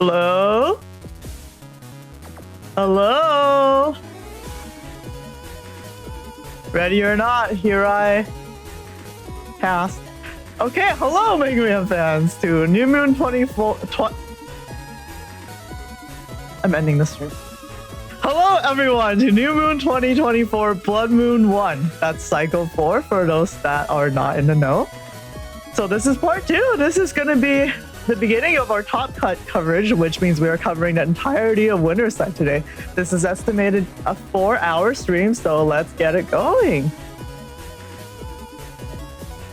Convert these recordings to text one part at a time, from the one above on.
Hello? Hello? Ready or not, here I cast. Okay, hello, Mega Man fans, to New Moon 24. I'm ending the stream. Hello, everyone, to New Moon 2024 Blood Moon 1. That's Cycle 4 for those that are not in the know. So this is part 2. This is going to be the beginning of our top cut coverage, which means we are covering the entirety of Winter's Side today. This is estimated a 4-hour stream, so let's get it going.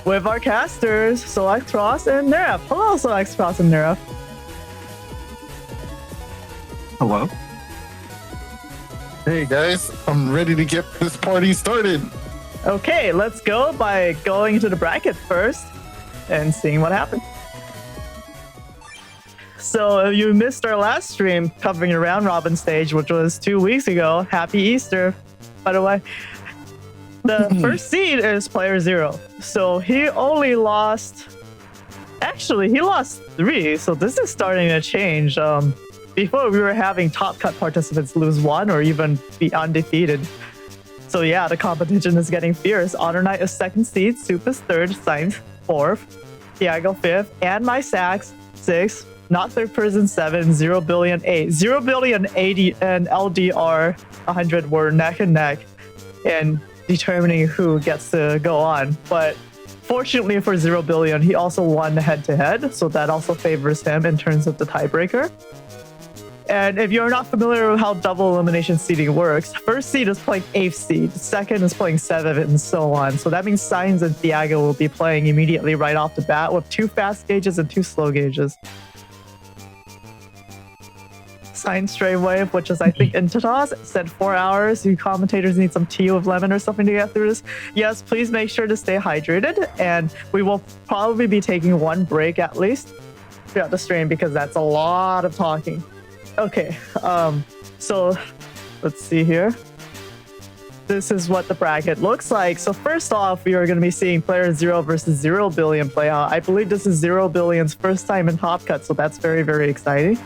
With our casters, SoulXCross and Neryth. Hello, SoulXCross and Neryth. Hello. Hey guys, I'm ready to get this party started. Okay, let's go by going to the bracket first and seeing what happens. So if you missed our last stream covering the round robin stage, which was 2 weeks ago, happy Easter, by the way. The first seed is playerzero. So he only lost, actually he lost 3. So this is starting to change. Before we were having top cut participants lose 1 or even be undefeated. So yeah, the competition is getting fierce. HonorNite is 2nd seed, Soup is 3rd, Symes 4th, Thiago 5th, AndMySax 6th, Not Third Person 7, Zerobillion 8. Zerobillion 80 and LDR 100 were neck and neck in determining who gets to go on. But fortunately for Zerobillion, he also won head-to-head, so that also favors him in terms of the tiebreaker. And if you're not familiar with how double elimination seeding works, first seed is playing 8th seed, second is playing 7th, and so on. So that means Symes and Thiago will be playing immediately right off the bat with 2 fast gauges and 2 slow gauges. Symes straight wave, which is I think Intatos, said 4 hours. You commentators need some tea with lemon or something to get through this. Yes, please make sure to stay hydrated, and we will probably be taking 1 break at least throughout the stream because that's a lot of talking. Okay, so let's see here. This is what the bracket looks like. So first off, we are going to be seeing playerzero versus Zerobillion play out. I believe this is Zerobillion's first time in Top Cut, so that's very, very exciting.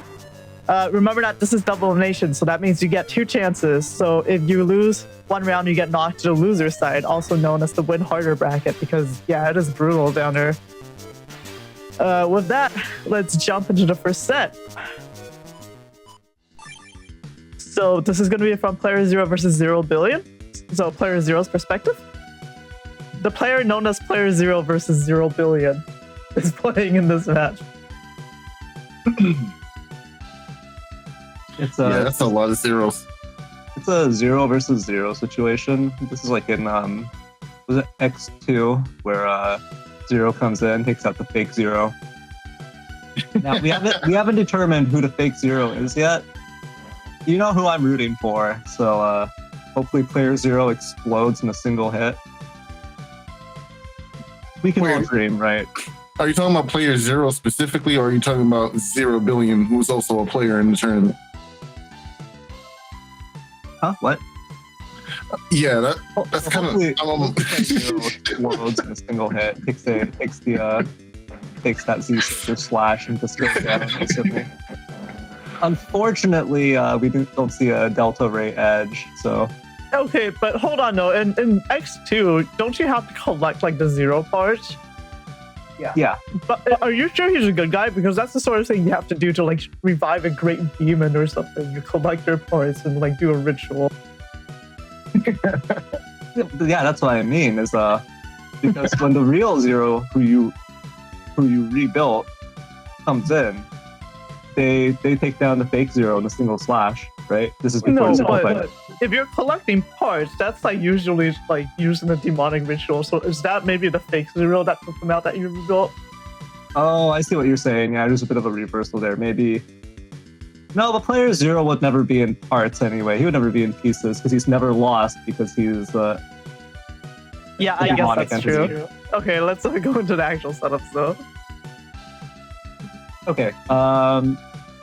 Remember that this is double elimination, so that means you get 2 chances. So if you lose 1 round, you get knocked to the loser side, also known as the win harder bracket, because yeah, it is brutal down there. With that, let's jump into the first set. So this is going to be from playerzero versus Zerobillion. So playerzero's perspective. The player known as playerzero versus Zerobillion is playing in this match. Yeah, that's a lot of zeros. It's a 0 versus 0 situation. This is like in was it X2 where 0 comes in, takes out the fake 0. Now we haven't determined who the fake 0 is yet. You know who I'm rooting for, so hopefully playerzero explodes in a single hit. We can all dream, right? Are you talking about playerzero specifically, or are you talking about Zerobillion, who's also a player in the tournament? Huh? What? Yeah, that's kind of. Explodes in a single hit. Takes that Z slash and just goes down instantly. Unfortunately, we don't see a delta ray edge, so. Okay, but hold on though. In X2, don't you have to collect like the 0 parts? Yeah. But are you sure he's a good guy? Because that's the sort of thing you have to do to like revive a great demon or something. You collect their parts and like do a ritual. Yeah, that's what I mean. Is because when the real 0 who you rebuilt comes in, they take down the fake 0 in a single slash, right? This is before but if you're collecting parts, that's like usually like using a demonic ritual. So is that maybe the fake 0 that took them out that you rebuilt? Oh, I see what you're saying. Yeah, there's a bit of a reversal there. Maybe. No, but playerzero would never be in parts anyway. He would never be in pieces because he's never lost because he's yeah, I guess that's true. Okay, let's go into the actual setups though. Okay,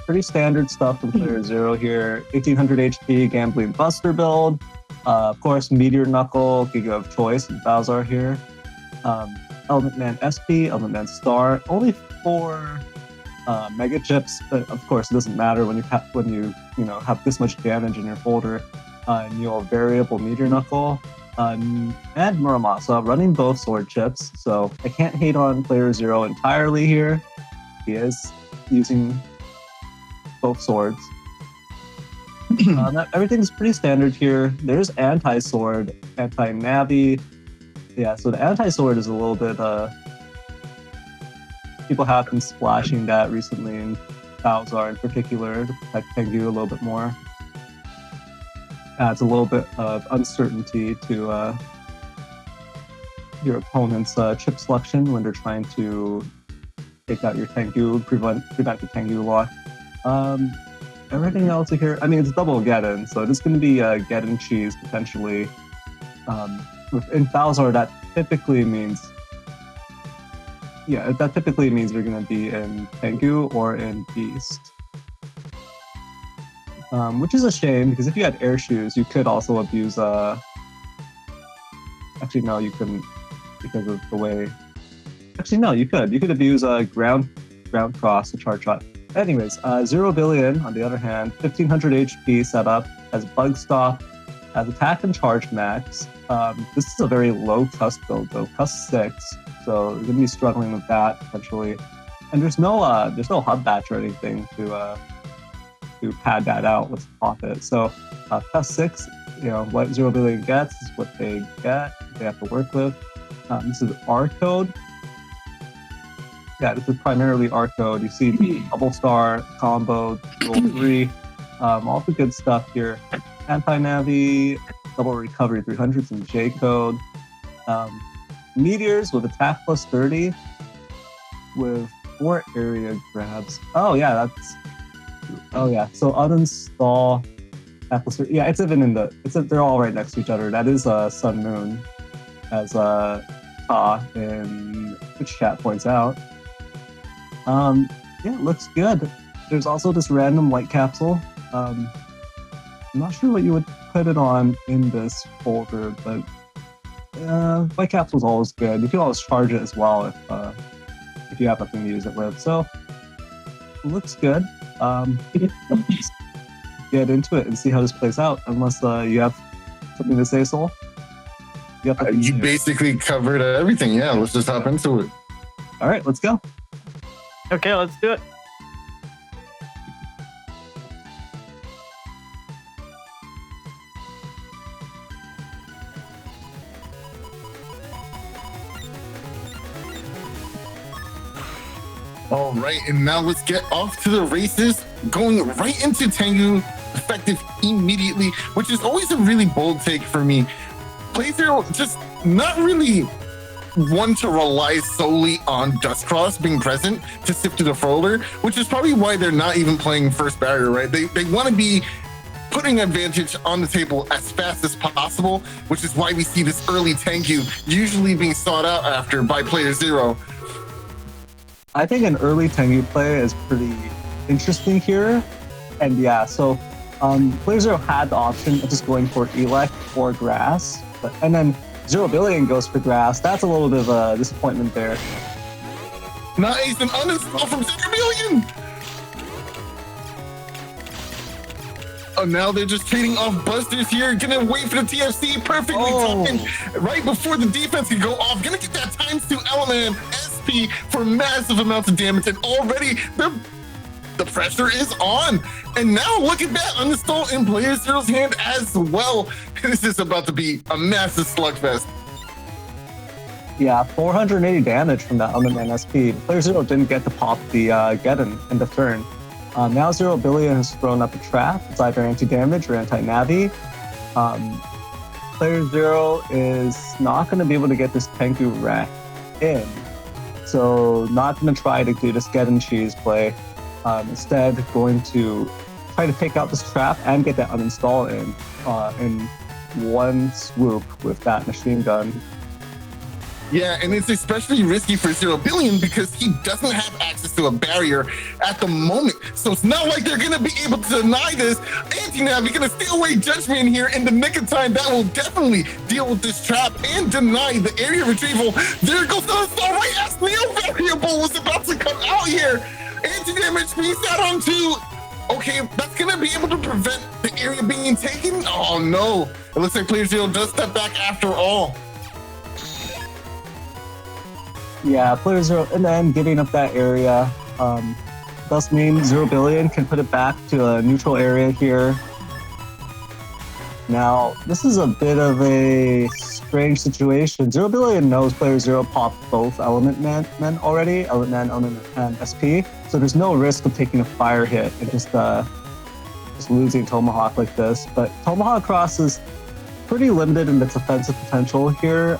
pretty standard stuff from playerzero here. 1800 HP Gambling Buster build. Of course, Meteor Knuckle, Giga of Choice, and Balzar here. Element Man SP, Element Man Star. Only 4 mega chips, but of course it doesn't matter when you have this much damage in your folder. Neo variable meteor knuckle, and Muramasa running both sword chips, so I can't hate on player 0 entirely here. He is using both swords. Everything's pretty standard here. There's anti-sword, anti-navi. Yeah, so the anti-sword is a little bit people have been splashing that recently in Bowser in particular to protect Tengu a little bit more. Adds a little bit of uncertainty to your opponent's chip selection when they're trying to take out your Tengu, prevent the Tengu lock. Everything else here, I mean, it's double Geddon, so it's going to be Geddon cheese potentially. In Bowser, that typically means you're going to be in Tengu or in Beast. Which is a shame, because if you had air shoes, you could also abuse actually no, you couldn't, because of the way. Actually no, you could abuse ground cross to charge shot. Anyways, Zerobillion on the other hand, 1500 HP setup, has bug stop, has attack and charge max. This is a very low Cuss build though, Cuss 6, so you're gonna be struggling with that potentially. And there's no hub batch or anything to pad that out with profit. So Cuss 6, what Zerobillion gets is what they get. They have to work with. This is R code. Yeah, this is primarily R code. You see the double star combo, roll 3, all the good stuff here. Anti-navi, double recovery 300s and J code. Meteors with attack plus 30 with 4 area grabs. So uninstall attack plus 30. Yeah, it's even in they're all right next to each other. That is Sun Moon, as Ta in Twitch chat points out. Yeah, it looks good. There's also this random light capsule. I'm not sure what you would put it on in this folder, but light capsule's always good. You can always charge it as well if you have nothing to use it with. So it looks good. Let's get into it and see how this plays out. Unless you have something to say, Soul. You basically covered everything. Yeah, let's just hop into it. All right, let's go. Okay, let's do it. All right, and now let's get off to the races, going right into Tengu, effective immediately, which is always a really bold take for me. Playerzero just not really one to rely solely on Dustcross being present to sift through the folder, which is probably why they're not even playing first barrier, right? They want to be putting advantage on the table as fast as possible, which is why we see this early Tengu usually being sought out after by Playerzero. I think an early Tengu play is pretty interesting here. And yeah, so Playerzero had the option of just going for Elect or Grass, and then Zerobillion goes for Grass. That's a little bit of a disappointment there. Nice, an uninstall from Zerobillion! Oh, now they're just trading off busters here. Gonna wait for the TFC perfectly timed right before the defense can go off. Gonna get that ×2 element SP for massive amounts of damage, and already the pressure is on. And now look at that uninstall in PlayerZero's hand as well. This is about to be a massive slugfest. Yeah, 480 damage from that element SP. PlayerZero didn't get to pop the Geddon in the turn. Now Zerobillion has thrown up a trap. It's either anti-damage or anti-navi. PlayerZero is not going to be able to get this Tengu rack in. So not going to try to do this Geddon cheese play. Instead, going to try to take out this trap and get that uninstall in one swoop with that machine gun. Yeah, and it's especially risky for Zerobillion because he doesn't have access to a barrier at the moment. So it's not like they're going to be able to deny this. Anti-Navi going to steal away Judgment here in the nick of time. That will definitely deal with this trap and deny the area retrieval. There goes the uninstall right as Neo variable was about to come out here. Anti-damage being set on 2. Okay, that's gonna be able to prevent the area being taken. Oh no, it looks like playerzero does step back after all. Yeah, playerzero in the end giving up that area. Does mean Zerobillion can put it back to a neutral area here. Now, this is a bit of a strange situation. Zerobillion knows playerzero popped both element men already, element and SP. So there's no risk of taking a fire hit and just losing Tomahawk like this. But Tomahawk Cross is pretty limited in its offensive potential here,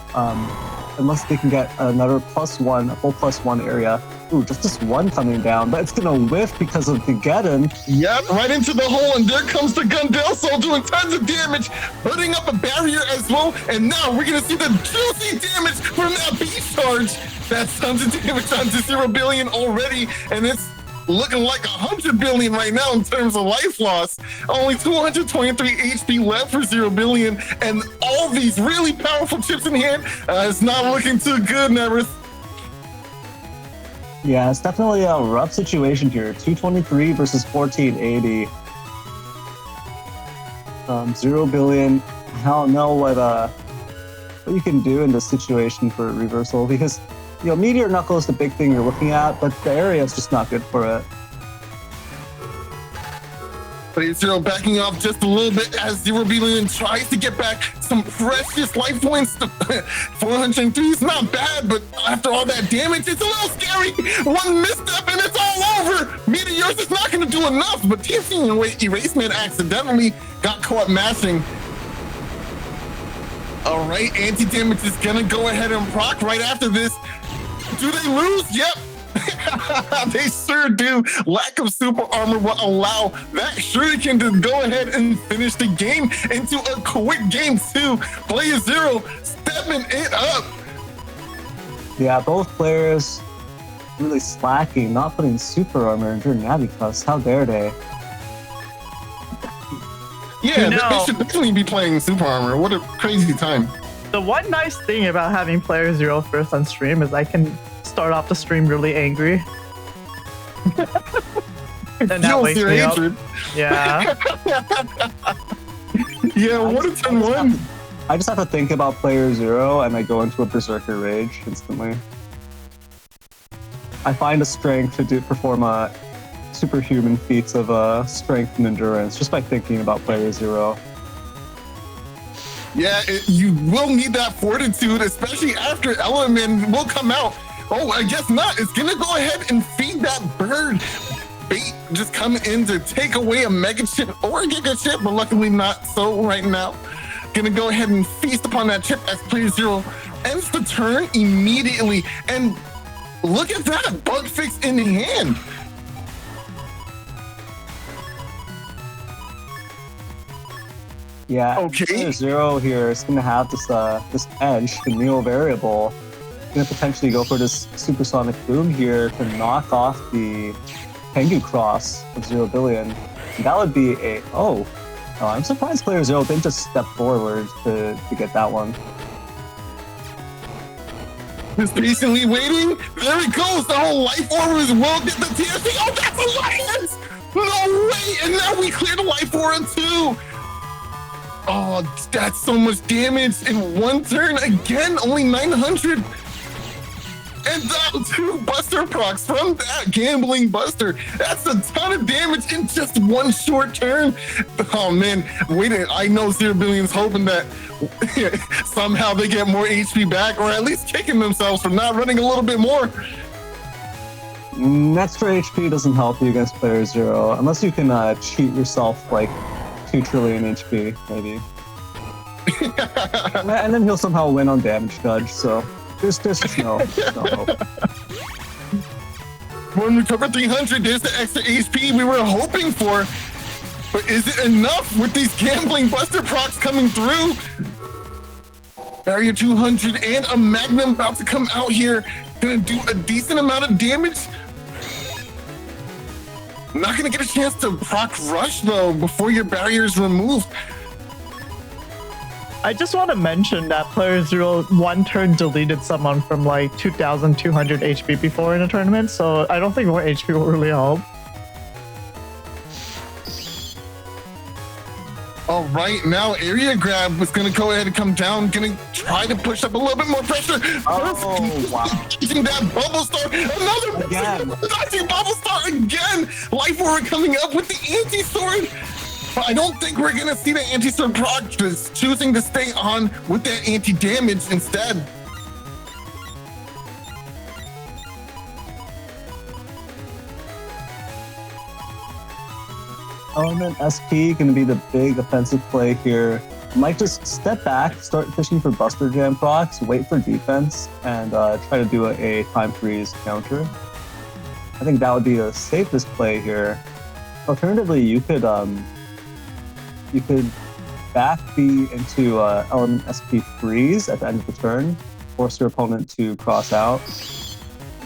unless they can get another +1, a full +1 area. Ooh, just this one coming down, but it's gonna whiff because of the Geddon. Yep, right into the hole, and there comes the Gundelso doing tons of damage, putting up a barrier as well, and now we're gonna see the juicy damage from that beast charge. That's tons of damage onto Zerobillion already, and it's looking like 100 billion right now in terms of life loss. Only 223 HP left for Zerobillion, and all these really powerful chips in hand. It's not looking too good, Neryth. Yeah, it's definitely a rough situation here. 223 versus 1480. Zerobillion, I don't know what you can do in this situation for reversal, because Meteor Knuckle is the big thing you're looking at, but the area is just not good for it. playerzero backing off just a little bit as Zerobillion tries to get back some precious life points. 403 is not bad, but after all that damage, it's a little scary. One misstep and it's all over. Meteor's is not going to do enough, but TFC Erasement accidentally got caught mashing. All right, anti-damage is going to go ahead and proc right after this. Do they lose? Yep. They sure do. Lack of super armor will allow that shuriken to go ahead and finish the game into a quick game 2. playerzero stepping it up. Yeah, both players really slacking, not putting super armor into Navicuss. How dare they? Yeah, they should definitely be playing super armor. What a crazy time. The one nice thing about having playerzero first on stream is I can start off the stream really angry. And that wakes me up. Yeah. Yeah, what a turn one. I just have to think about playerzero and I go into a berserker rage instantly. I find a strength to perform a superhuman feats of strength and endurance just by thinking about playerzero. Yeah, you will need that fortitude, especially after Element will come out. Oh, I guess not. It's gonna go ahead and feed that bird. Bait just come in to take away a mega chip or a giga chip, but luckily not so right now. Gonna go ahead and feast upon that chip as playerzero ends the turn immediately. And look at that, bug fix in hand. Yeah, okay. Zero here is going to have this edge, the neo variable. Going to potentially go for this supersonic boom here to knock off the Tengu cross of Zerobillion. That would be a I'm surprised playerzero didn't just step forward to get that one. Just patiently waiting. There it goes. The whole life orb as well. Get the TFC. Oh, that's Alliance! No way! And now we clear the life orb too. Oh, that's so much damage in one turn. Again, only 900. And down 2 Buster procs from that Gambling Buster. That's a ton of damage in just one short turn. Oh man, wait, I know Zerobillion's hoping that somehow they get more HP back, or at least kicking themselves for not running a little bit more. Extra HP doesn't help you against playerzero, unless you can cheat yourself like 2 trillion HP, maybe. And then he'll somehow win on damage judge, so there's just no hope. When we cover 300, there's the extra HP we were hoping for. But is it enough with these Gambling Buster procs coming through? Barrier 200 and a Magnum about to come out here. Gonna do a decent amount of damage. Not gonna get a chance to proc rush though before your barrier is removed. I just want to mention that player zero one turn deleted someone from like 2,200 HP before in a tournament, so I don't think more HP will really help. All right, now area grab was going to go ahead and come down, going to try to push up a little bit more pressure. Oh, wow. Using that bubble star, another Again. bubble star again. Life Order coming up with the anti-sword. But I don't think we're going to see the anti-sword proc, just choosing to stay on with that anti-damage instead. Element SP going to be the big offensive play here. Might just step back, start fishing for Buster Jam procs, wait for defense, and try to do a time freeze counter. I think that would be the safest play here. Alternatively, you could back B into Element SP freeze at the end of the turn, force your opponent to cross out.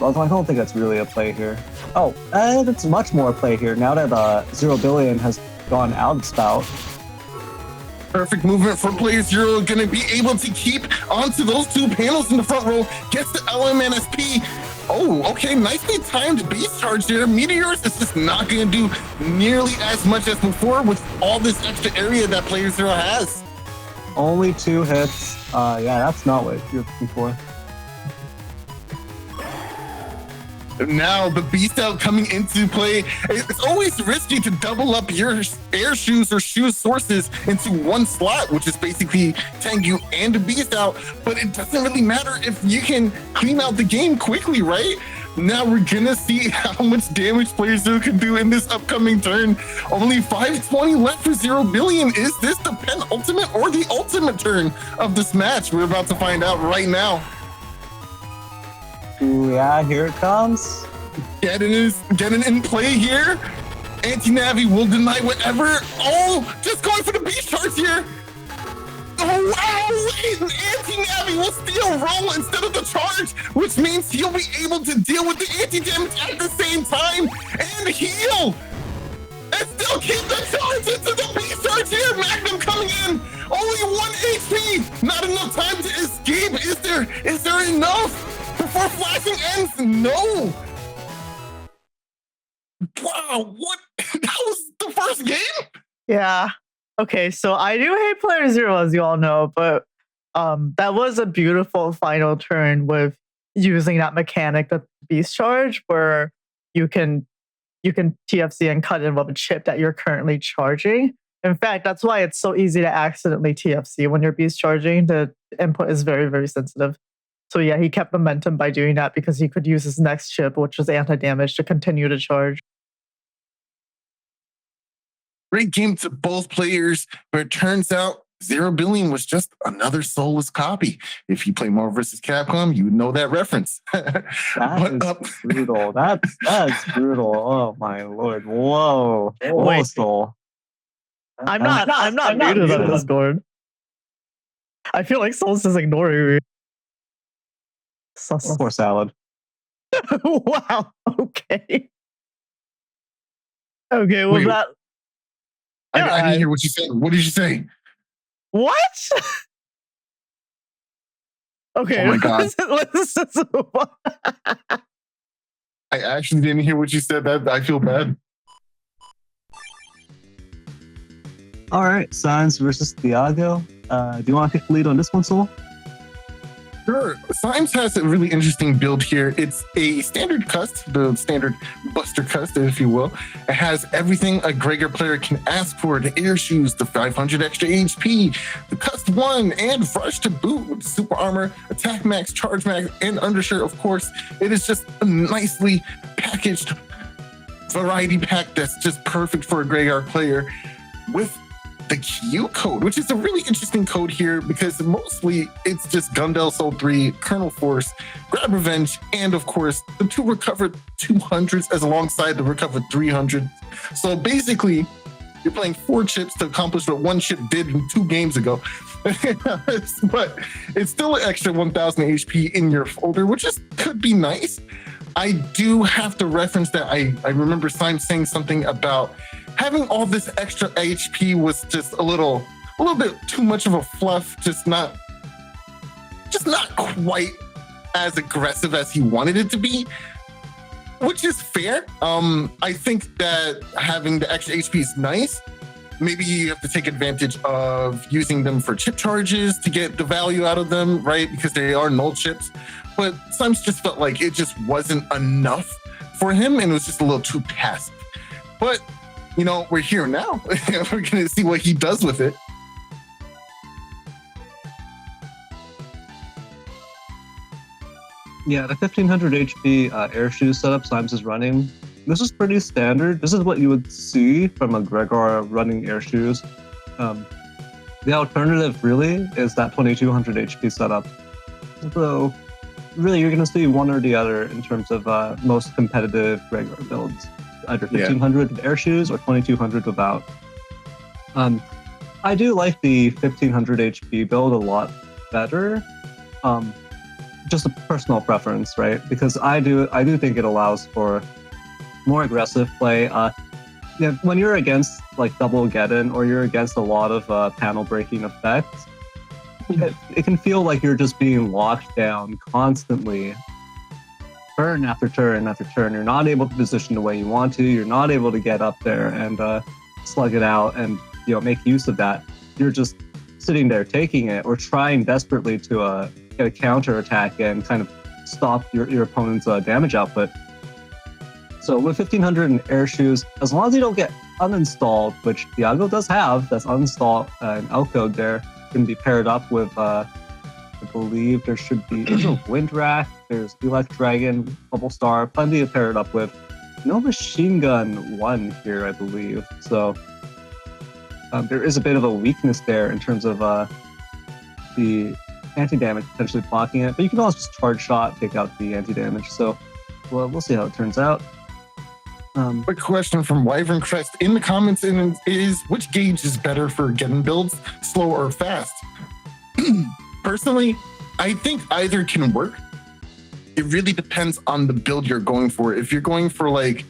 Although I don't think that's really a play here. Oh, that's much more a play here now that Zerobillion has gone out of spout. Perfect movement for player zero, going to be able to keep onto those two panels in the front row, gets the LMNSP. Oh, okay, nicely timed beast charge there. Meteors is just not going to do nearly as much as before with all this extra area that player zero has. Only 2 hits. Yeah, that's not what you're looking for. Now the beast out coming into play. It's always risky to double up your air shoes or shoe sources into one slot, which is basically Tengu and a beast out, but it doesn't really matter if you can clean out the game quickly, right? Now we're gonna see how much damage player zero can do in this upcoming turn. Only 520 left for Zerobillion. Is this the penultimate or the ultimate turn of this match? We're about to find out right now. Ooh, yeah, here it comes. Getting in play here. Anti-Navi will deny whatever. Oh, just going for the beast charge here. Oh, wow, wait, Anti-Navi will steal roll instead of the charge, which means he'll be able to deal with the anti-damage at the same time and heal. And still keep the charge into the beast charge here. Magnum coming in. Only 1 HP. Not enough time to escape. Is there enough? Before flashing ends, no. Wow, what? That was the first game? Yeah. Okay, so I do hate player zero, as you all know, but that was a beautiful final turn with using that mechanic, the beast charge, where you can TFC and cut in with a chip that you're currently charging. In fact, that's why it's so easy to accidentally TFC when you're beast charging. The input is very, very sensitive. So yeah, he kept momentum by doing that because he could use his next chip, which was anti-damage, to continue to charge. Great game to both players, but it turns out Zerobillion was just another soulless copy. If you play Marvel vs. Capcom, you would know that reference. That is brutal. That's brutal. Oh my lord. Whoa. Wait. Soul. I'm not muted on Discord. I feel like Soul's just ignoring me. Poor salad. Wow. Okay. Okay. Well, Wait, that. I didn't hear what you said. What did you say? What? Okay. Oh my God. Let's just move on. I actually didn't hear what you said. I feel bad. All right, Symes versus Thiago. Do you want to take the lead on this one, Soul? Sure. Symes has a really interesting build here. It's a standard cust, the standard Buster cust, if you will. It has everything a Gregor player can ask for: the air shoes, the 500 extra HP, the cust 1, and rush to boot with super armor, attack max, charge max, and undershirt, of course. It is just a nicely packaged variety pack that's just perfect for a Gregor player with the Q code, which is a really interesting code here because mostly it's just Gundel Soul 3, Kernel Force, Grab Revenge, and of course the 2 recovered 200s as alongside the recovered 300. So basically, you're playing 4 chips to accomplish what 1 chip did 2 games ago. But it's still an extra 1000 HP in your folder, which could be nice. I do have to reference that I remember Symes saying something about having all this extra HP was just a little a little bit too much of a fluff, just not quite as aggressive as he wanted it to be, which is fair. I think that having the extra HP is nice. Maybe you have to take advantage of using them for chip charges to get the value out of them, right? Because they are null chips. But Symes just felt like it just wasn't enough for him, and it was just a little too passive. But, you know, we're here now. We're going to see what he does with it. Yeah, the 1500 HP air shoes setup Symes is running. This is pretty standard. This is what you would see from a Gregor running air shoes. The alternative really is that 2200 HP setup. So really you're going to see one or the other in terms of most competitive Gregor builds. Either 1500 with air shoes or 2200 without. I do like the 1500 HP build a lot better. Just a personal preference, right? Because I do think it allows for more aggressive play. When you're against like double Geddon or you're against a lot of panel breaking effects, it can feel like you're just being locked down constantly, turn after turn after turn. You're not able to position the way you want to. You're not able to get up there and slug it out and make use of that. You're just sitting there taking it or trying desperately to get a counter attack and kind of stop your opponent's damage output. So with 1500 and air shoes, as long as you don't get uninstalled, which Thiago does have, that's uninstalled an L code there, can be paired up with, I believe there's a Wind Rack, there's Elect Dragon, Bubble Star, plenty to pair it up with. No Machine Gun 1 here, I believe. So there is a bit of a weakness there in terms of the anti-damage potentially blocking it, but you can also just charge shot, take out the anti-damage. So we'll see how it turns out. Quick question from Wyvern Crest in the comments is, which gauge is better for Geddon builds, slow or fast? Personally, I think either can work. It really depends on the build you're going for. If you're going for like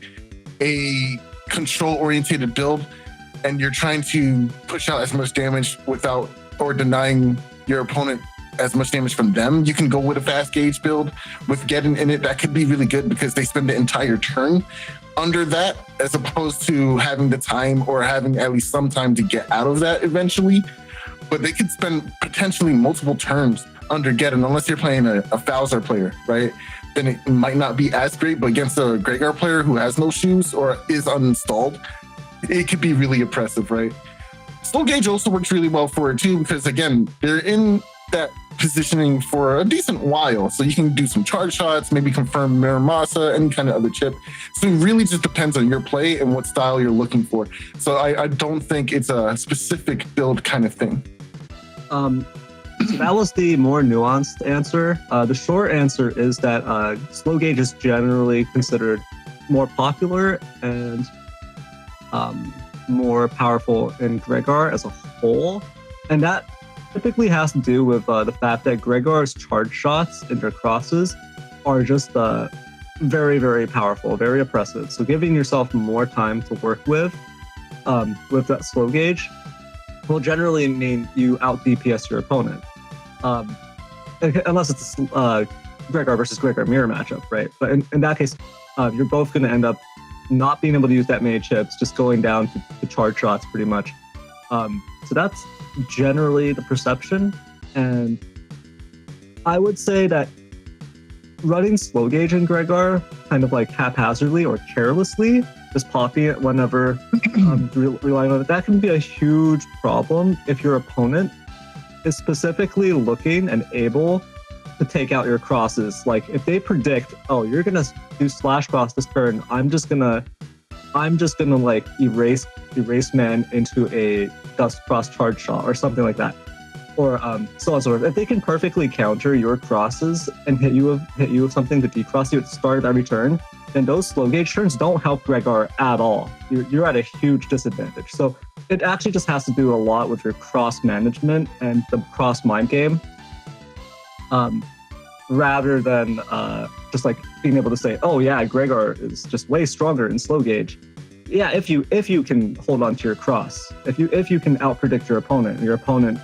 a control-oriented build and you're trying to push out as much damage without or denying your opponent as much damage from them, you can go with a fast gauge build with Geddon in it. That could be really good because they spend the entire turn under that, as opposed to having the time or having at least some time to get out of that eventually. But they could spend potentially multiple turns under Geddon, unless you're playing a Fowler player, right? Then it might not be as great, but against a Gregor player who has no shoes or is uninstalled, it could be really oppressive, right? Slow gauge also works really well for it too, because again, they're in that positioning for a decent while. So you can do some charge shots, maybe confirm Miramasa, any kind of other chip. So it really just depends on your play and what style you're looking for. So I don't think it's a specific build kind of thing. So that was the more nuanced answer. The short answer is that slow gauge is generally considered more popular and more powerful in Gregor as a whole. And that typically has to do with the fact that Gregor's charge shots and their crosses are just very, very powerful, very oppressive. So giving yourself more time to work with that slow gauge will generally mean you out DPS your opponent. Unless it's Gregor versus Gregor mirror matchup, right? But in that case, you're both going to end up not being able to use that many chips, just going down to charge shots pretty much. So that's generally the perception. And I would say that running slow gauge in Gregor kind of like haphazardly or carelessly, just popping it whenever relying on it, that can be a huge problem if your opponent is specifically looking and able to take out your crosses. Like if they predict, oh, you're gonna do slash cross this turn, I'm just gonna like erase man into a dust cross charge shot or something like that, or so on. So if they can perfectly counter your crosses and hit you with something to decross you at the start of every turn, then those slow gauge turns don't help Gregor at all. You're at a huge disadvantage. So it actually just has to do a lot with your cross management and the cross mind game, rather than just like being able to say, oh yeah, Gregor is just way stronger in slow gauge. yeah, if you can hold on to your cross, if you can outpredict your opponent, and your opponent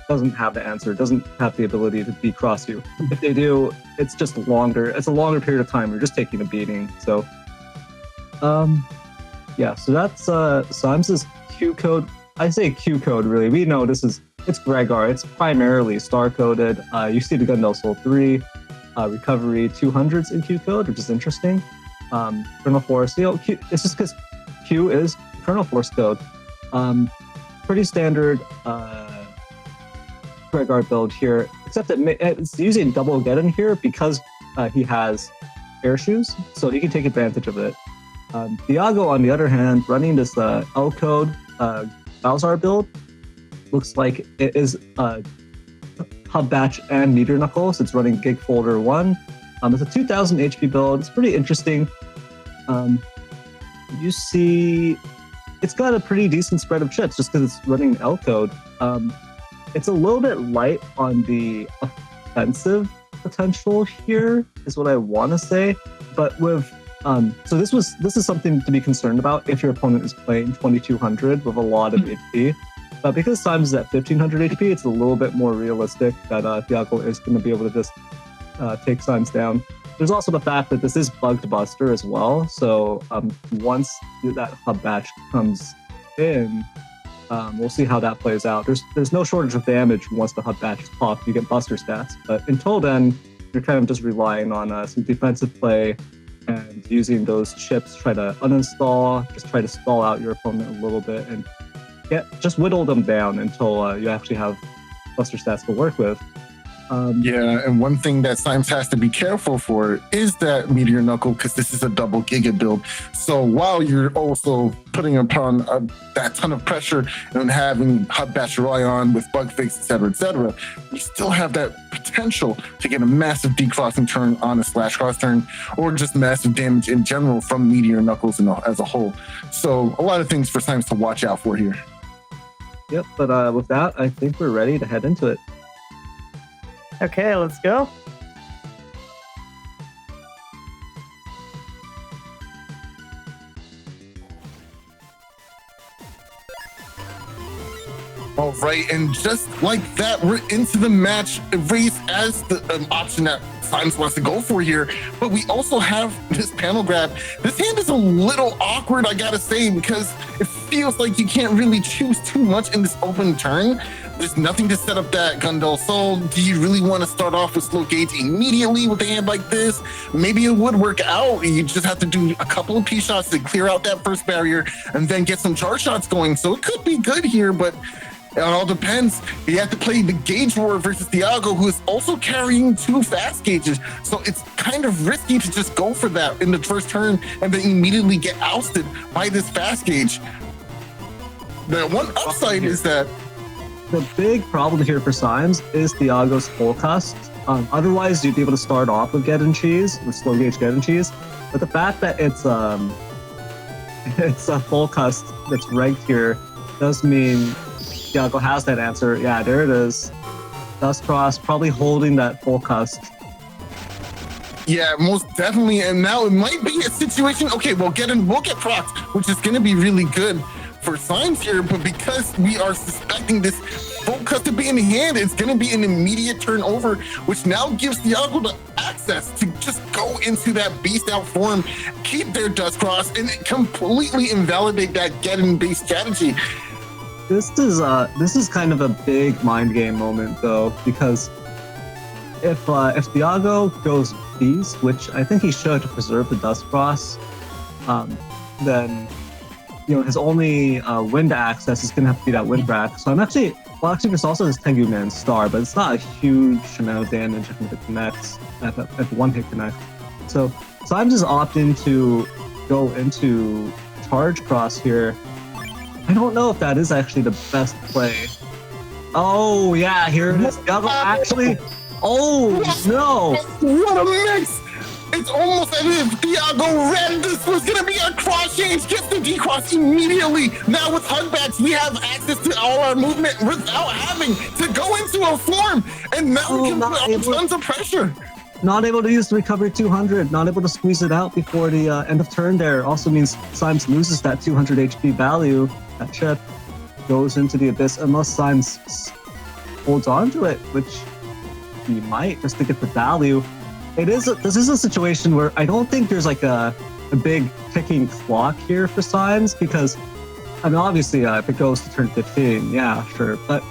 doesn't have the answer, doesn't have the ability to beat cross you. If they do, it's just longer. It's a longer period of time. You're just taking a beating. So, yeah. So that's Symes' Q code. I say Q code really. We know it's Gregar. It's primarily star coded. You see the Gundel Soul 3 recovery 200s in Q code, which is interesting. Kernel Force, it's just because Q is kernel force code. Pretty standard Gregar build here, except that it's using double Geddon here because he has air shoes, so he can take advantage of it. Thiago, on the other hand, running this L code Balzar build, looks like it is Hub Batch and Meteor Knuckles. It's running Gig Folder 1. It's a 2000 HP build. It's pretty interesting. You see, it's got a pretty decent spread of chips just because it's running L code. It's a little bit light on the offensive potential here, is what I want to say. But with so this is something to be concerned about if your opponent is playing 2200 with a lot of HP. Because Symes is at 1500 HP, it's a little bit more realistic that Thiago is going to be able to just take Symes down. There's also the fact that this is bugged buster as well. So once that Hub Batch comes in, we'll see how that plays out. There's no shortage of damage once the Hub Batch is popped. You get buster stats. But until then, you're kind of just relying on some defensive play and using those chips, try to uninstall, just try to stall out your opponent a little bit and just whittle them down until you actually have buster stats to work with. Yeah, and one thing that Symes has to be careful for is that Meteor Knuckle, because this is a double Giga build. So while you're also putting upon that ton of pressure and having Hub Batch rely on with bug fix, etc., you still have that potential to get a massive decrossing turn on a slash cross turn, or just massive damage in general from Meteor Knuckles as a whole. So a lot of things for Symes to watch out for here. Yep, but with that, I think we're ready to head into it. Okay, let's go. All right, and just like that, we're into the match race as the option that Symes wants to go for here. But we also have this panel grab. This hand is a little awkward, I gotta say, because it feels like you can't really choose too much in this open turn. There's nothing to set up that Gundel Soul. Do you really want to start off with slow gauge immediately with a hand like this? Maybe it would work out. You just have to do a couple of P shots to clear out that first barrier and then get some charge shots going. So it could be good here, but it all depends. You have to play the gauge war versus Thiago, who is also carrying 2 fast gauges. So it's kind of risky to just go for that in the first turn and then immediately get ousted by this fast gauge. The one upside is that the big problem here for Symes is Thiago's full cust. Otherwise, you'd be able to start off with Geddon Cheese, with slow gauge Geddon Cheese. But the fact that it's a full cust that's ranked here does mean Thiago has that answer. Yeah, there it is. Dustcross probably holding that full cust. Yeah, most definitely. And now it might be a situation. Okay, we'll get procs, which is going to be really good for Symes here, but because we are suspecting this full cust to be in hand, it's going to be an immediate turnover, which now gives Thiago the access to just go into that beast out form, keep their Dustcross, and completely invalidate that Geddon-based strategy. This is kind of a big mind game moment though, because if Thiago goes beast, which I think he should to preserve the Dustcross, then his only wind access is going to have to be that wind rack. So actually this also is Tengu Man's star, but it's not a huge amount of damage if it connects, if one hit connects. So Symes is opting to go into charge cross here. I don't know if that is actually the best play. Oh yeah, here it is. Thiago actually. Oh no! What a mix! It's almost as if Thiago read this was going to be a cross change, gets the decross immediately. Now with Hug Batch, we have access to all our movement without having to go into a form. And now we can put on tons of pressure. not able to use the recovery 200, not able to squeeze it out before the end of turn there. Also means Symes loses that 200 HP value. That chip goes into the abyss unless Symes holds on to it, which he might just to get the value. This is a situation where I don't think there's like a big ticking clock here for Symes, because I mean, obviously, if it goes to turn 15, yeah, sure. But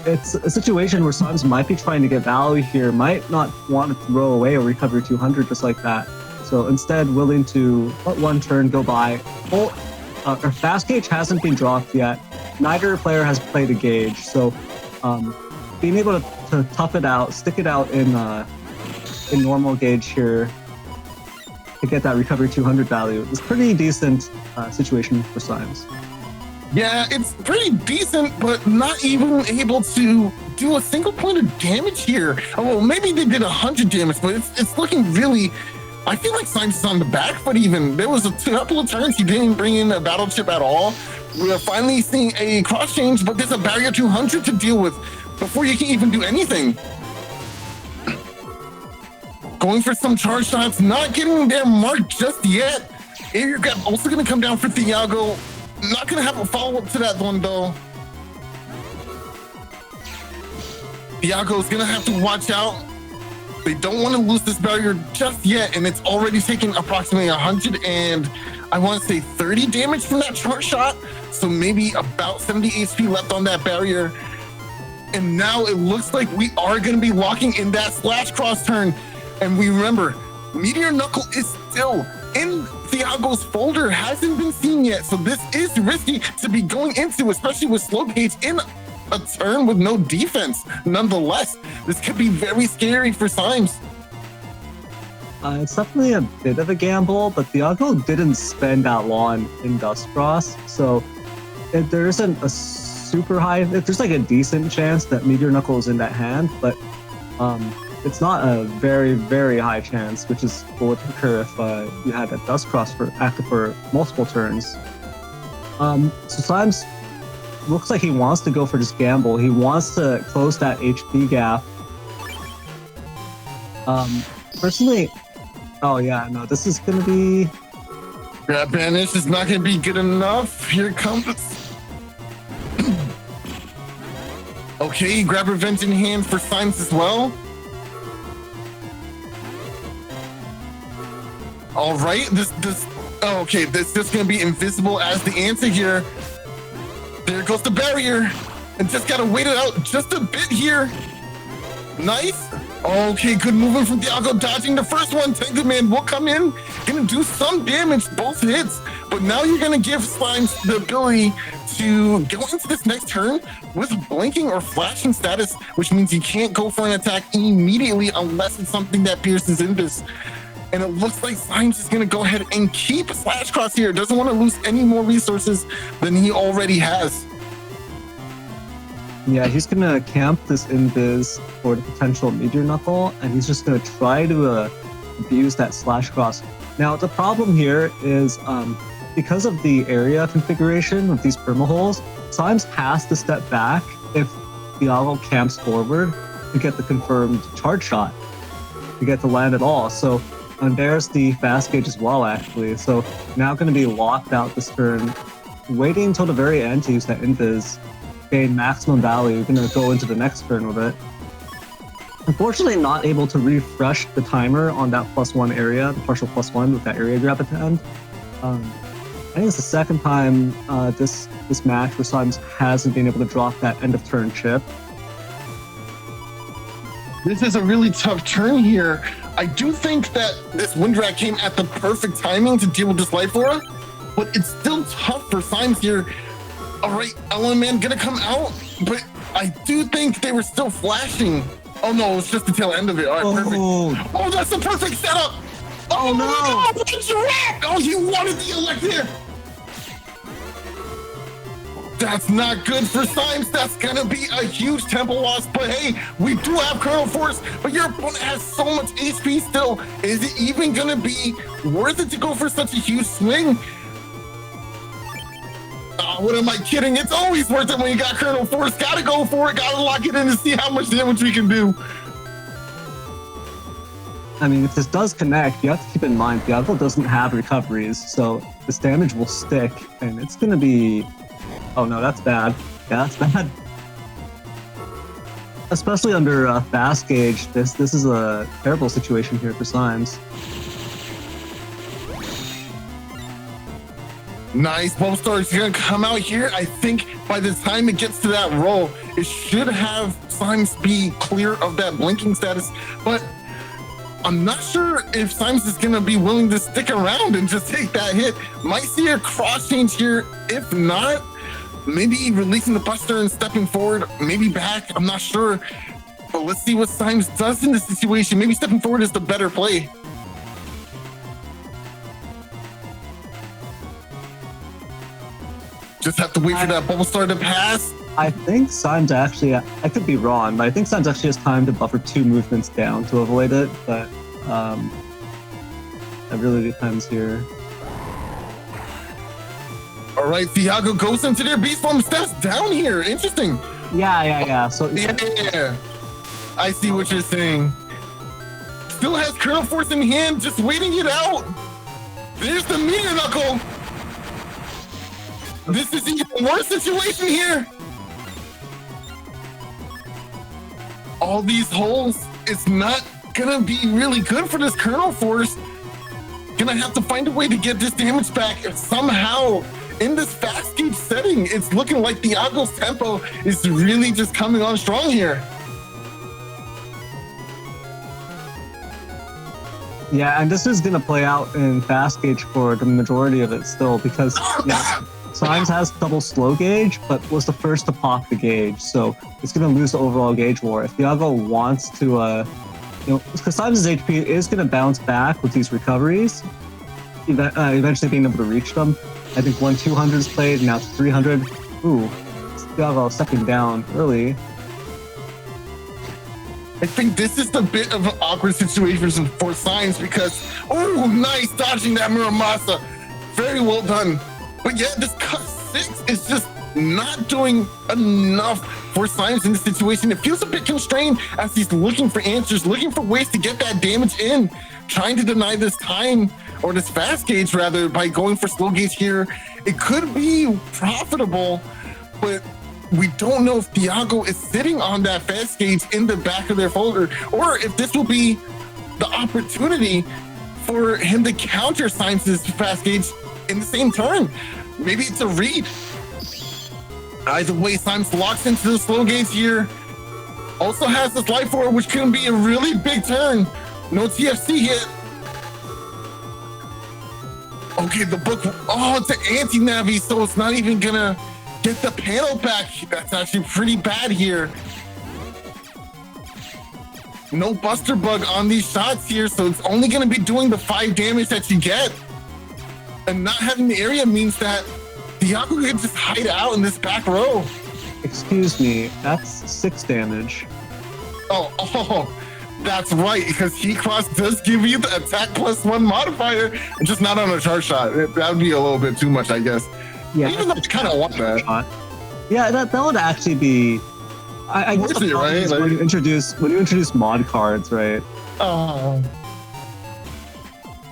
it's a situation where Symes might be trying to get value here, might not want to throw away a recovery 200 just like that. So instead, willing to let one turn go by. Our fast gauge hasn't been dropped yet. Neither player has played a gauge. So being able to tough it out, stick it out in normal gauge here to get that recovery 200 value is pretty decent situation for Symes. Yeah, it's pretty decent, but not even able to do a single point of damage here. Oh, well, maybe they did 100 damage, but it's looking really... I feel like Symes is on the back foot even. There was a couple of turns he didn't bring in a battle chip at all. We're finally seeing a cross change, but there's a barrier 200 to deal with before you can even do anything. Going for some charge shots, not getting their mark just yet. Air grab also going to come down for Thiago. Not going to have a follow-up to that one, though. Thiago's going to have to watch out. They don't want to lose this barrier just yet, and it's already taken approximately 100 and I want to say 30 damage from that charge shot. So maybe about 70 HP left on that barrier. And now it looks like we are going to be locking in that slash cross turn. And we remember, Meteor Knuckle is still in Thiago's folder, hasn't been seen yet. So this is risky to be going into, especially with slow gauge in a turn with no defense. Nonetheless, this could be very scary for Symes. It's definitely a bit of a gamble, but Thiago didn't spend that long in Dustcross. So if there isn't a super high, if there's like a decent chance that Meteor Knuckle is in that hand, but it's not a very, very high chance, which is what would occur if you had a Dustcross active for multiple turns. So Symes looks like he wants to go for this gamble. He wants to close that HP gap. Personally, oh yeah, no, this is gonna be... Grab Banish is not gonna be good enough. Here it comes. Okay, grab Revenge in hand for Symes as well. All right, okay, this is gonna be invisible as the answer here. There goes the barrier, and just gotta wait it out just a bit here. Nice. Okay, good movement from Thiago, dodging the first one. Tango Man will come in, gonna do some damage, both hits, but now you're gonna give Symes the ability to go into this next turn with blinking or flashing status, which means you can't go for an attack immediately unless it's something that pierces Invis. And it looks like Symes is gonna go ahead and keep Slash Cross here. Doesn't want to lose any more resources than he already has. Yeah, he's gonna camp this Invis for the potential Meteor Knuckle, and he's just gonna try to abuse that Slash Cross. Now, the problem here is because of the area configuration of these permaholes, Symes has to step back if Thiago camps forward to get the confirmed charge shot, to get to land at all. So, and there's the fast gauge as well, actually. So now going to be locked out this turn, waiting until the very end to use that Invis, gain maximum value, going to go into the next turn with it. Unfortunately, not able to refresh the timer on that +1 area, the partial +1 with that area grab at the end. I think it's the second time this match where Symes hasn't been able to drop that end of turn chip. This is a really tough turn here. I do think that this wind drag came at the perfect timing to deal with this life aura, but it's still tough for Symes here. All right, Element gonna come out, but I do think they were still flashing. Oh no, it was just the tail end of it. All right, perfect. Oh, that's the perfect setup. Oh no! Oh, he wanted the elect here. That's not good for Symes. That's gonna be a huge tempo loss. But hey, we do have Colonel Force, but your opponent has so much HP still. Is it even gonna be worth it to go for such a huge swing? What am I kidding? It's always worth it when you got Colonel Force. Gotta go for it. Gotta lock it in and see how much damage we can do. I mean, if this does connect, you have to keep in mind Thiago doesn't have recoveries, so this damage will stick, and it's gonna be... Oh no, that's bad. Yeah, that's bad. Especially under fast gauge, this is a terrible situation here for Symes. Nice. Bubble Star is going to come out here. I think by the time it gets to that roll, it should have Symes be clear of that blinking status. But I'm not sure if Symes is going to be willing to stick around and just take that hit. Might see a cross change here. If not, maybe releasing the Buster and stepping forward, maybe back. I'm not sure. But let's see what Symes does in this situation. Maybe stepping forward is the better play. Just have to wait for that bubble star to pass. I think Symes actually, I could be wrong, but I think Symes actually has time to buffer 2 movements down to avoid it, but it really depends here. All right, Thiago goes into their beast form, steps down here. Interesting. Yeah. So Yeah, I see what you're saying. Still has Kernel Force in hand, just waiting it out. There's the Meteor Knuckle. This is an even worse situation here. All these holes, it's not gonna be really good for this Kernel Force. Gonna have to find a way to get this damage back somehow. In this fast gauge setting, it's looking like Thiago's tempo is really just coming on strong here. yeah, and this is gonna play out in fast gauge for the majority of it still, because Symes has double slow gauge, but was the first to pop the gauge, so it's gonna lose the overall gauge war. If Thiago wants to, because Symes' HP is gonna bounce back with these recoveries, eventually being able to reach them. I think 200 is played, now it's 300. Ooh, Thiago stepping down early. I think this is a bit of an awkward situation for Symes because, oh, nice dodging that Muramasa. Very well done. But yeah, this cut 6 is just not doing enough for Symes in this situation. It feels a bit constrained as he's looking for answers, looking for ways to get that damage in, trying to deny this time, or this fast gauge rather, by going for slow gauge here. It could be profitable, but we don't know if Thiago is sitting on that fast gauge in the back of their folder, or if this will be the opportunity for him to counter Symes' fast gauge in the same turn. Maybe it's a read. Either way, Symes locks into the slow gauge here. Also has this life orb, which can be a really big turn. No TFC hit. Okay, the book. Oh, it's an anti-navi, so it's not even gonna get the panel back. That's actually pretty bad here. No Buster Bug on these shots here, so it's only gonna be doing the 5 damage that you get. And not having the area means that Thiago can just hide out in this back row. Excuse me, that's 6 damage. Oh, that's right, because Heat Cross does give you the attack +1 modifier, just not on a charge shot. That would be a little bit too much, I guess. Yeah, even though you kind of want that. Shot. Yeah, that would actually be. I guess the problem is when you introduce mod cards, right? Oh.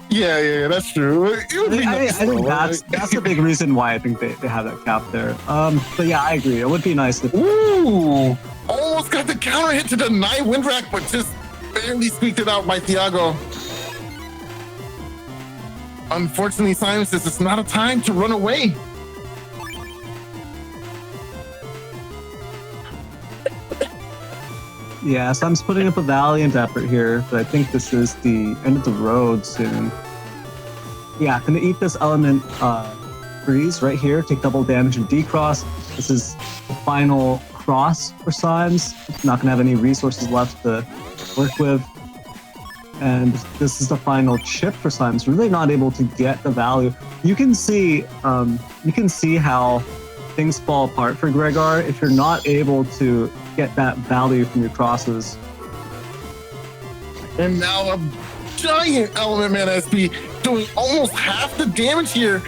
Yeah, that's true. It would be nice, I think that's the big reason why I think they have that cap there. But yeah, I agree. It would be nice if. Ooh! Almost got the counter hit to deny Windwrack, but just barely squeaked it out by Thiago. Unfortunately, Symes, this is not a time to run away. Yeah, so I'm putting up a valiant effort here, but I think this is the end of the road soon. Yeah, gonna eat this element freeze right here, take double damage and decross. This is the final cross for Symes. Not gonna have any resources left to work with. And this is the final chip for Symes. Really not able to get the value. You can see how things fall apart for Gregor if you're not able to get that value from your crosses. And now a giant element man SP doing almost half the damage here.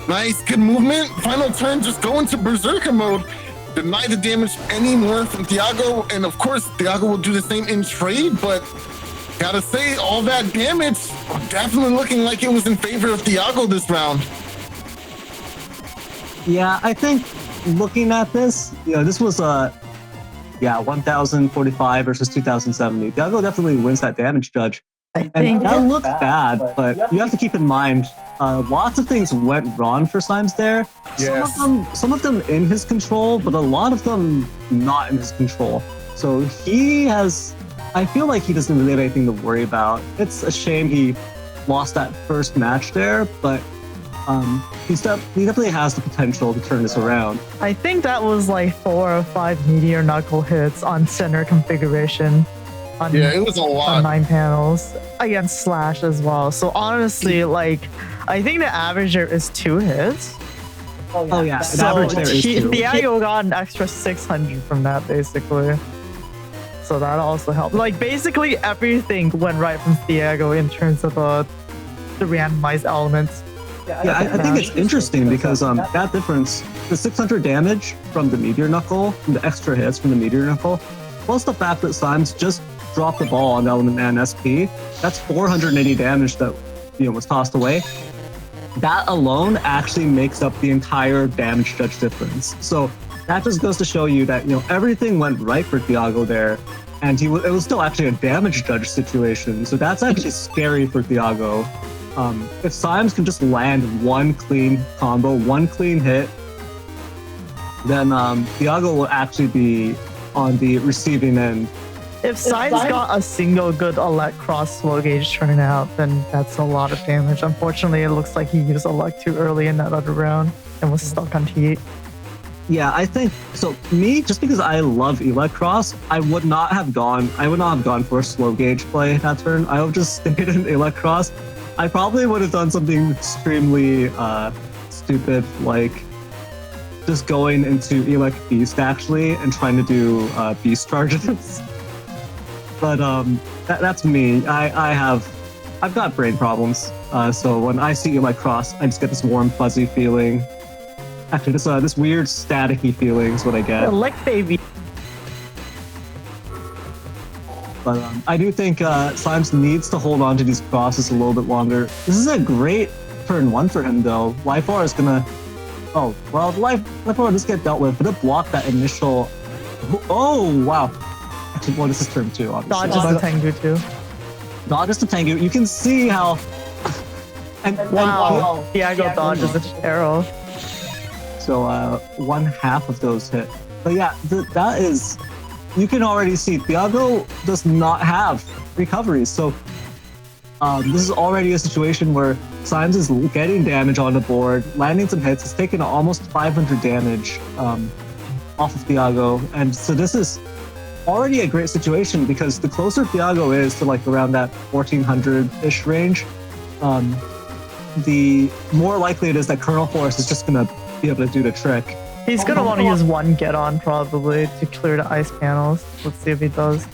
Nice, good movement. Final turn, just go into Berserker mode. Deny the damage anymore from Thiago. And of course, Thiago will do the same in trade, but gotta say, all that damage definitely looking like it was in favor of Thiago this round. Yeah, I think looking at this, this was 1,045 versus 2,070. Thiago definitely wins that damage judge. I And think that looks bad, but you have to keep in mind, lots of things went wrong for Symes there. Yes. Some of them in his control, but a lot of them not in his control. So I feel like he doesn't really have anything to worry about. It's a shame he lost that first match there, but he definitely has the potential to turn this around. I think that was like 4 or 5 meteor knuckle hits on center configuration. Yeah, it was a lot. On 9 panels against Slash as well. So honestly, like, I think the average there is 2 hits. Oh yeah, the So average there is 2. Thiago got an extra 600 from that basically. So that also helped. Like basically everything went right from Thiago in terms of the randomized elements. Yeah, I think it's interesting because that difference, the 600 damage from the Meteor Knuckle, from the extra hits from the Meteor Knuckle, plus the fact that Symes just dropped the ball on Element and SP, that's 480 damage that was tossed away. That alone actually makes up the entire damage judge difference. So that just goes to show you that everything went right for Thiago there, and it was still actually a damage judge situation. So that's actually scary for Thiago. If Symes can just land one clean combo, one clean hit, then Thiago will actually be on the receiving end. If Symes got a single good elect cross slow gauge turning out, then that's a lot of damage. Unfortunately, it looks like he used elect too early in that other round and was stuck on T8. Yeah, I think so. Me, just because I love elect cross, I would not have gone for a slow gauge play that turn. I would just stayed in elect cross. I probably would have done something extremely stupid, like just going into elect beast actually and trying to do beast charges. But that's me. I've got brain problems. So when I see elect cross, I just get this warm, fuzzy feeling. Actually, this weird staticky feeling is what I get. Elect baby. But I do think Symes needs to hold on to these crosses a little bit longer. This is a great turn 1 for him, though. Life-R is gonna... Oh, well, Life-R will just get dealt with, but it blocked that initial... Oh, wow. Actually, well, this is turn 2, obviously. Dodges the Tengu too. Dodges the Tengu. You can see how... And Wow. Thiago dodges the arrow. So 1/2 of those hit. But yeah, that is... You can already see Thiago does not have recoveries. So this is already a situation where Symes is getting damage on the board, landing some hits. It's taken almost 500 damage off of Thiago. And so this is already a great situation because the closer Thiago is to like around that 1400-ish range, the more likely it is that Colonel Force is just going to be able to do the trick. He's gonna want to use one get on probably to clear the ice panels. Let's see if he does.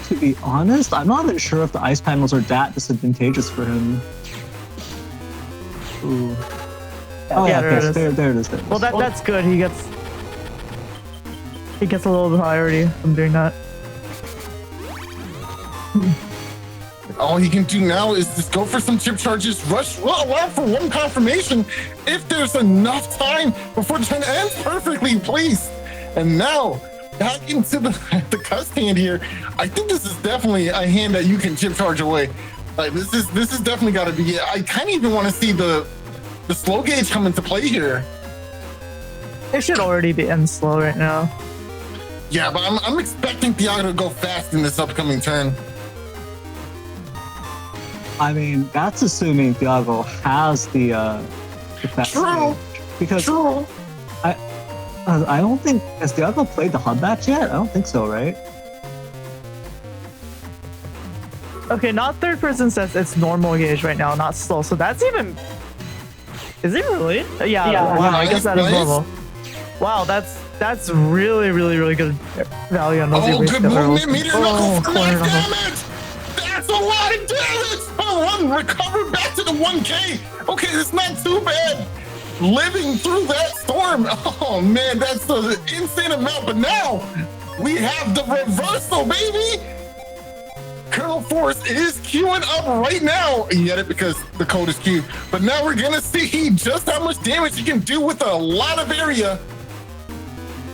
To be honest, I'm not even sure if the ice panels are that disadvantageous for him. Ooh. Oh yeah, there it is. There it is. Well, that's good. He gets a little priority from doing that. All he can do now is just go for some chip charges, rush allow for one confirmation if there's enough time before the turn ends perfectly placed. And now back into the cuss hand here. I think this is definitely a hand that you can chip charge away. Like this is definitely got to be it. I kind of even want to see the slow gauge come into play here. It should already be in slow right now. Yeah, but I'm expecting Thiago to go fast in this upcoming turn. I mean, that's assuming Thiago has the fast True. stage. Because True. I don't think, has Thiago played the hub batch yet? I don't think so, right? Okay, not third person says it's normal gauge right now, not slow. So that's even... Is it really? Yeah, wow, I guess that is normal. Wow, that's really, really, really good value on those. Oh, good movement, meteor knuckle for corner life knuckle. damage! That's a lot of damage! One recovered back to the 1K! Okay, it's not too bad. Living through that storm. Oh man, that's an insane amount. But now we have the reversal, baby! Gale Force is queuing up right now. You get it because the code is Q. But now we're gonna see just how much damage he can do with a lot of area.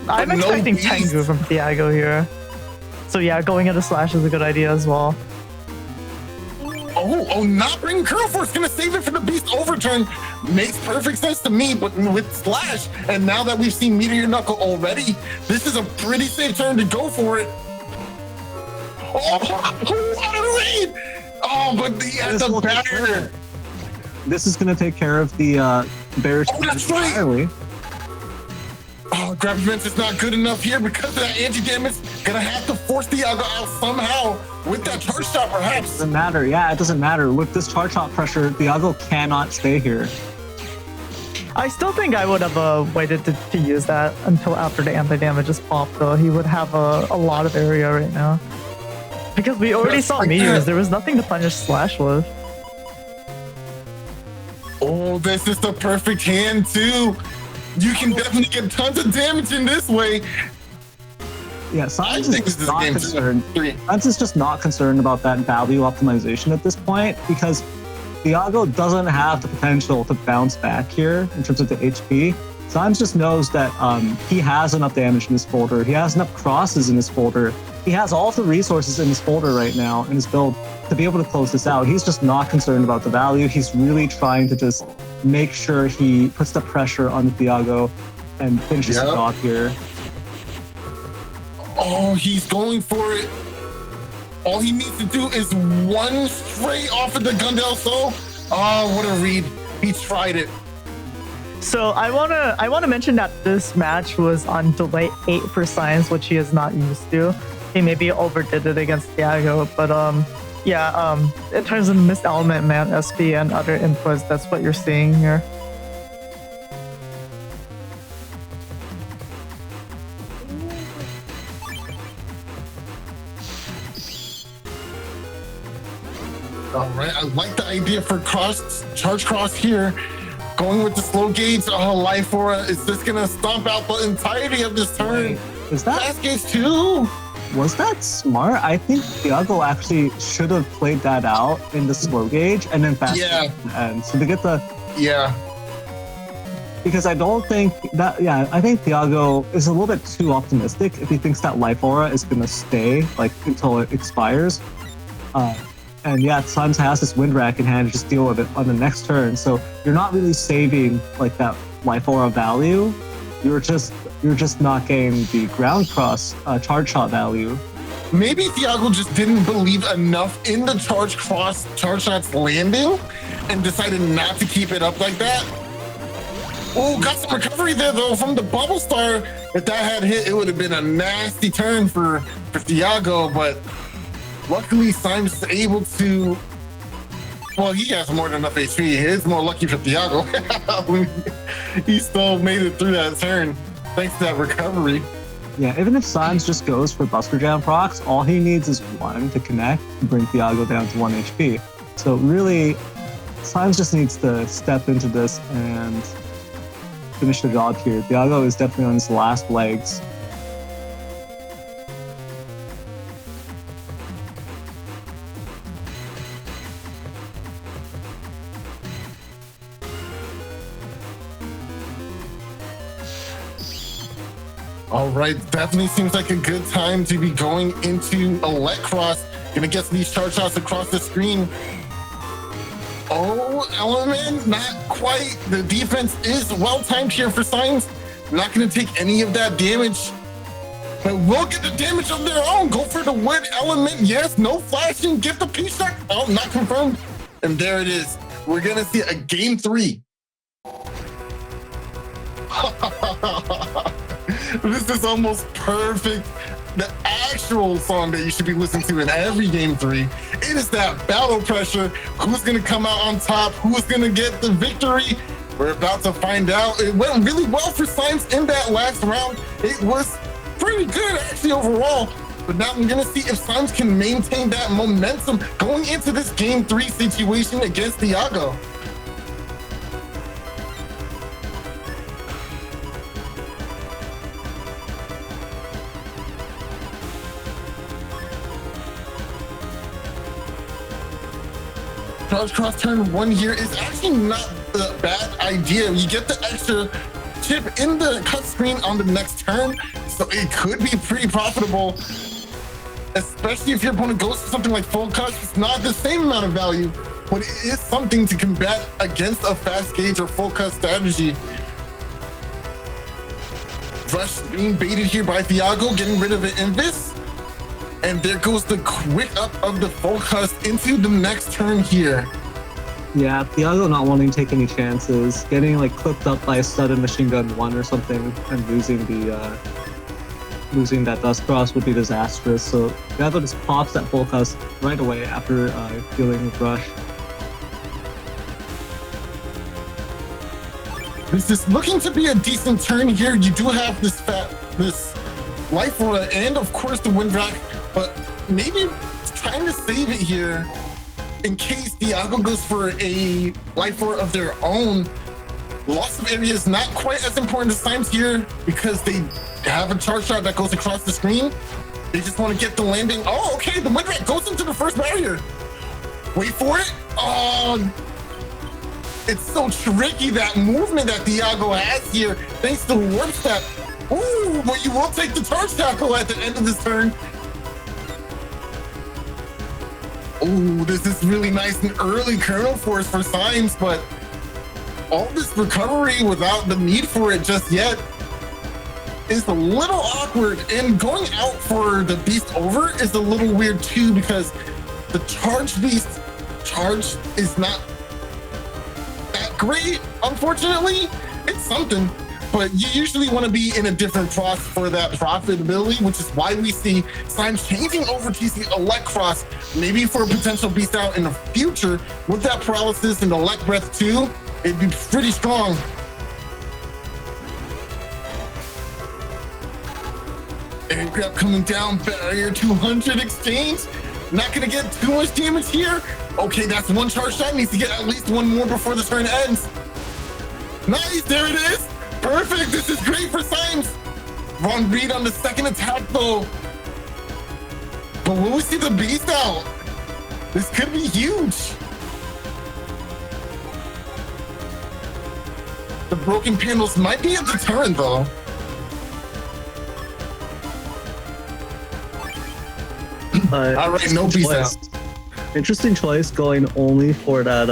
I'm expecting Tengu from Thiago here. So yeah, going into Slash is a good idea as well. Oh, not bringing Curl Force, gonna save it for the Beast Overturn. Makes perfect sense to me, but with Slash, and now that we've seen Meteor Knuckle already, this is a pretty safe turn to go for it. Oh, what a lead! Oh, but he has the barrier. This is gonna take care of the bearish. Oh, that's right. Entirely. Oh, grab defense is not good enough here because of that anti-damage. Gonna have to force Thiago out somehow with that charge shot, perhaps. Doesn't matter. Yeah, it doesn't matter. With this charge shot pressure, Thiago cannot stay here. I still think I would have waited to use that until after the anti-damage is popped, though. He would have a lot of area right now. Because we already saw meteors. There was nothing to punish Slash with. Oh, this is the perfect hand, too. You can definitely get tons of damage in this way. Yeah, Symes is just not concerned. Symes is just not concerned about that value optimization at this point because Thiago doesn't have the potential to bounce back here in terms of the HP. Symes just knows that he has enough damage in his folder. He has enough crosses in his folder. He has all of the resources in his folder right now in his build to be able to close this out. He's just not concerned about the value. He's really trying to just make sure he puts the pressure on Thiago and finishes the job here. Oh, he's going for it. All he needs to do is one straight off of the Gundel Soul. Oh, what a read. He tried it. So I wanna mention that this match was on delay 8 for Symes, which he is not used to. He maybe overdid it against Thiago, but in terms of missed element, man, SP and other inputs, that's what you're seeing here. All right, I like the idea for charge cross here. Going with the slow gauge, Life Aura is just gonna stomp out the entirety of this turn. Is that fast gauge too? Was that smart? I think Thiago actually should have played that out in the slow gauge and then fast gauge at the end. So to get the because I don't think that I think Thiago is a little bit too optimistic if he thinks that Life Aura is gonna stay like until it expires. And Symes has this Wind Rack in hand to just deal with it on the next turn. So you're not really saving like that Life Aura value. You're just not getting the ground cross charge shot value. Maybe Thiago just didn't believe enough in the charge shot's landing and decided not to keep it up like that. Oh, got some recovery there though from the Bubble Star. If that had hit, it would have been a nasty turn for Thiago, but luckily Symes is able to, well, he has more than enough HP. It's more lucky for Thiago. He still made it through that turn thanks to that recovery. Yeah, even if Symes just goes for Buster Jam procs, all he needs is one to connect and bring Thiago down to 1 HP. So really, Symes just needs to step into this and finish the job here. Thiago is definitely on his last legs. All right, definitely seems like a good time to be going into a let cross. Gonna get these charge shots across the screen. Oh, element, not quite. The defense is well timed here for Symes. Not gonna take any of that damage, but we'll get the damage of their own. Go for the wood element. Yes, no flashing. Get the P shot. Oh, not confirmed. And there it is. We're gonna see a game 3. This is almost perfect. The actual song that you should be listening to in every game 3. It is that battle pressure. Who's gonna come out on top? Who's gonna get the victory? We're about to find out. It went really well for Symes in that last round. It was pretty good actually overall. But now I'm gonna see if Symes can maintain that momentum going into this game 3 situation against Thiago. SoulXCross turn 1 here is actually not the bad idea. You get the extra chip in the cut screen on the next turn, so it could be pretty profitable, especially if your opponent goes for something like full cut. It's not the same amount of value, but it is something to combat against a fast gauge or full cut strategy. Rush being baited here by Thiago, getting rid of the Invis. And there goes the quick up of the full cut into the next turn here. Yeah, Thiago not wanting to take any chances, getting like clipped up by a sudden machine gun 1 or something, and losing that dust cross would be disastrous. So Thiago just pops that full cut right away after dealing with Rush. This is looking to be a decent turn here. You do have this life aura and of course the wind rack, but maybe trying to save it here in case Thiago goes for a life aura of their own. Loss of area is not quite as important as Symes here because they have a charge shot that goes across the screen. They just want to get the landing. Oh, okay, the wind rack goes into the first barrier. Wait for it. Oh, it's so tricky, that movement that Thiago has here, thanks to the warp step. Ooh, but you will take the charge tackle at the end of this turn. Ooh, this is really nice and early kernel force for Symes, but all this recovery without the need for it just yet is a little awkward. And going out for the beast over is a little weird too, because the charge beast charge is not great, unfortunately. It's something, but you usually want to be in a different cross for that profitability, which is why we see Symes changing over to the elect cross, maybe for a potential beast out in the future. With that paralysis and elect breath too, it'd be pretty strong. Air grab coming down, barrier 200 exchange. Not gonna get too much damage here. Okay, that's one charge shot. Needs to get at least one more before the turn ends. Nice, there it is. Perfect, this is great for Symes. Wrong read on the second attack though. But will we see the beast out? This could be huge. The broken panels might be a deterrent though. All right, no beast out. Interesting choice going only for that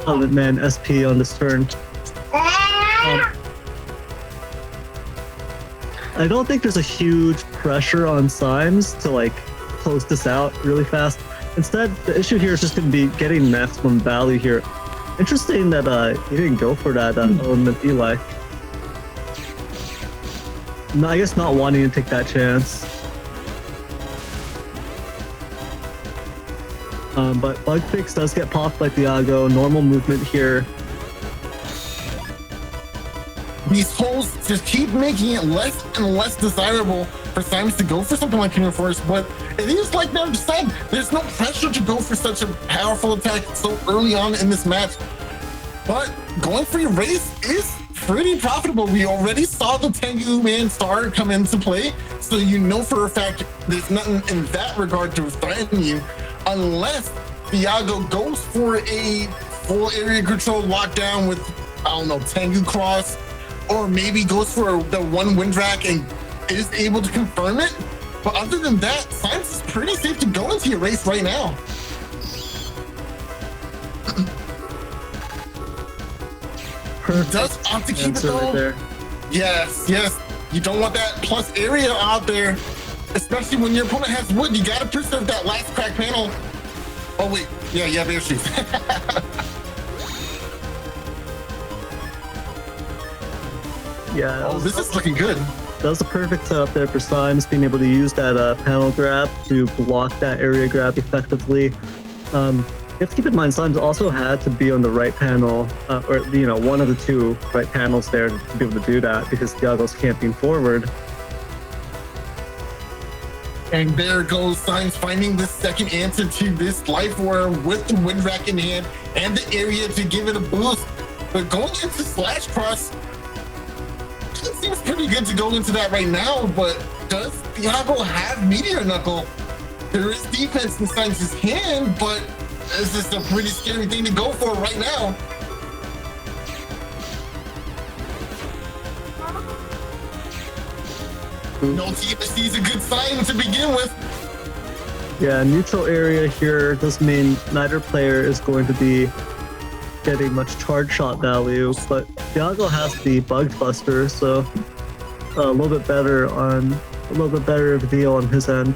Pilot Man SP on this turn. I don't think there's a huge pressure on Symes to like close this out really fast. Instead, the issue here is just going to be getting maximum value here. Interesting that he didn't go for that element Eli. No, I guess not wanting to take that chance. But Bug Fix does get popped by Thiago. Normal movement here. These holes just keep making it less and less desirable for Symes to go for something like Kingdom Force, but it is like Neryth said, there's no pressure to go for such a powerful attack so early on in this match. But going for your race is pretty profitable. We already saw the Tengu Man Star come into play, so you know for a fact there's nothing in that regard to threaten you, unless Thiago goes for a full area control lockdown with, I don't know, Tengu Cross, or maybe goes for the one wind rack and is able to confirm it. But other than that, Symes is pretty safe to go into your race right now. Perfect. Does opt to keep it though. Right there. Yes, yes. You don't want that plus area out there, especially when your opponent has wood. You gotta preserve that last crack panel. Oh wait, yeah, you have air shoes. Yeah. Oh, this is looking good. That was the perfect setup there for Symes, being able to use that panel grab to block that area grab effectively. You have to keep in mind, Symes also had to be on the right panel, or one of the two right panels there to be able to do that because Thiago's camping forward. And there goes Symes finding the second answer to this life war with the wind rack in hand and the area to give it a boost. But going into SoulXCross, it seems pretty good to go into that right now, but does Thiago have Meteor Knuckle? There is defense in Symes' hand, but This is a pretty scary thing to go for right now. No TFC is a good sign to begin with. Yeah, neutral area here does mean neither player is going to be getting much charge shot value, but Thiago has the bugged buster, so a little bit better of a deal on his end.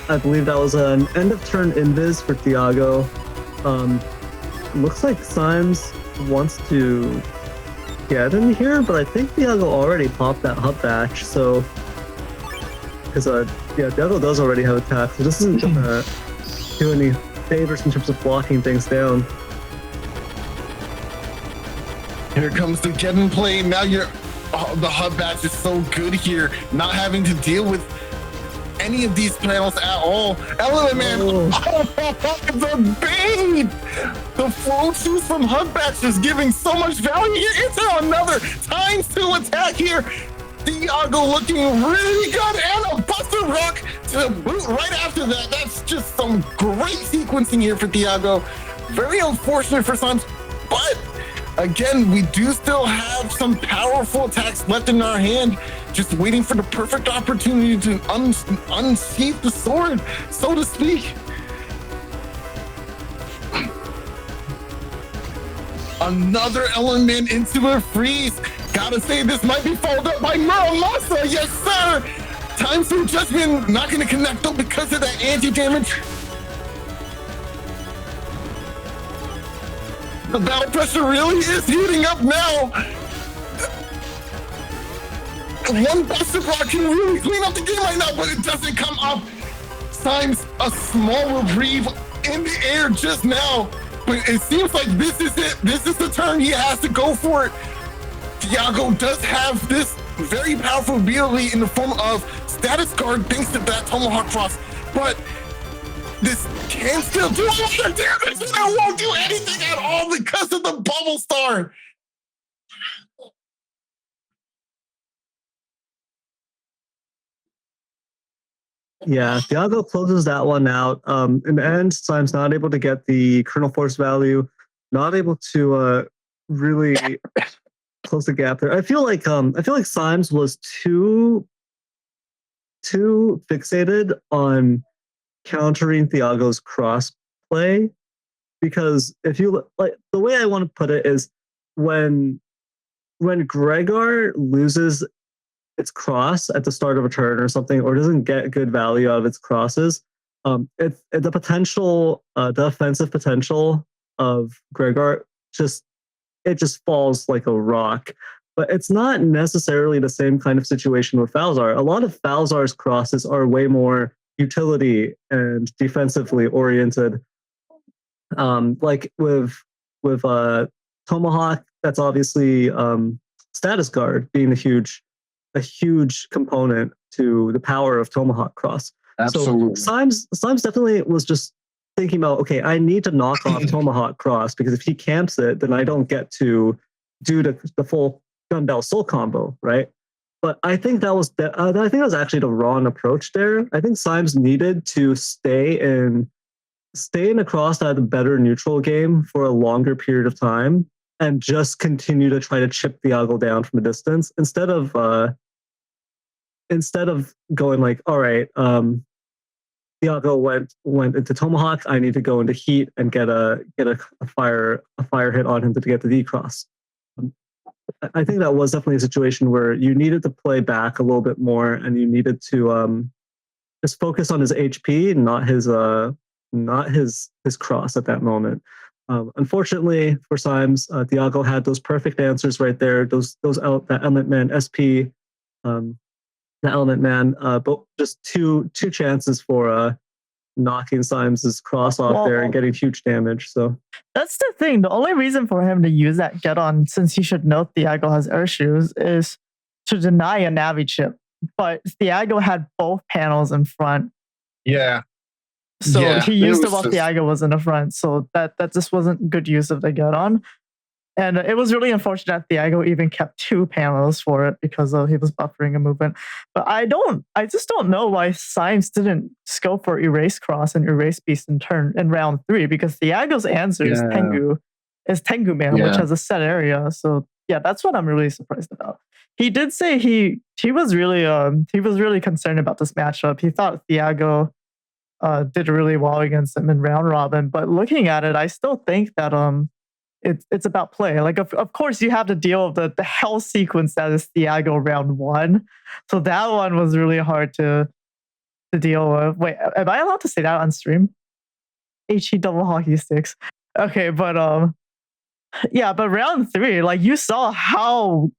I believe that was an end of turn invis for Thiago. Looks like Symes wants to get in here, but I think Thiago already popped that hub batch, so because Thiago does already have attack, so this isn't gonna do any favors in terms of blocking things down. Here comes the get in play. Now the hub batch is so good here, not having to deal with any of these panels at all. Element Man, the bait! The flow twos from hub batch is giving so much value here. Into another times 2 attack here. Thiago looking really good, and a Buster Rock to boot right after that. That's just some great sequencing here for Thiago. Very unfortunate for Symes, but again, we do still have some powerful attacks left in our hand, just waiting for the perfect opportunity to unsheath the sword, so to speak. Another element into a freeze. Gotta say, this might be followed up by Muramasa. Yes, sir. Times 2 Judgment not gonna connect though because of that anti-damage. The battle pressure really is heating up now. One Buster Block can really clean up the game right now, but it doesn't come up. Symes a small reprieve in the air just now, but it seems like this is it. This is the turn he has to go for it. Thiago does have this very powerful ability in the form of status guard thanks to that Tomahawk Cross, but this can still do a lot of damage, and it won't do anything at all because of the bubble star. Yeah, Thiago closes that one out. In the end, Symes not able to get the kernel force value, not able to really close the gap there. I feel like Symes was too fixated on countering Thiago's cross play, because if you like, the way I want to put it is when Gregor loses its cross at the start of a turn or something, or doesn't get good value out of its crosses, it's the potential, the offensive potential of Gregor just falls like a rock. But it's not necessarily the same kind of situation with Falzar. A lot of Falzar's crosses are way more utility and defensively oriented. Like with Tomahawk, that's obviously status guard being a huge component to the power of Tomahawk cross. Absolutely. So Symes definitely was just thinking about, okay, I need to knock off Tomahawk cross, because if he camps it, then I don't get to do the full Gunbell Soul combo, right? But I think that was actually the wrong approach there. I think Symes needed to stay in a cross that had a better neutral game for a longer period of time, and just continue to try to chip Thiago down from a distance instead of going like, all right, Thiago went into Tomahawk, I need to go into heat and get a fire hit on him to get the V cross. I think that was definitely a situation where you needed to play back a little bit more, and you needed to just focus on his HP, not his cross at that moment. Unfortunately for Symes, Thiago had those perfect answers right there. That Element Man SP, the Element Man, but just two chances for knocking Symes' cross off there and getting huge damage. So that's the thing. The only reason for him to use that get on, since he should know Thiago has air shoes, is to deny a Navi chip. But Thiago had both panels in front. Yeah. So he used it while Thiago was in the front. So that just wasn't good use of the get on. And it was really unfortunate that Thiago even kept 2 panels for it because he was buffering a movement. But I just don't know why Symes didn't just go for Erase Cross and Erase Beast in round 3, because Thiago's answer is Tengu Man, which has a set area. So yeah, that's what I'm really surprised about. He did say he was really concerned about this matchup. He thought Thiago did really well against him in round robin, but looking at it, I still think that it's about play. Like, of course, you have to deal with the hell sequence that is Thiago round 1. So that one was really hard to deal with. Wait, am I allowed to say that on stream? HE double hockey sticks. Okay, but yeah, but round 3, like, you saw how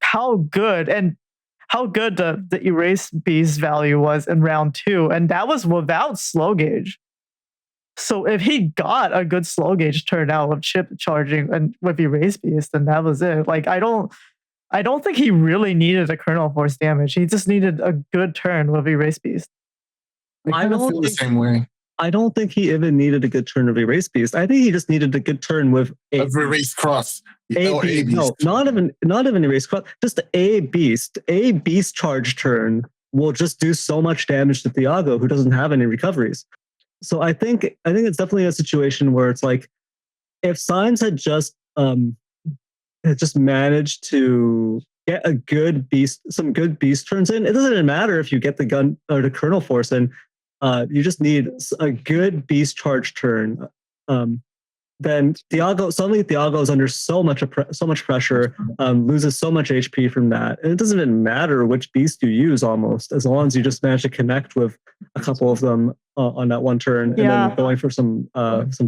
good the Erase Beast value was in round 2, and that was without slow gauge. So if he got a good slow gauge turnout with chip charging and with Erase Beast, then that was it. Like, I don't think he really needed a kernel force damage. He just needed a good turn with Erase Beast. I don't feel the same way. I don't think he even needed a good turn of Erase Beast. I think he just needed a good turn with Erase Cross. A beast. No, not even Erase Cross. Just a beast. A beast charge turn will just do so much damage to Thiago, who doesn't have any recoveries. So I think it's definitely a situation where it's like, if Symes had just managed to get some good beast turns in, it doesn't even matter if you get the gun or the kernel force in. You just need a good beast charge turn. Then Thiago is under so much pressure, loses so much HP from that, and it doesn't even matter which beast you use, almost, as long as you just manage to connect with a couple of them on that one turn, and then going for some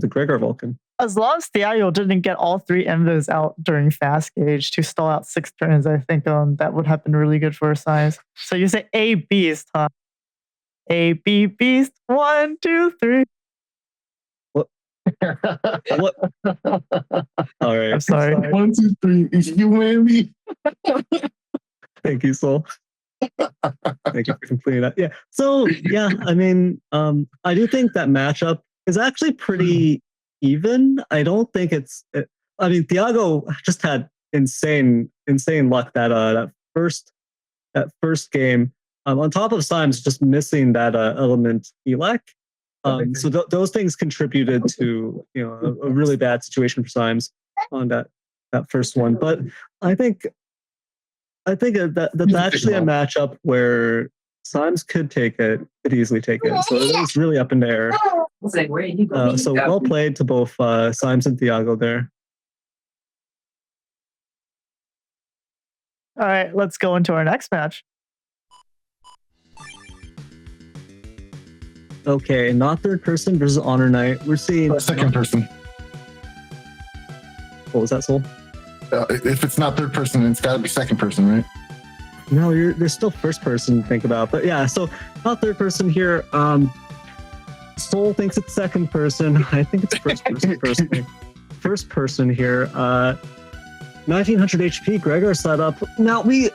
Gregor Vulcan. As long as Thiago didn't get all 3 envys out during fast gauge to stall out 6 turns, I think that would have been really good for Symes. So you say A beast, huh? A B beast, 1, 2, 3. What? All right. I'm sorry. 1, 2, 3. You win me. Thank you, Soul. Thank you for completing that. Yeah. So yeah, I mean, I do think that matchup is actually pretty even. I don't think I mean, Thiago just had insane luck that first game. On top of Symes just missing that element elec. So those things contributed to a really bad situation for Symes on that first one. But I think that's actually a matchup where Symes could easily take it. So it's really up in the air. So well played to both Symes and Thiago there. All right, let's go into our next match. Okay, not third person versus HonorNite. We're seeing second person. What was that, Soul? If it's not third person, it's got to be second person, right? No, there's still first person to think about. But yeah, so not third person here. Soul thinks it's second person. I think it's first person personally. First person here. 1900 HP Gregor setup. Now we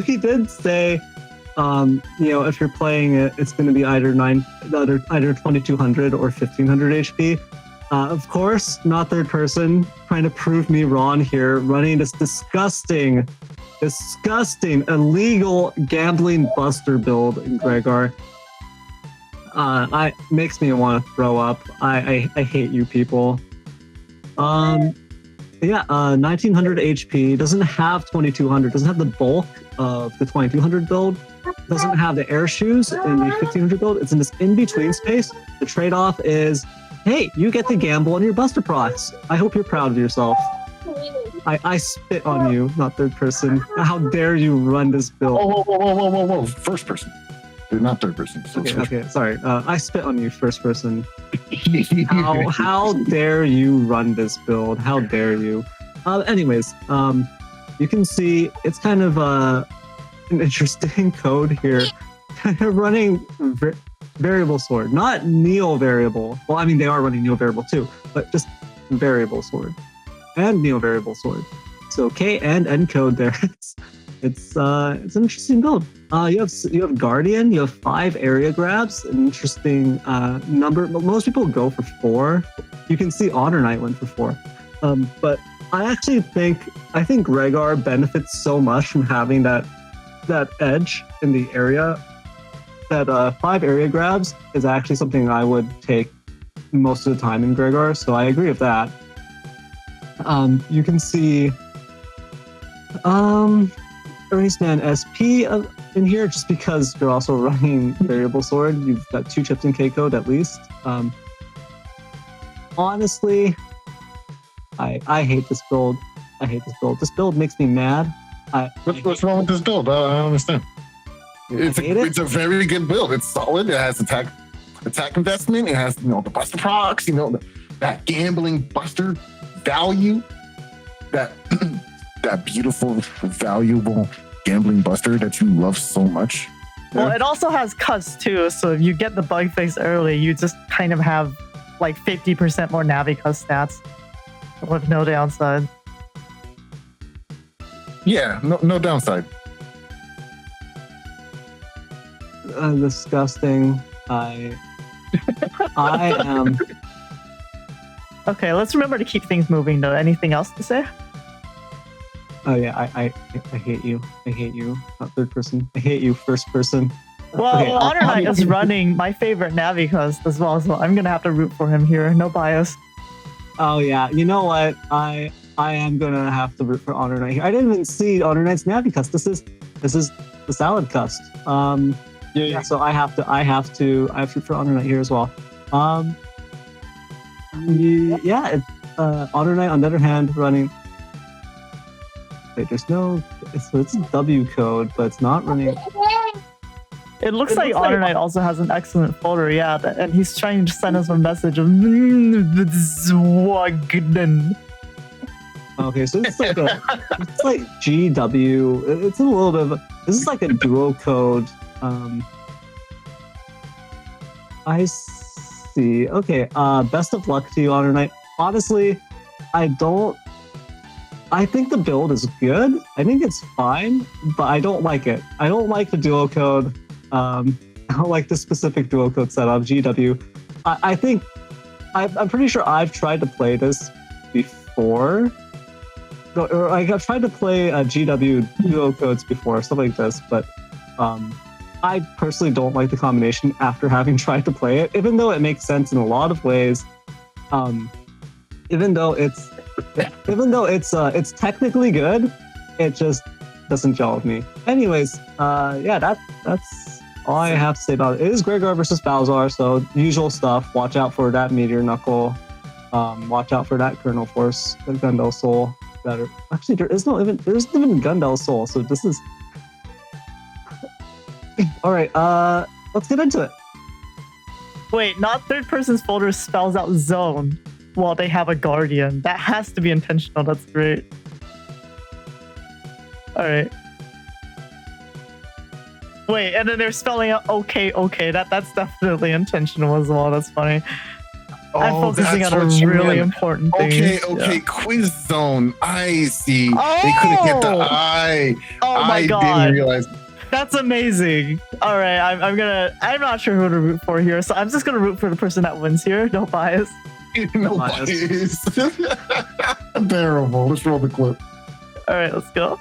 did say if you're playing it, it's going to be either 2200 or 1500 HP. Of course, not third person, trying to prove me wrong here, running this disgusting, illegal gambling buster build in Gregor. Makes me want to throw up. I hate you people. 1900 HP, doesn't have 2200, doesn't have the bulk of the 2200 build, doesn't have the air shoes in the 1500 build. It's in this in-between space. The trade-off is, hey, you get to gamble on your buster procs. I hope you're proud of yourself. I spit on you, not third person. How dare you run this build? Whoa. First person. You're not third person. Okay, sorry. I spit on you, first person. How dare you run this build? How dare you? Anyways, you can see it's kind of an interesting code here. Running variable sword, not neo variable. Well, I mean, they are running neo variable too, but just variable sword and neo variable sword. So K and N code there. It's an interesting build. You have Guardian. You have 5 area grabs. An interesting number. Most people go for 4. You can see HonorNite went for 4. But I think Rhaegar benefits so much from having that edge in the area that 5 area grabs is actually something I would take most of the time in Rhaegar. So I agree with that. You can see Ernie's-Man SP in here just because you're also running variable sword. You've got 2 chips in K code at least. Honestly, I hate this build. This build makes me mad. What's wrong with this build? I don't understand. It's a very good build. It's solid. It has attack investment. It has the buster procs. That gambling buster value. That beautiful, valuable gambling buster that you love so much. Well, it also has cuts too. So if you get the bug fix early, you just kind of have like 50% more Navi cuss stats with no downside. Yeah, no downside. Disgusting. I am. Okay, let's remember to keep things moving though. Anything else to say? Oh yeah, I hate you. I hate you. Not third person. I hate you first person. Well, Okay, HonorNite is running my favorite Navi cust as well, so I'm gonna have to root for him here. No bias. Oh yeah, you know what? I am gonna have to root for HonorNite here. I didn't even see HonorNite's Navi cust. This is the salad cust. Yeah. So I have to root for HonorNite here as well. HonorNite on the other hand running. Wait, there's no. It's a W code, but it's not running. It looks like HonorNite also has an excellent folder, yeah, and he's trying to send us a message of Zwagden. Okay, so it's like GW. It's a little bit of this is like a duo code. I see. Okay. Best of luck to you, HonorNite. Honestly, I think the build is good. I think it's fine, but I don't like it. I don't like the duo code. I don't like the specific duo code setup, GW. I think I'm pretty sure I've tried to play this before. Or I've tried to play GW duo codes before, stuff like this, but I personally don't like the combination after having tried to play it, even though it makes sense in a lot of ways. Even though it's technically good, it just doesn't gel with me. Anyways, that's all I have to say about it. It is Rhaegar versus Balzar, so usual stuff. Watch out for that Meteor Knuckle. Watch out for that Colonel Force, the Gundel Soul. Actually, there isn't even Gundel Soul, so this is. All right, let's get into it. Wait, not third person's folder spells out zone while they have a guardian. That has to be intentional. That's great. All right. Wait, and then they're spelling out okay. That's definitely intentional as well. That's funny. I'm focusing on a really important thing. Okay, yeah. Quiz zone. I see. Oh! They couldn't get the I. Oh my god. I didn't realize. That's amazing. All right, I'm not sure who to root for here, so I'm just gonna root for the person that wins here. No bias. No bias. Terrible. Let's roll the clip. All right, let's go.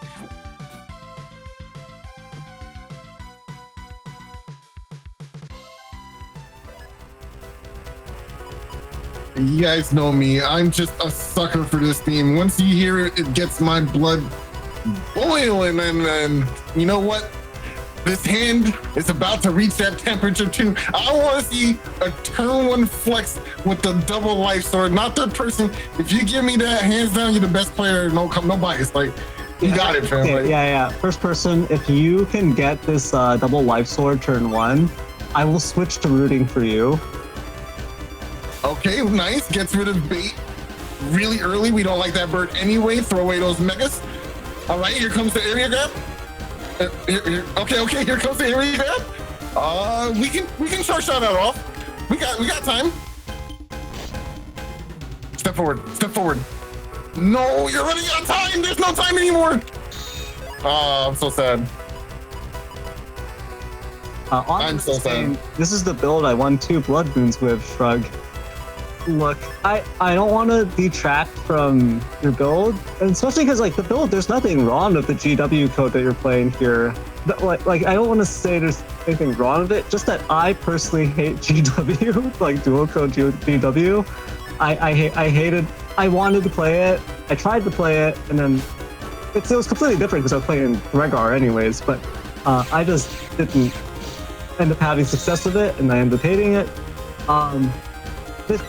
You guys know me. I'm just a sucker for this theme. Once you hear it, it gets my blood boiling. And you know what? This hand is about to reach that temperature too. I want to see a turn 1 flex with the double life sword. Not third person. If you give me that, hands down, you're the best player. No bias. Like, you got it, fam. Okay, yeah. First person, if you can get this double life sword turn 1, I will switch to rooting for you. Okay, nice. Gets rid of bait really early. We don't like that bird anyway. Throw away those megas. All right, here comes the area grab. Okay, here comes the area grab. We can short shot that off. We got time. Step forward. No, you're running out of time. There's no time anymore. Oh, I'm so sad. I'm so sad. This is the build I won 2 blood moons with, Shrug. Look, I don't want to detract from your build, and especially because like the build, there's nothing wrong with the GW code that you're playing here. Like I don't want to say there's anything wrong with it. Just that I personally hate GW, like dual code GW. I hated. I wanted to play it. I tried to play it, and then it was completely different because I was playing Rhaegar anyways. But I just didn't end up having success with it, and I ended up hating it.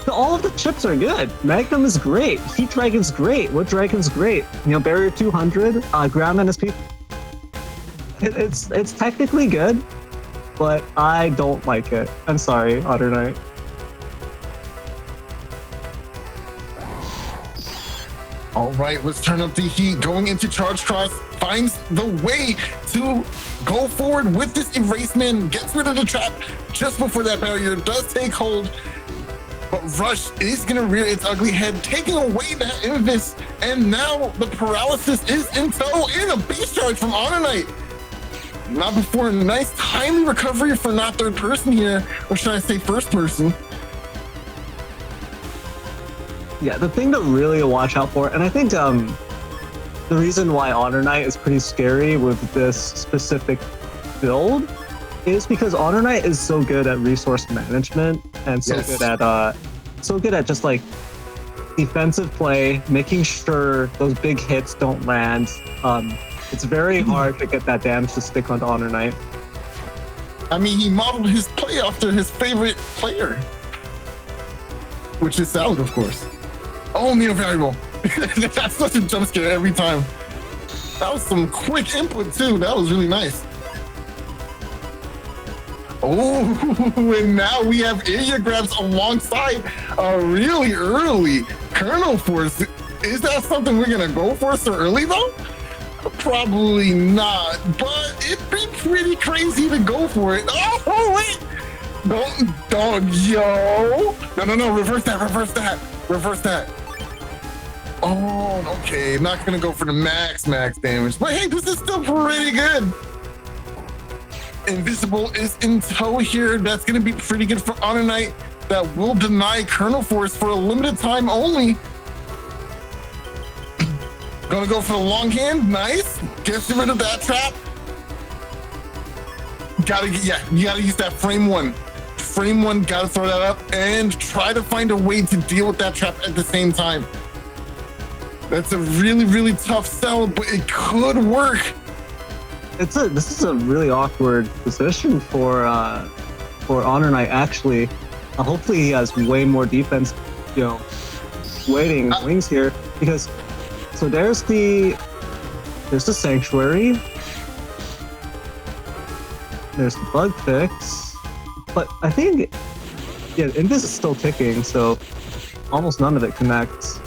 All of the chips are good. Magnum is great. Heat Dragon's great. Wood Dragon's great. You know, Barrier 200, Ground NSP. It's technically good, but I don't like it. I'm sorry, HonorNite. All right, let's turn up the heat. Going into Charge Cross, finds the way to go forward with this Erasement, gets rid of the trap just before that barrier does take hold. But Rush is going to rear its ugly head, taking away that Invis. And now the paralysis is in tow, and a beast charge from HonorNite. Not before a nice timely recovery for not third person here, or should I say first person. Yeah, the thing to really watch out for, and I think the reason why HonorNite is pretty scary with this specific build is because HonorNite is so good at resource management and so good at just like defensive play, making sure those big hits don't land. It's very hard to get that damage to stick onto HonorNite. I mean, he modeled his play after his favorite player, which is Salad, of course. Oh, Neo Variable. That's such a jump scare every time. That was some quick input too. That was really nice. Oh, and now we have area grabs alongside a really early Colonel Force. Is that something we're gonna go for so early though? Probably not, but it'd be pretty crazy to go for it. Oh, wait! Don't, yo! No, reverse that. Oh, okay, not gonna go for the max damage, but hey, this is still pretty good. Invisible is in tow here. That's gonna be pretty good for HonorNite. That will deny Colonel Force for a limited time only. Gonna go for the long hand. Nice. Gets rid of that trap. You gotta use that frame one. Frame one, gotta throw that up and try to find a way to deal with that trap at the same time. That's a really, really tough sell, but it could work. This is a really awkward position for HonorNite actually. Hopefully he has way more defense, waiting wings here, because so there's the Sanctuary, there's the bug fix, but I think Invis is still ticking, so almost none of it connects.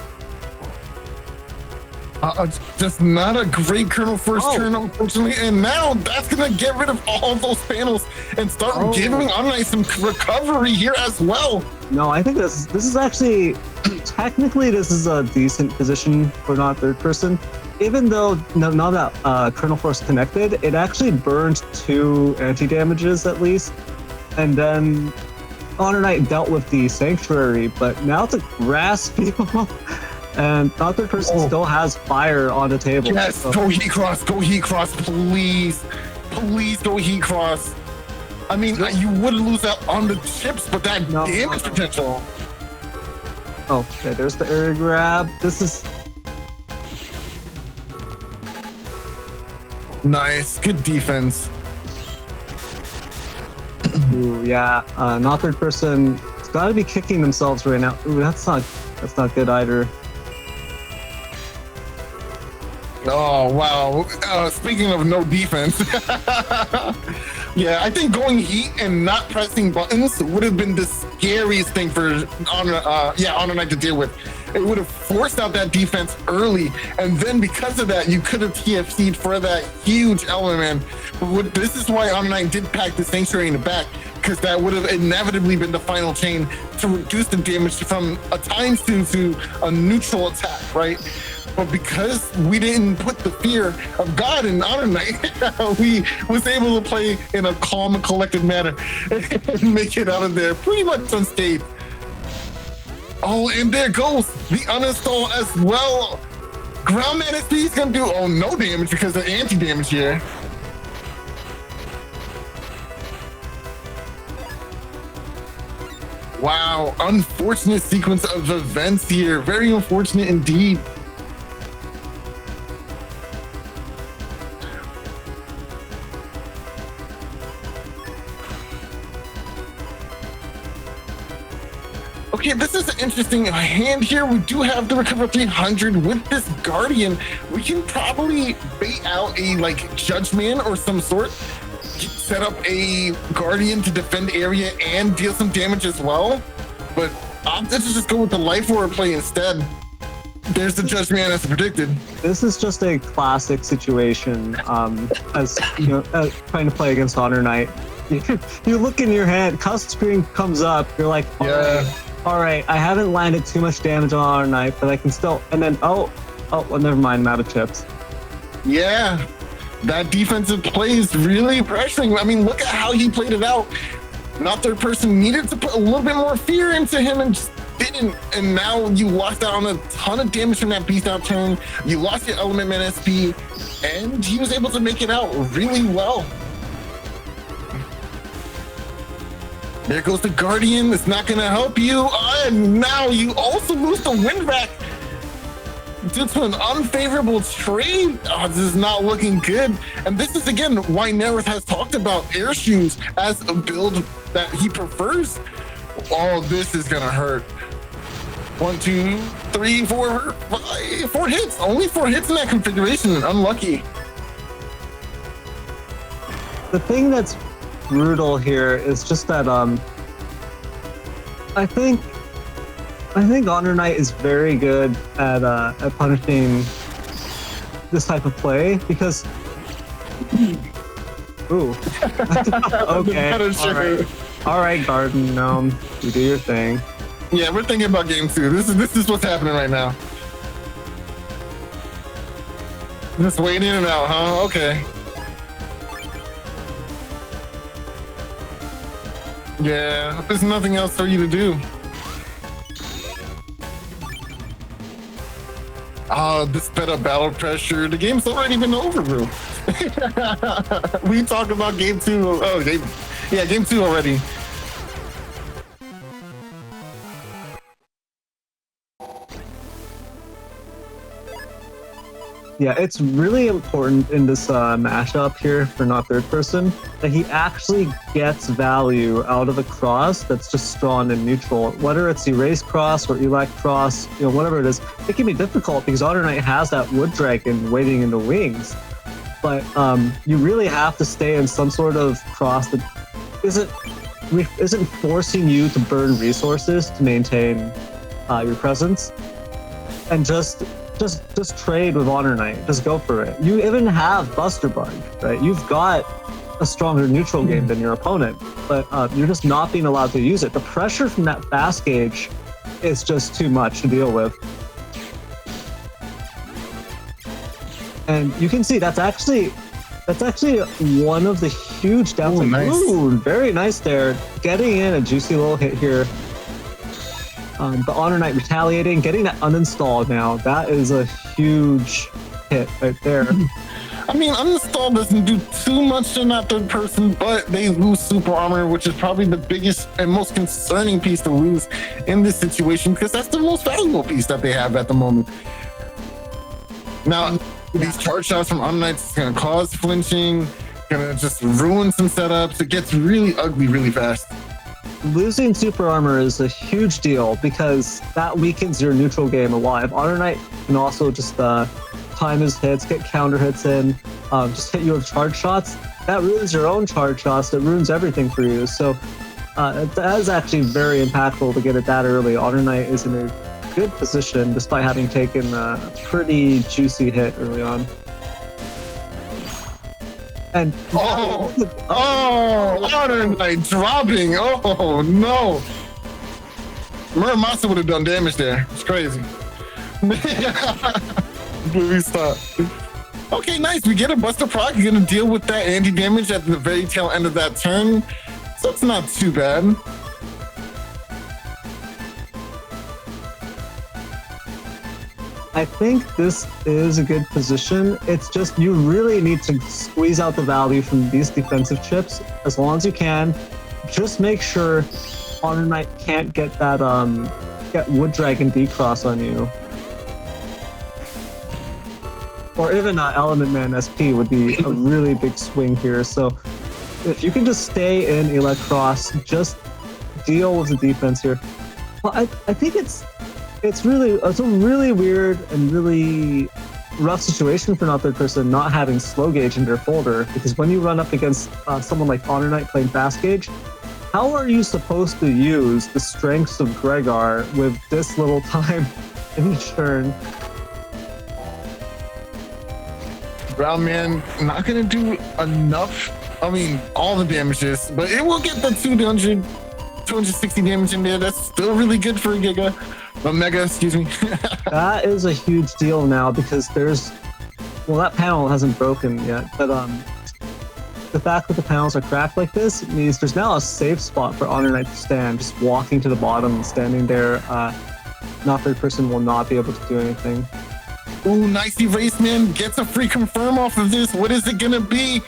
Just not a great Colonel Force turn, unfortunately. And now that's going to get rid of all of those panels and start giving HonorNite some recovery here as well. No, I think this is actually, technically, this is a decent position for not third person. Even though now that Colonel Force connected, it actually burned 2 anti-damages at least. And then HonorNite dealt with the Sanctuary, but now it's a grass field. And the other person still has fire on the table. Yes, so. Go heat cross, please. Please go heat cross. I mean, you would lose out on the chips, but that damage potential. Oh, okay, there's the air grab. This is... Nice, good defense. Ooh, yeah, not third person. It's gotta be kicking themselves right now. Ooh, that's not good either. Oh, wow. Speaking of no defense. Yeah, I think going heat and not pressing buttons would have been the scariest thing for HonorNite to deal with. It would have forced out that defense early, and then because of that, you could have TFC'd for that huge element. But this is why HonorNite did pack the Sanctuary in the back, because that would have inevitably been the final chain to reduce the damage from a ×2 to a neutral attack, right? But because we didn't put the fear of God in HonorNite, we was able to play in a calm and collected manner and make it out of there pretty much unscathed. Oh, and there goes the uninstall as well. Ground man SP is gonna do no damage because of anti-damage here. Wow, unfortunate sequence of events here. Very unfortunate indeed. Okay, this is an interesting hand here. We do have the recover 300 with this Guardian. We can probably bait out a Judge Man or some sort. Set up a Guardian to defend area and deal some damage as well. But let's just go with the Life Orb play instead. There's the Judge Man as predicted. This is just a classic situation. As you know, trying to play against HonorNite. You look in your hand, cusp screen comes up. You're like, all right, I haven't landed too much damage on HonorNite, but I can still. And then well, never mind, I'm out of chips. Yeah. That defensive play is really pressuring. I mean, look at how he played it out. Not third person needed to put a little bit more fear into him and just didn't. And now you lost out on a ton of damage from that beast out turn. You lost your element man SP, and he was able to make it out really well. There goes the Guardian. It's not going to help you. And now you also lose the wind back due to an unfavorable trade. This is not looking good. And this is, again, why Neryth has talked about air shoes as a build that he prefers. Oh, this is going to hurt. 1, 2, 3, 4, 5, 4 hits. Only 4 hits in that configuration. Unlucky. The thing that's brutal here is just that I think HonorNite is very good at punishing this type of play because okay, all right, Garden Gnome, you do your thing. Yeah, we're thinking about game 2. This is what's happening right now. Just waiting it out, huh? Okay. Yeah, there's nothing else for you to do. This sped up battle pressure. The game's already been over, bro. We talked about game 2. Game 2 already. Yeah, it's really important in this mashup here for not third person that he actually gets value out of a cross that's just strong and neutral. Whether it's erase cross or elect cross, whatever it is, it can be difficult because HonorNite has that wood dragon waiting in the wings. But you really have to stay in some sort of cross that isn't forcing you to burn resources to maintain your presence, and just trade with HonorNite. Just go for it. You even have Buster Bug, right? You've got a stronger neutral game than your opponent, but you're just not being allowed to use it. The pressure from that fast gauge is just too much to deal with. And you can see that's actually one of the huge downsides. Nice. Ooh, very nice there. Getting in a juicy little hit here. The HonorNite retaliating, getting that uninstalled now, that is a huge hit right there. I mean, uninstall doesn't do too much to that third person, but they lose super armor, which is probably the biggest and most concerning piece to lose in this situation, because that's the most valuable piece that they have at the moment. Now, these charge shots from HonorNite is going to cause flinching, going to just ruin some setups. It gets really ugly really fast. Losing super armor is a huge deal because that weakens your neutral game a lot. If HonorNite can also just time his hits, get counter hits in, just hit you with charge shots, that ruins your own charge shots. That ruins everything for you. So that is actually very impactful to get it that early. HonorNite is in a good position despite having taken a pretty juicy hit early on. And HonorNite dropping. Oh no, Muramasa would have done damage there. It's crazy. Movie stop. Okay, nice. We get a Buster proc. You're gonna deal with that anti-damage at the very tail end of that turn, so it's not too bad. I think this is a good position. It's just you really need to squeeze out the value from these defensive chips as long as you can. Just make sure HonorNite can't get that get Wood Dragon D-Cross on you. Or even Element Man SP would be a really big swing here. So if you can just stay in Elect Cross, just deal with the defense here. Well, I think it's a really weird and really rough situation for not third person not having slow gauge in their folder, because when you run up against someone like HonorNite playing fast gauge, how are you supposed to use the strengths of Gregar with this little time in each turn? Brown Man not gonna do enough. I mean, all the damages, but it will get the 260 damage in there. That's still really good for a Giga. Mega, excuse me. That is a huge deal now because that panel hasn't broken yet, but the fact that the panels are cracked like this means there's now a safe spot for HonorNite to stand, just walking to the bottom and standing there. Not third person will not be able to do anything. Ooh, nice erase, man. Gets a free confirm off of this. What is it gonna be?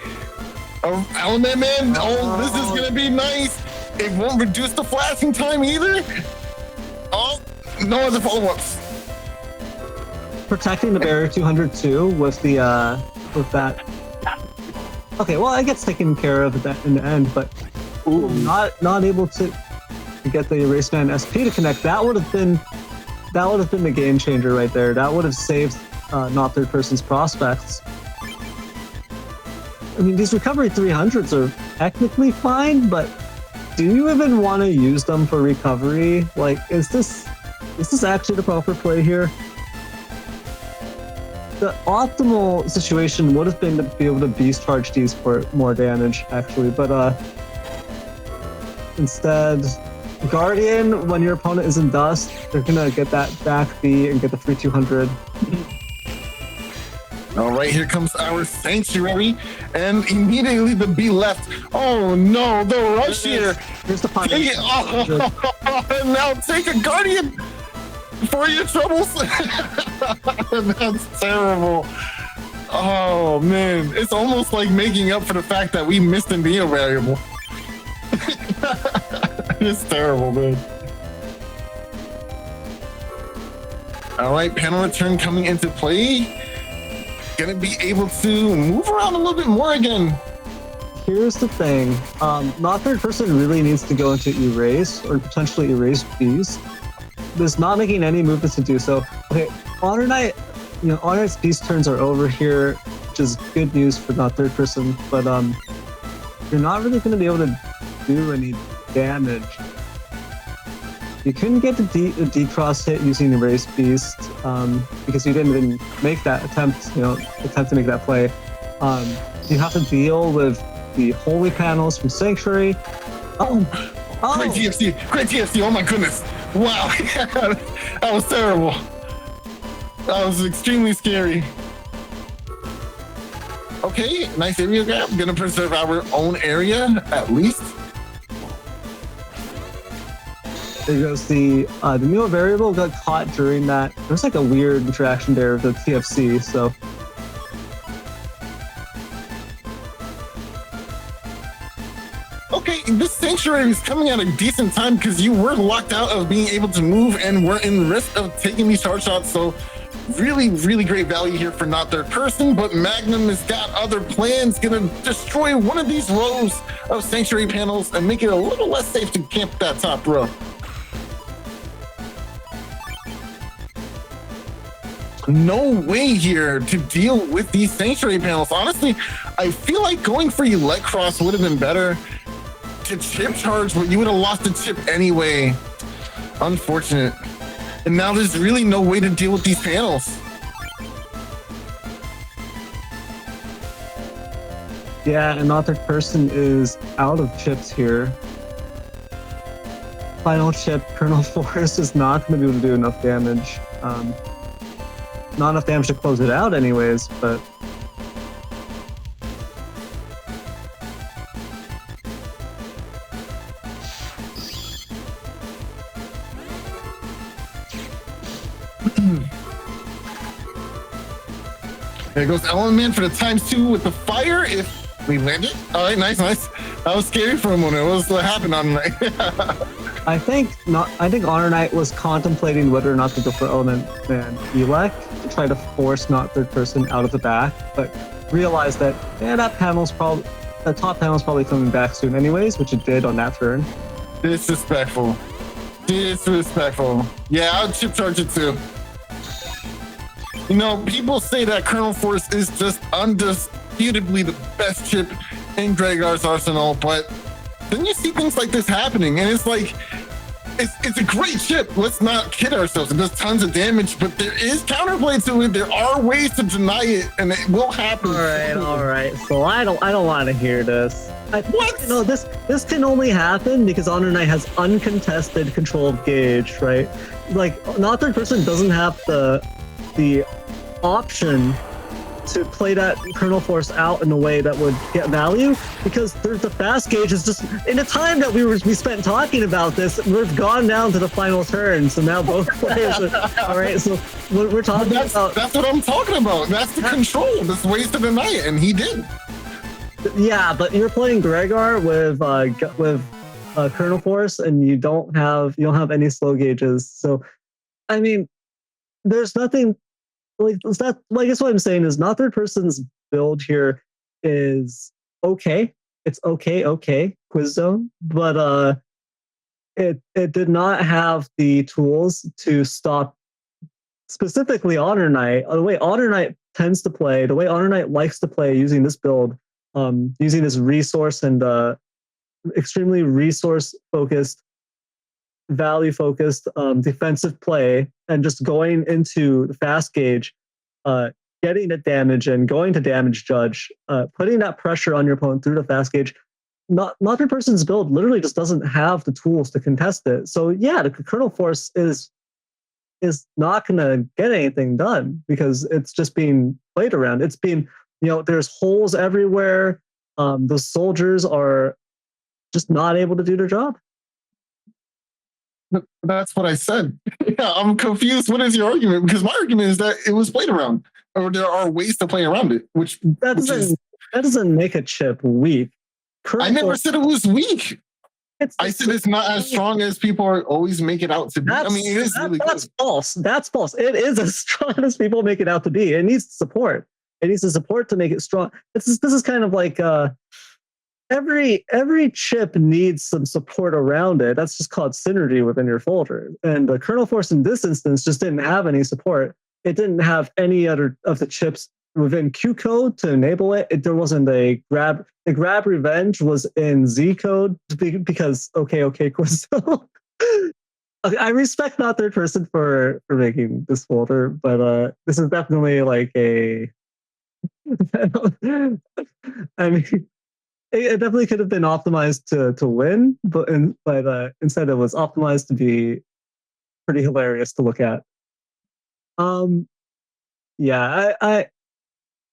Element Man? Oh, this is gonna be nice. It won't reduce the flashing time either. Oh, no other follow-ups. Protecting the barrier 202 with that. Okay, well, it gets taken care of in the end, but not able to get the Erase Man SP to connect. That would have been the game changer right there. That would have saved not third person's prospects. I mean, these recovery 300s are technically fine, but do you even want to use them for recovery? Like, is this actually the proper play here? The optimal situation would have been to be able to beast charge these for more damage, actually, but instead, Guardian, when your opponent is in dust, they're gonna get that back B and get the free 200. All right, here comes our Sanctuary, and immediately the B left. Oh no, the rush here. Here's the punish. Take it. Oh, and now take a Guardian for your troubles. That's terrible. Oh man, it's almost like making up for the fact that we missed a Neo variable. It's terrible, man. All right, panel return coming into play. Gonna be able to move around a little bit more again. Here's the thing. Not third person really needs to go into erase or potentially erase Beast. There's not making any movements to do so. Okay, HonorNite, HonorNite's Beast turns are over here, which is good news for not third person, but you're not really going to be able to do any damage. You couldn't get the D-Cross hit using Erase Beast because you didn't even make that attempt to make that play. You have to deal with the Holy Panels from Sanctuary. Oh. Great TFC, oh my goodness. Wow, that was terrible. That was extremely scary. Okay, nice area grab. Gonna preserve our own area, at least. There goes the Neo variable got caught during that. There's like a weird interaction there with the TFC, so. Okay, this Sanctuary is coming at a decent time because you were locked out of being able to move and were in risk of taking these hard shots, so really, really great value here for not third person, but Magnum has got other plans, gonna destroy one of these rows of Sanctuary panels and make it a little less safe to camp that top row. No way here to deal with these Sanctuary panels. Honestly, I feel like going for Elect Cross would have been better to chip charge, but you would have lost the chip anyway. Unfortunate. And now there's really no way to deal with these panels. Yeah, and not third person is out of chips here. Final chip, Colonel Force is not going to be able to do enough damage. Not enough damage to close it out anyways, but... There goes Element for the ×2 with the fire. If we land it. All right, nice. That was scary for a moment. What happened on night? I think HonorNite was contemplating whether or not to go for Element and Elec to try to force not third person out of the back, but realized that the top panel's probably coming back soon anyways, which it did on that turn. Disrespectful. Yeah, I'll chip charge it too. You know, people say that Colonel Force is just undisputably the best chip in Gregar's arsenal, but then you see things like this happening, and it's like, it's a great chip. Let's not kid ourselves. It does tons of damage, but there is counterplay to it. There are ways to deny it, and it will happen. All right. So I don't want to hear this. What? You know, this can only happen because HonorNite has uncontested control of gauge, right? Like, not third person doesn't have the option to play that Colonel Force out in a way that would get value, because the fast gauge is just, in the time that we spent talking about this, we've gone down to the final turn, so now both players are, all right, so we're talking that's what I'm talking about. That's the control. There's ways to deny it, and he did. Yeah, but you're playing Gregar with Colonel Force, and you don't have any slow gauges, so I mean, there's nothing. Like, it's not, I guess what I'm saying is not third person's build here is okay. It's okay, Quiz Zone, but it did not have the tools to stop specifically HonorNite. The way HonorNite tends to play, the way HonorNite likes to play using this build, using this resource and extremely resource focused, value focused defensive play, and just going into the fast gauge, getting the damage and going to damage judge, putting that pressure on your opponent through the fast gauge. Not third person's build literally just doesn't have the tools to contest it. So yeah, the Colonel Force is not going to get anything done because it's just being played around. It's being, there's holes everywhere. The soldiers are just not able to do their job. That's what I said. Yeah, I'm confused. What is your argument? Because my argument is that it was played around, or there are ways to play around it. That doesn't make a chip weak. I never said it was weak. I said it's not as strong as people are always make it out to be. I mean, it is really good. That's false. That's false. It is as strong as people make it out to be. It needs support. It needs the support to make it strong. This is kind of like every chip needs some support around it. That's just called synergy within your folder. And the Colonel Force in this instance just didn't have any support. It didn't have any other of the chips within Q code to enable it. There wasn't a grab. The grab revenge was in Z code because okay, Quiz. I respect not third person for making this folder, but this is definitely like a. I mean. It definitely could have been optimized to win, but instead it was optimized to be pretty hilarious to look at.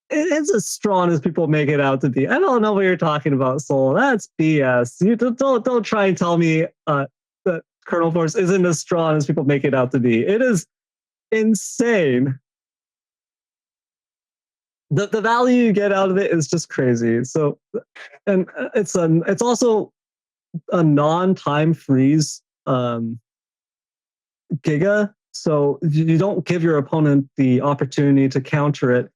It's as strong as people make it out to be. I don't know what you're talking about, Soul. That's BS. You don't try and tell me that Colonel Force isn't as strong as people make it out to be. It is insane. The value you get out of it is just crazy. So, and it's also a non-time freeze Giga. So you don't give your opponent the opportunity to counter it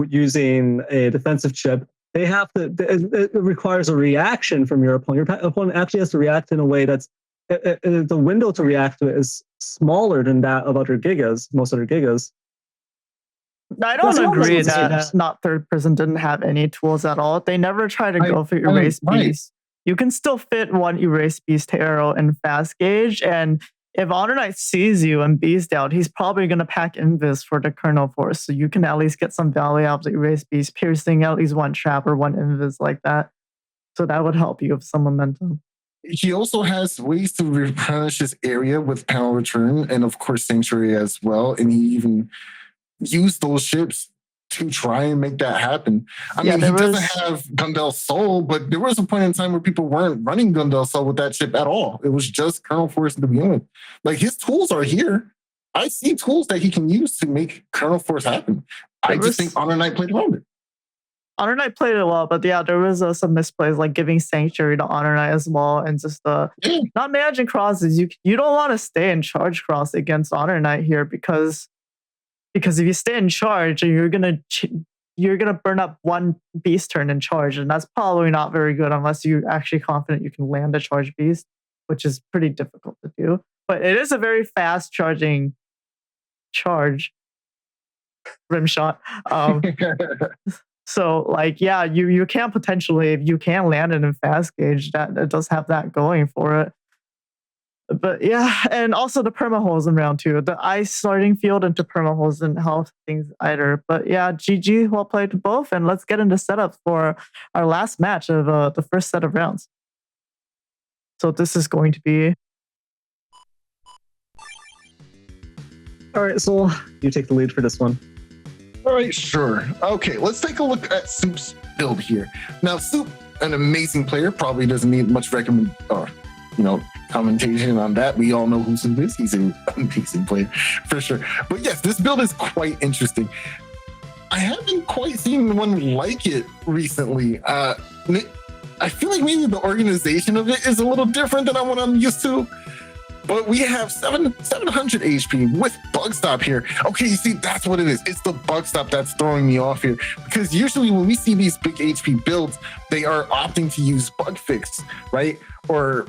using a defensive chip. They have to. It requires a reaction from your opponent. Your opponent actually has to react in a way that's the window to react to it is smaller than that of other Gigas. Most other Gigas. I don't agree that not third person didn't have any tools at all. They never try to go for erase beast. You can still fit one erase beast arrow in fast gauge, and if HonorNite sees you and beast out, he's probably going to pack invis for the Colonel Force, so you can at least get some value out of the erase beast, piercing at least one trap or one invis like that. So that would help you with some momentum. He also has ways to replenish his area with panel return, and of course Sanctuary as well, and he even use those ships to try and make that happen. I mean, he doesn't have Gundel Soul, but there was a point in time where people weren't running Gundel Soul with that ship at all. It was just Colonel Force to begin with. Like, his tools are here. I see tools that he can use to make Colonel Force happen. I just think HonorNite played well. HonorNite played it well, but yeah, there was some misplays like giving Sanctuary to HonorNite as well, and just not managing crosses. You don't want to stay in charge cross against HonorNite here because if you stay in charge, you're gonna burn up one beast turn in charge, and that's probably not very good unless you're actually confident you can land a charge beast, which is pretty difficult to do. But it is a very fast charging charge rim shot. So like, yeah, you can potentially, if you can land it in fast gauge, that does have that going for it. But yeah, and also the perma holes in round 2, the ice starting field into perma holes didn't help things either. But yeah, GG, well played to both, and let's get into setup for our last match of the first set of rounds. So this is going to be. All right, so you take the lead for this one. All right, sure. Okay, let's take a look at Soup's build here. Now, Soup, an amazing player, probably doesn't need much commentation on that. We all know who Soup is. He's an amazing player for sure. But yes, this build is quite interesting. I haven't quite seen one like it recently. I feel like maybe the organization of it is a little different than what I'm used to. But we have 700 HP with bug stop here. Okay, you see, that's what it is. It's the bug stop that's throwing me off here. Because usually when we see these big HP builds, they are opting to use bug fix, right? Or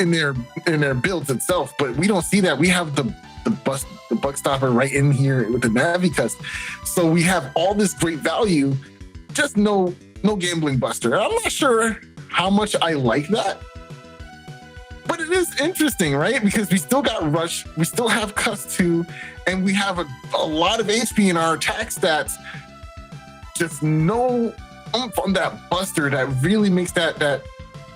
in their builds itself. But we don't see that. We have the bug stopper right in here with the Navi Cuts. So we have all this great value, just no gambling buster. I'm not sure how much I like that. But it is interesting, right? Because we still got Rush, we still have Cuss 2, and we have a lot of HP in our attack stats. Just no oomph on that Buster that really makes that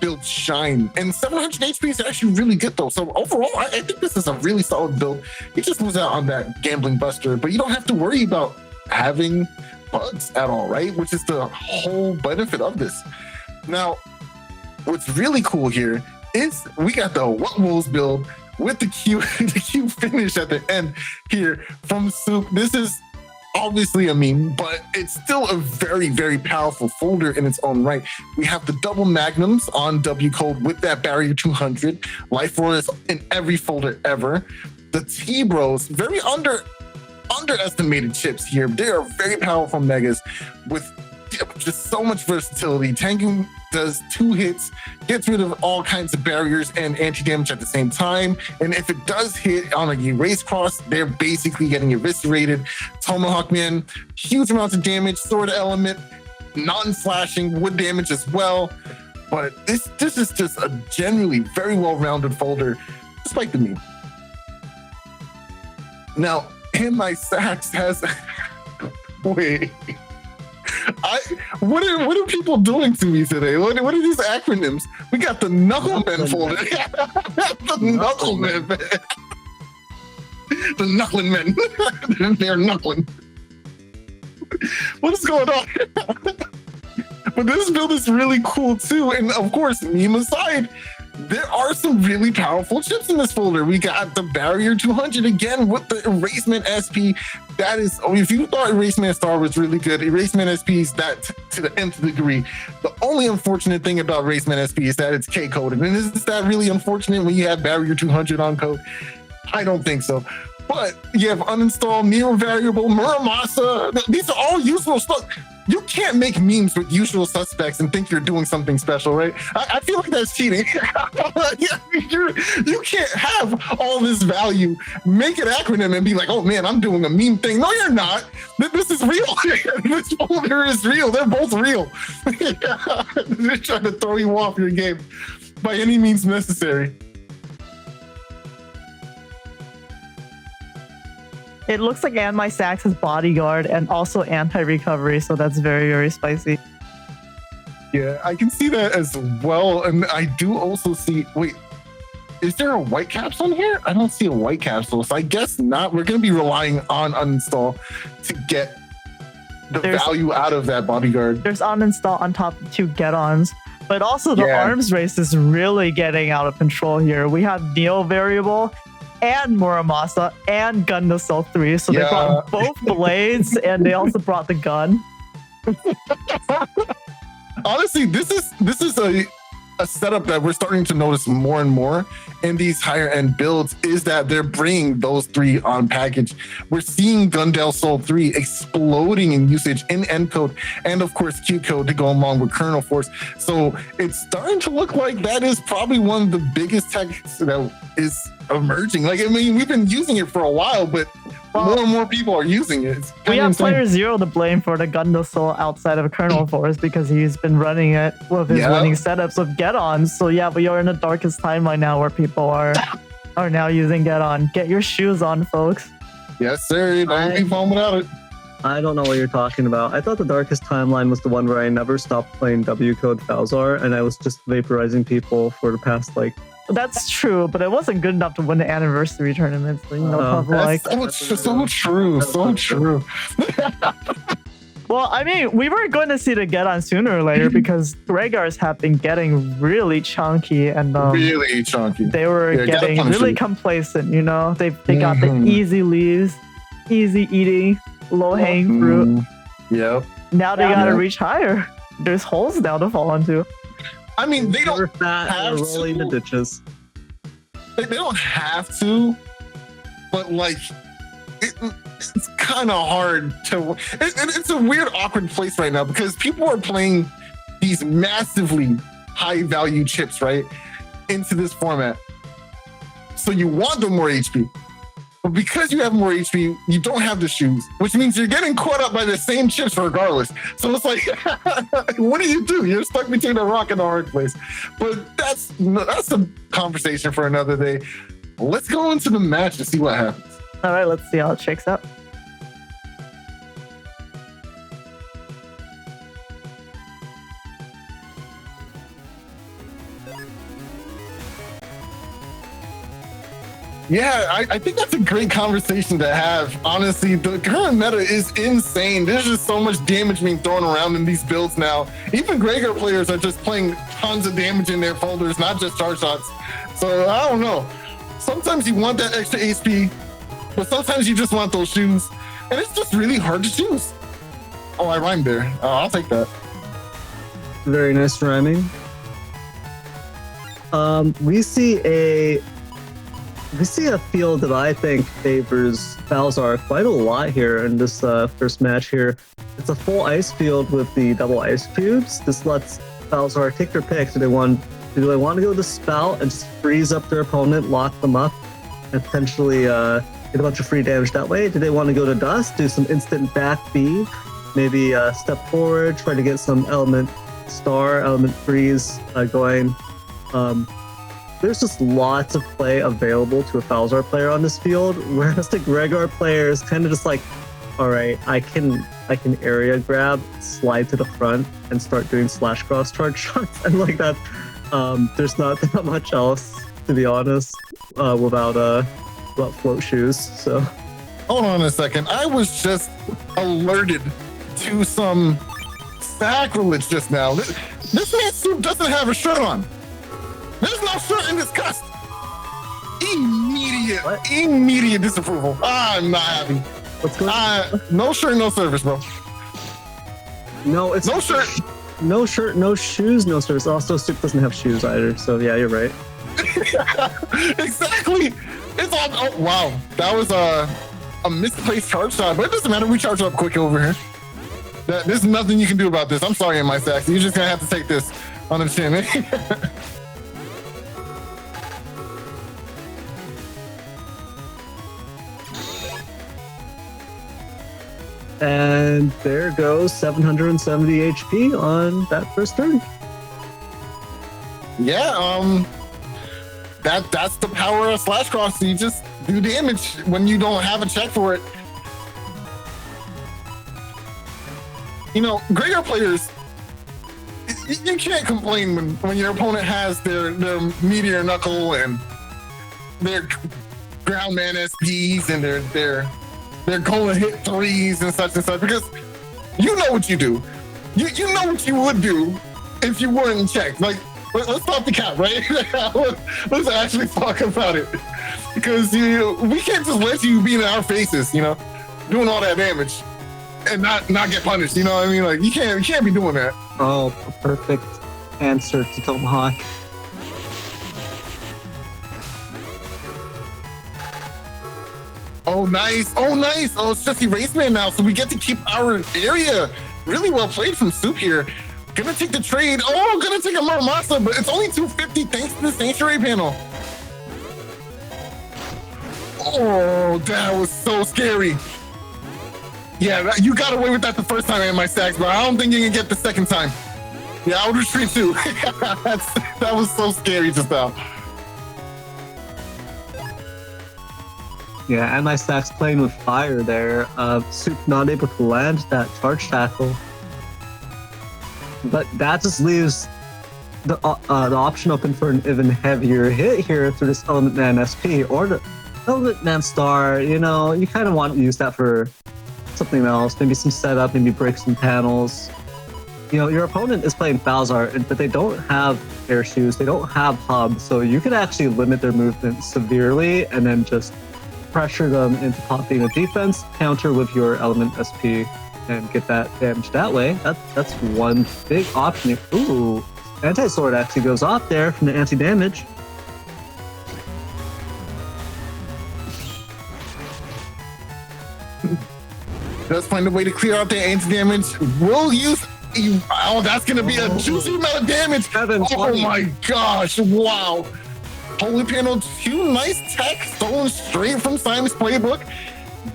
build shine. And 700 HP is actually really good, though. So overall, I think this is a really solid build. You just lose out on that gambling Buster, but you don't have to worry about having bugs at all, right? Which is the whole benefit of this. Now, what's really cool here is we got the What Wolves build with the Q finish at the end here from Soup. This is obviously a meme, but it's still a very, very powerful folder in its own right. We have the double magnums on W code with that barrier 200. Life Roar is in every folder ever. The T-Bros, very underestimated chips here. They are very powerful megas with just so much versatility. Tengu does 2 hits, gets rid of all kinds of barriers and anti-damage at the same time. And if it does hit on a erase cross, they're basically getting eviscerated. Tomahawk Man, huge amounts of damage, sword element, non-slashing, wood damage as well. But this is just a generally very well-rounded folder, despite the meme. Now, AndMySax has... Wait... What are people doing to me today? What are these acronyms? We got the Knucklemen folder. The Knucklemen. The Knuckling Men. They're knuckling. What is going on? But this build is really cool too. And of course, meme aside, there are some really powerful chips in this folder. We got the Barrier 200 again with the Erasement SP. That is, if you thought Erasement Star was really good, Erasement SP is that to the nth degree. The only unfortunate thing about Erasement SP is that it's K-coded. And is that really unfortunate when you have Barrier 200 on code? I don't think so. But you have uninstall, Nero Variable, Muramasa. These are all useful stuff. You can't make memes with usual suspects and think you're doing something special, right? I feel like that's cheating. You can't have all this value, make an acronym and be like, oh man, I'm doing a meme thing. No, you're not. This is real. This folder is real. They're both real. They're trying to throw you off your game by any means necessary. It looks like AndMySax has Bodyguard and also Anti-Recovery, so that's very, very spicy. Yeah, I can see that as well. And I do also see... Wait, is there a white capsule in here? I don't see a white capsule, so I guess not. We're going to be relying on uninstall to get the value out of that Bodyguard. There's uninstall on top of 2 get-ons. But also the arms race is really getting out of control here. We have Neo Variable and Muramasa and Gun to Soul 3. So they brought both blades and they also brought the gun. Honestly, this is a setup that we're starting to notice more and more in these higher end builds, is that they're bringing those three on package. We're seeing Gundale Soul 3 exploding in usage in encode and of course Q code to go along with kernel force. So it's starting to look like that is probably one of the biggest techs that is emerging. Like, I mean, we've been using it for a while, but more and more people are using it. We have playerzero to blame for the Gundam Soul outside of kernel force because he's been running it with his winning setups with get-on. So yeah, we are in the darkest timeline now where people are now using get-on. Get your shoes on, folks. Yes, sir. Don't be fun without it. I don't know what you're talking about. I thought the darkest timeline was the one where I never stopped playing W code Falzar and I was just vaporizing people for the past like. That's true, but it wasn't good enough to win the anniversary tournament. So, you know, so true. Well, I mean, we were going to see the get on sooner or later because Gregars have been getting really chunky and really chunky. They were getting really complacent. You know, they got the easy leaves, easy eating, low hanging fruit. Yep. Now they gotta reach higher. There's holes now to fall into. I mean, they don't have to rolling the ditches. They don't have to, but like, it's kind of hard to. It's a weird, awkward place right now because people are playing these massively high-value chips right into this format. So you want the more HP, but because you have more HP, you don't have the shoes, which means you're getting caught up by the same chips regardless. So it's like, what do? You're stuck between a rock and a hard place. But that's a conversation for another day. Let's go into the match and see what happens. All right, let's see how it shakes out. Yeah, I think that's a great conversation to have. Honestly, the current meta is insane. There's just so much damage being thrown around in these builds now. Even Gregor players are just playing tons of damage in their folders, not just charge shots. So I don't know. Sometimes you want that extra HP, but sometimes you just want those shoes. And it's just really hard to choose. Oh, I rhymed there. I'll take that. Very nice rhyming. We see a field that I think favors Falzar quite a lot here in this first match here. It's a full ice field with the double ice cubes. This lets Falzar take their pick. Do they want to go to Spout and just freeze up their opponent, lock them up, and potentially get a bunch of free damage that way? Do they want to go to Dust, do some instant back B, maybe step forward, try to get some element star, element freeze going? There's just lots of play available to a Falzar player on this field, whereas the Gregor player is kind of just like, all right, I can area grab, slide to the front, and start doing slash cross charge shots, and like that. There's not that much else, to be honest, without float shoes. So, hold on a second. I was just alerted to some sacrilege just now. This man's suit doesn't have a shirt on. There's no shirt in this cust. Immediate disapproval. I'm not happy. What's going on? No shirt, no service, bro. No, it's no shirt. No shirt, no shoes, no service. Also, Soup doesn't have shoes either. So yeah, you're right. Exactly. It's all. Oh wow, that was a misplaced charge shot, but it doesn't matter. We charge up quick over here. There's nothing you can do about this. I'm sorry, AndMySax. You're just gonna have to take this on the chin. And there goes 770 HP on that first turn. Yeah, that's the power of slash cross. You just do damage when you don't have a check for it. You know, Gregor players, you can't complain when your opponent has their meteor knuckle and their groundman SPs and they're going to hit threes and such because you know what you do. You know what you would do if you weren't checked. Like, let's stop the cap, right? Let's actually talk about it. because we can't just let you be in our faces, doing all that damage and not get punished. You know what I mean? Like you can't be doing that. Oh, a perfect answer to Tomahawk. Oh, nice. Oh, nice. Oh, it's just Erase Man now, so we get to keep our area. Really well played from Soup here. Gonna take the trade. Oh, gonna take a Muramasa, but it's only 250 thanks to the Sanctuary panel. Oh, that was so scary. Yeah, you got away with that the first time, AndMySax, but I don't think you can get the second time. Yeah, I would retreat too. That was so scary just now. Yeah, AndMySax playing with fire there. Soup not able to land that charge tackle. But that just leaves the option open for an even heavier hit here through this Element Man SP or the Element Man Star. You kind of want to use that for something else. Maybe some setup, maybe break some panels. Your opponent is playing Falzar, but they don't have air shoes. They don't have hub. So you can actually limit their movement severely and then just pressure them into popping a defense, counter with your Element SP, and get that damage that way. That's one big option. Ooh, Anti-Sword actually goes off there from the anti-damage. Does find a way to clear out the anti-damage. Will use... Oh, that's going to be a juicy amount of damage. Oh my gosh, wow. Holy Panel, 2 nice tech stolen straight from Symes' playbook.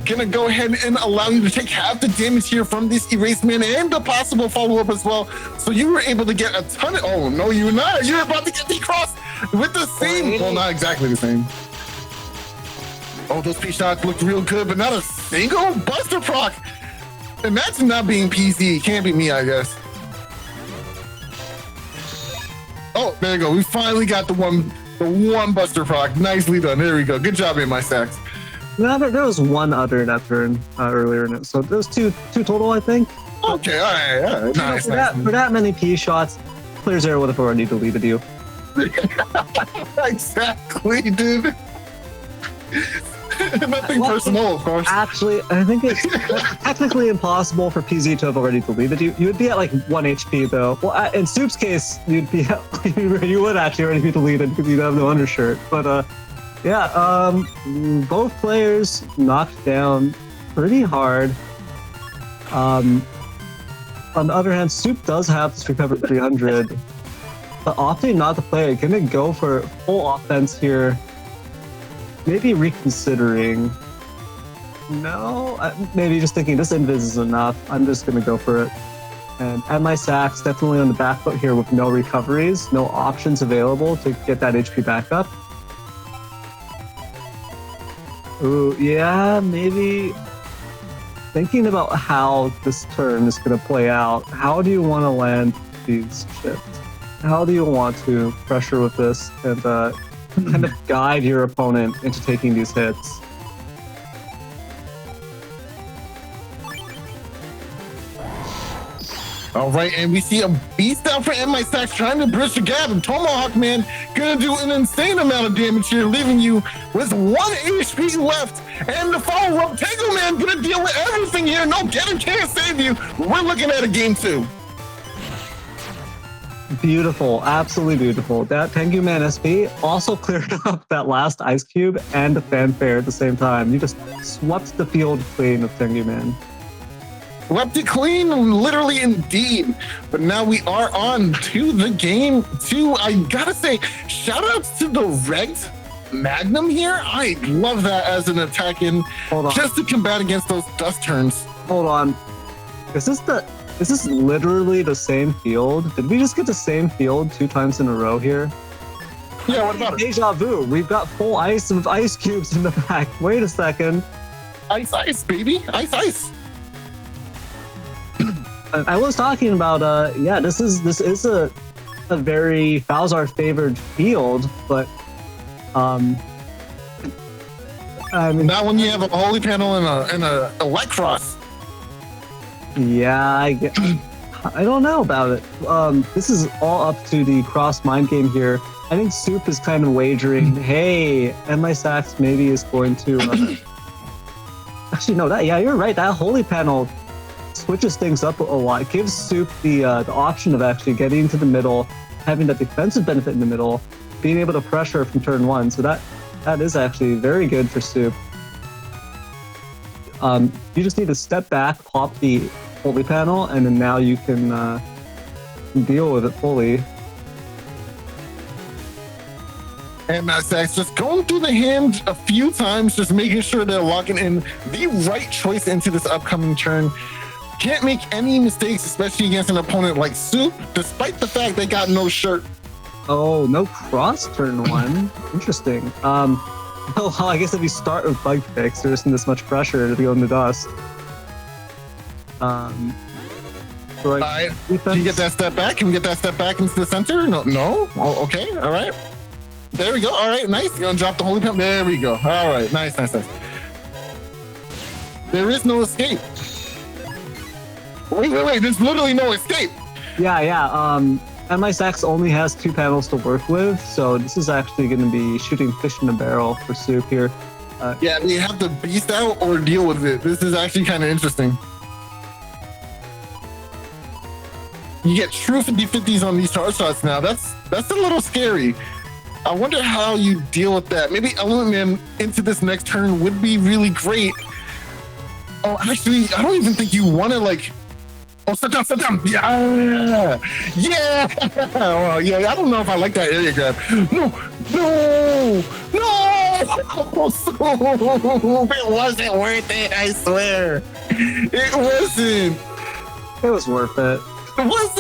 Gonna go ahead and allow you to take half the damage here from this Erase Man and the possible follow-up as well. So you were able to get a ton of... Oh, no, you're not. You're about to get decrossed with the same... Well, not exactly the same. Oh, those P shots looked real good, but not a single Buster proc. Imagine not being PC. Can't be me, I guess. Oh, there you go. We finally got the one Buster proc. Nicely done. There we go. Good job, AndMySax. No, there was one other in that turn earlier in it. So there's two total, I think. Okay, all right. Nice, for that many P shots, playerzero would have already deleted you. Exactly, dude. Nothing personal, of course. Actually, I think it's technically impossible for PZ to have already deleted you. You would be at like 1 HP though. Well, in Soup's case, you would actually already be deleted because you'd have no undershirt. But yeah, both players knocked down pretty hard. On the other hand, Soup does have this recovered 300, but opting not to play it, gonna go for full offense here. Maybe reconsidering. No, maybe just thinking this invis is enough. I'm just gonna go for it. And AndMySax definitely on the back foot here with no recoveries, no options available to get that HP back up. Ooh, yeah, maybe thinking about how this turn is gonna play out. How do you want to land these shifts? How do you want to pressure with this and kind of guide your opponent into taking these hits? All right, and we see a beast down for AndMySax trying to bridge the gap, and Tomahawk Man gonna do an insane amount of damage here, leaving you with 1 HP left. And the follow-up, Tango Man gonna deal with everything here. No, Getter can't save you. We're looking at a game 2. Beautiful, absolutely beautiful. That Tengu Man SP also cleared up that last Ice Cube and the Fanfare at the same time. You just swept the field clean of Tengu Man. Swept it clean, literally indeed. But now we are on to the game 2. I gotta say, shout outs to the Regt Magnum here. I love that as an attack in just to combat against those dust turns. Hold on. Is this literally the same field? Did we just get the same field 2 times in a row here? Yeah, what about it? Deja vu. We've got full ice with ice cubes in the back. Wait a second. Ice, ice, baby. Ice, ice. I was talking about, yeah, this is a very Falzar favored field, but I mean, not when you have a Holy Panel and a Electros. Yeah, I don't know about it. This is all up to the cross mind game here. I think Soup is kind of wagering, hey, AndMySax maybe is going to... Actually, no, you're right. That Holy Panel switches things up a lot. It gives Soup the option of actually getting into the middle, having that defensive benefit in the middle, being able to pressure from turn 1. So that is actually very good for Soup. You just need to step back, pop the Holy Panel, and then now you can deal with it fully. AndMySax just going through the hand a few times, just making sure they're locking in the right choice into this upcoming turn. Can't make any mistakes, especially against an opponent like Soup, despite the fact they got no shirt. Oh, no cross turn 1. Interesting. Well, I guess if you start with Bug Fix, there isn't this much pressure to go in the dust. Can you get that step back? Can we get that step back into the center? No? Oh, okay, all right. There we go. All right, nice. You're gonna drop the Holy Panel. There we go. All right, nice. There is no escape. Wait. There's literally no escape. Yeah. AndMySax only has 2 panels to work with, so this is actually going to be shooting fish in a barrel for Soup here. Yeah, we have to beast out or deal with it. This is actually kind of interesting. You get true 50-50s on these charge shots now. That's a little scary. I wonder how you deal with that. Maybe Element into this next turn would be really great. Oh, actually, I don't even think you want to like... Oh, sit down. Yeah. Well, yeah, I don't know if I like that area grab. No. It wasn't worth it, I swear. It wasn't. It was worth it. Was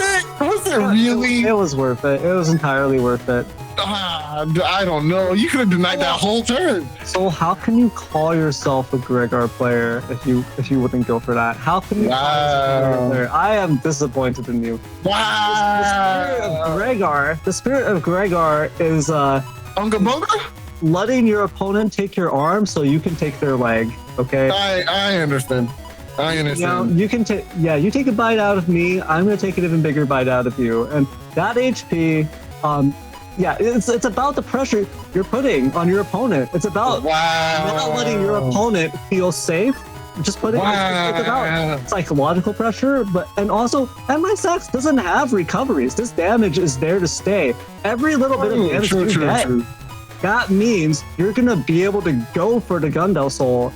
it really? It was worth it. It was entirely worth it. I don't know. You could have denied that whole turn. So how can you call yourself a Gregor player if you wouldn't go for that? How can you call yourself a Gregor player? I am disappointed in you. Wow. The spirit of Gregor is Unga Bunga? letting your opponent take your arm so you can take their leg. Okay. I understand. You can take you take a bite out of me. I'm gonna take an even bigger bite out of you. And that HP, it's about the pressure you're putting on your opponent. It's about not letting your opponent feel safe. Just putting it's about psychological pressure, and also AndMySax doesn't have recoveries. This damage is there to stay. Every little bit of damage you get, that means you're gonna be able to go for the Gundel Soul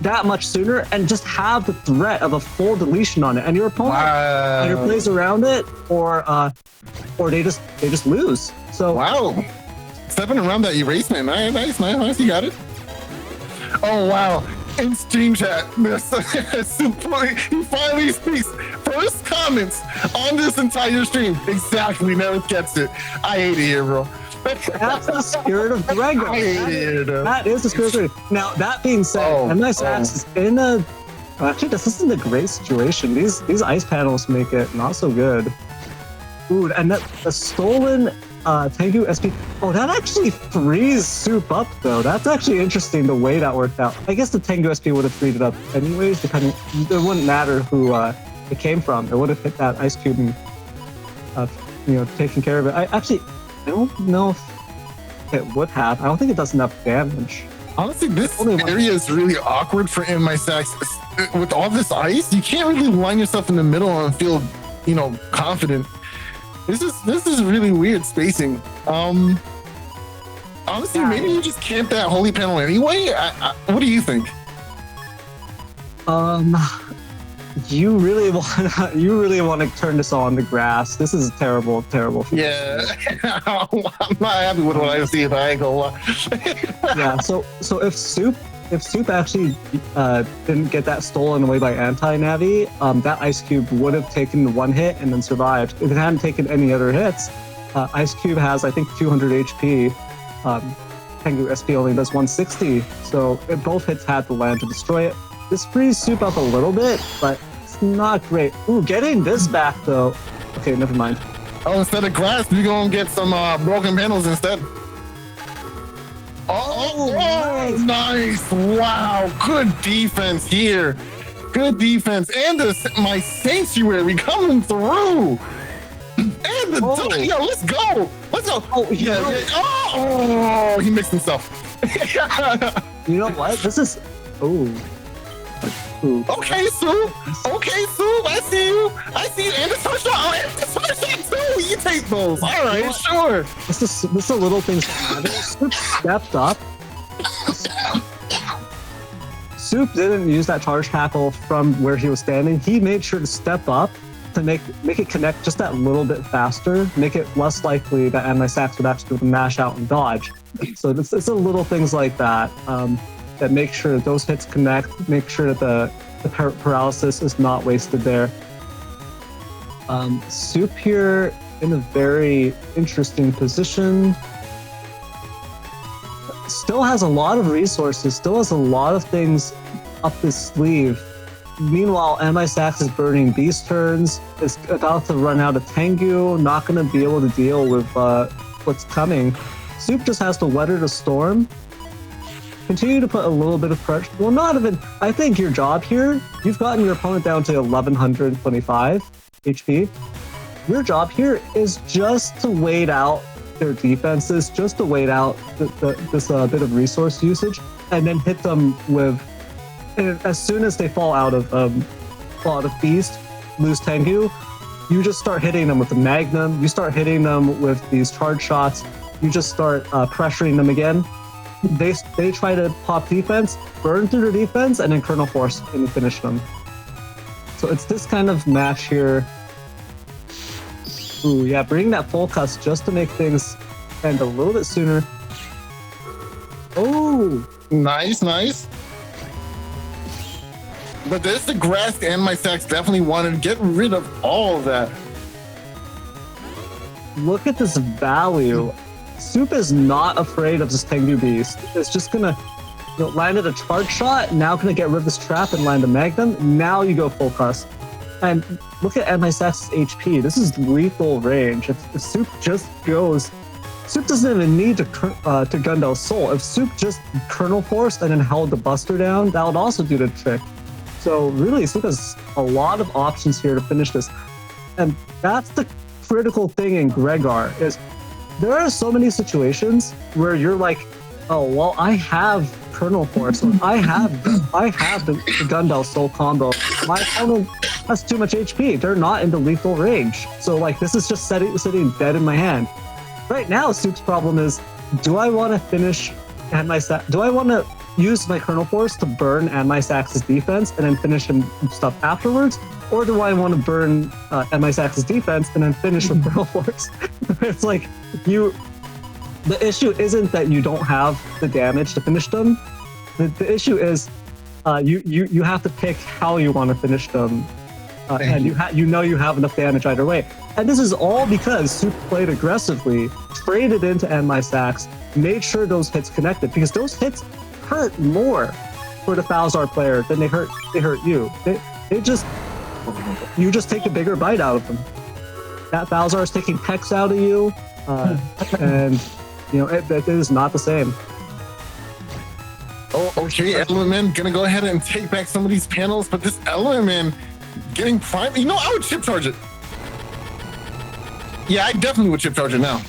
that much sooner and just have the threat of a full deletion on it, and your opponent either plays around it or they just lose. So stepping around that erasement, nice, you got it. Oh wow, in stream chat, he finally speaks first comments on this entire stream. Exactly, Neryth gets it. I hate it here, bro. That's the spirit of Gregor. That is the spirit of Gregor. Now, that being said, AndMySax is in a... Actually, this isn't a great situation. These ice panels make it not so good. Ooh, and the stolen Tengu SP... Oh, that actually frees Soup up, though. That's actually interesting, the way that worked out. I guess the Tengu SP would have freed it up anyways, depending... It wouldn't matter who it came from. It would have hit that ice cube and, taken care of it. I don't know if it would have. I don't think it does enough damage. Honestly, this area is really awkward for AndMySax. With all this ice, you can't really line yourself in the middle and feel, confident. This is really weird spacing. Honestly, maybe you just camp that Holy Panel anyway. What do you think? You really want to turn this all on the grass. This is terrible. Yeah, I'm not happy with what I see. If I ain't gonna lie. Yeah. So if Soup actually didn't get that stolen away by anti-Navi, that Ice Cube would have taken one hit and then survived. If it hadn't taken any other hits, Ice Cube has, I think, 200 HP. Tengu SP only does 160. So if both hits had to land to destroy it. This frees Soup up a little bit, but it's not great. Ooh, getting this back though. Okay, never mind. Oh, instead of grass, we're gonna get some broken panels instead. Oh, nice. Wow, good defense here. Good defense. And my Sanctuary coming through. And let's go. Let's go. Oh, Yeah. Oh, he mixed himself. You know what? This is. Oh. Ooh. Okay, Soup. Okay, Soup. I see you. And the touch shot. Oh, and the touch shot too. You take those. All right, sure. This is a little things that matter. Soup stepped up. Soup didn't use that charge tackle from where he was standing. He made sure to step up to make it connect just that little bit faster, make it less likely that AndMySax would actually mash out and dodge. So it's a little things like that that make sure that those hits connect, make sure that the paralysis is not wasted there. Soup here in a very interesting position. Still has a lot of resources, still has a lot of things up his sleeve. Meanwhile, AndMySax is burning Beast turns, is about to run out of Tengu, not going to be able to deal with what's coming. Soup just has to weather the storm, continue to put a little bit of pressure. Well, not even, I think your job here, you've gotten your opponent down to 1125 HP. Your job here is just to wait out their defenses, just to wait out this bit of resource usage, and then hit them with, as soon as they fall out of Beast, lose Tengu, you just start hitting them with the Magnum, you start hitting them with these charge shots, you just start pressuring them again. They try to pop defense, burn through their defense, and then Kernel Force and finish them. So it's this kind of match here. Ooh, yeah, bring that full cuss just to make things end a little bit sooner. Oh, nice. But there's the grass, AndMySax definitely wanted to get rid of all of that. Look at this value. Soup is not afraid of this Tengu Beast. It's just gonna landed a charge shot, now gonna get rid of this trap and land a Magnum. Now you go full cuss. And look at AndMySax's HP. This is lethal range. If Soup just goes, Soup doesn't even need to Gundel Soul. If Soup just Kernel Forced and then held the Buster down, that would also do the trick. So really, Soup has a lot of options here to finish this. And that's the critical thing in Gregar, is there are so many situations where you're like, oh, well, I have Kernel Force, or I have the Gundel Soul combo. My opponent has too much HP. They're not in the lethal range. So like, this is just sitting dead in my hand. Right now, Soup's problem is, do I want to finish AndMySax? Do I want to use my Kernel Force to burn AndMySax's defense and then finish him stuff afterwards? Or do I want to burn AndMySax's defense and then finish with Kernel Force? It's like, the issue isn't that you don't have the damage to finish them. The issue is you have to pick how you want to finish them. And you have enough damage either way. And this is all because Soup played aggressively, traded into AndMySax, made sure those hits connected, because those hits hurt more for the Falzar player than they hurt you. You just take a bigger bite out of them. That Falzar is taking Pex out of you, and it is not the same. Oh, okay, Element gonna go ahead and take back some of these panels, but this Element getting prime. I would chip charge it. Yeah, I definitely would chip charge it now.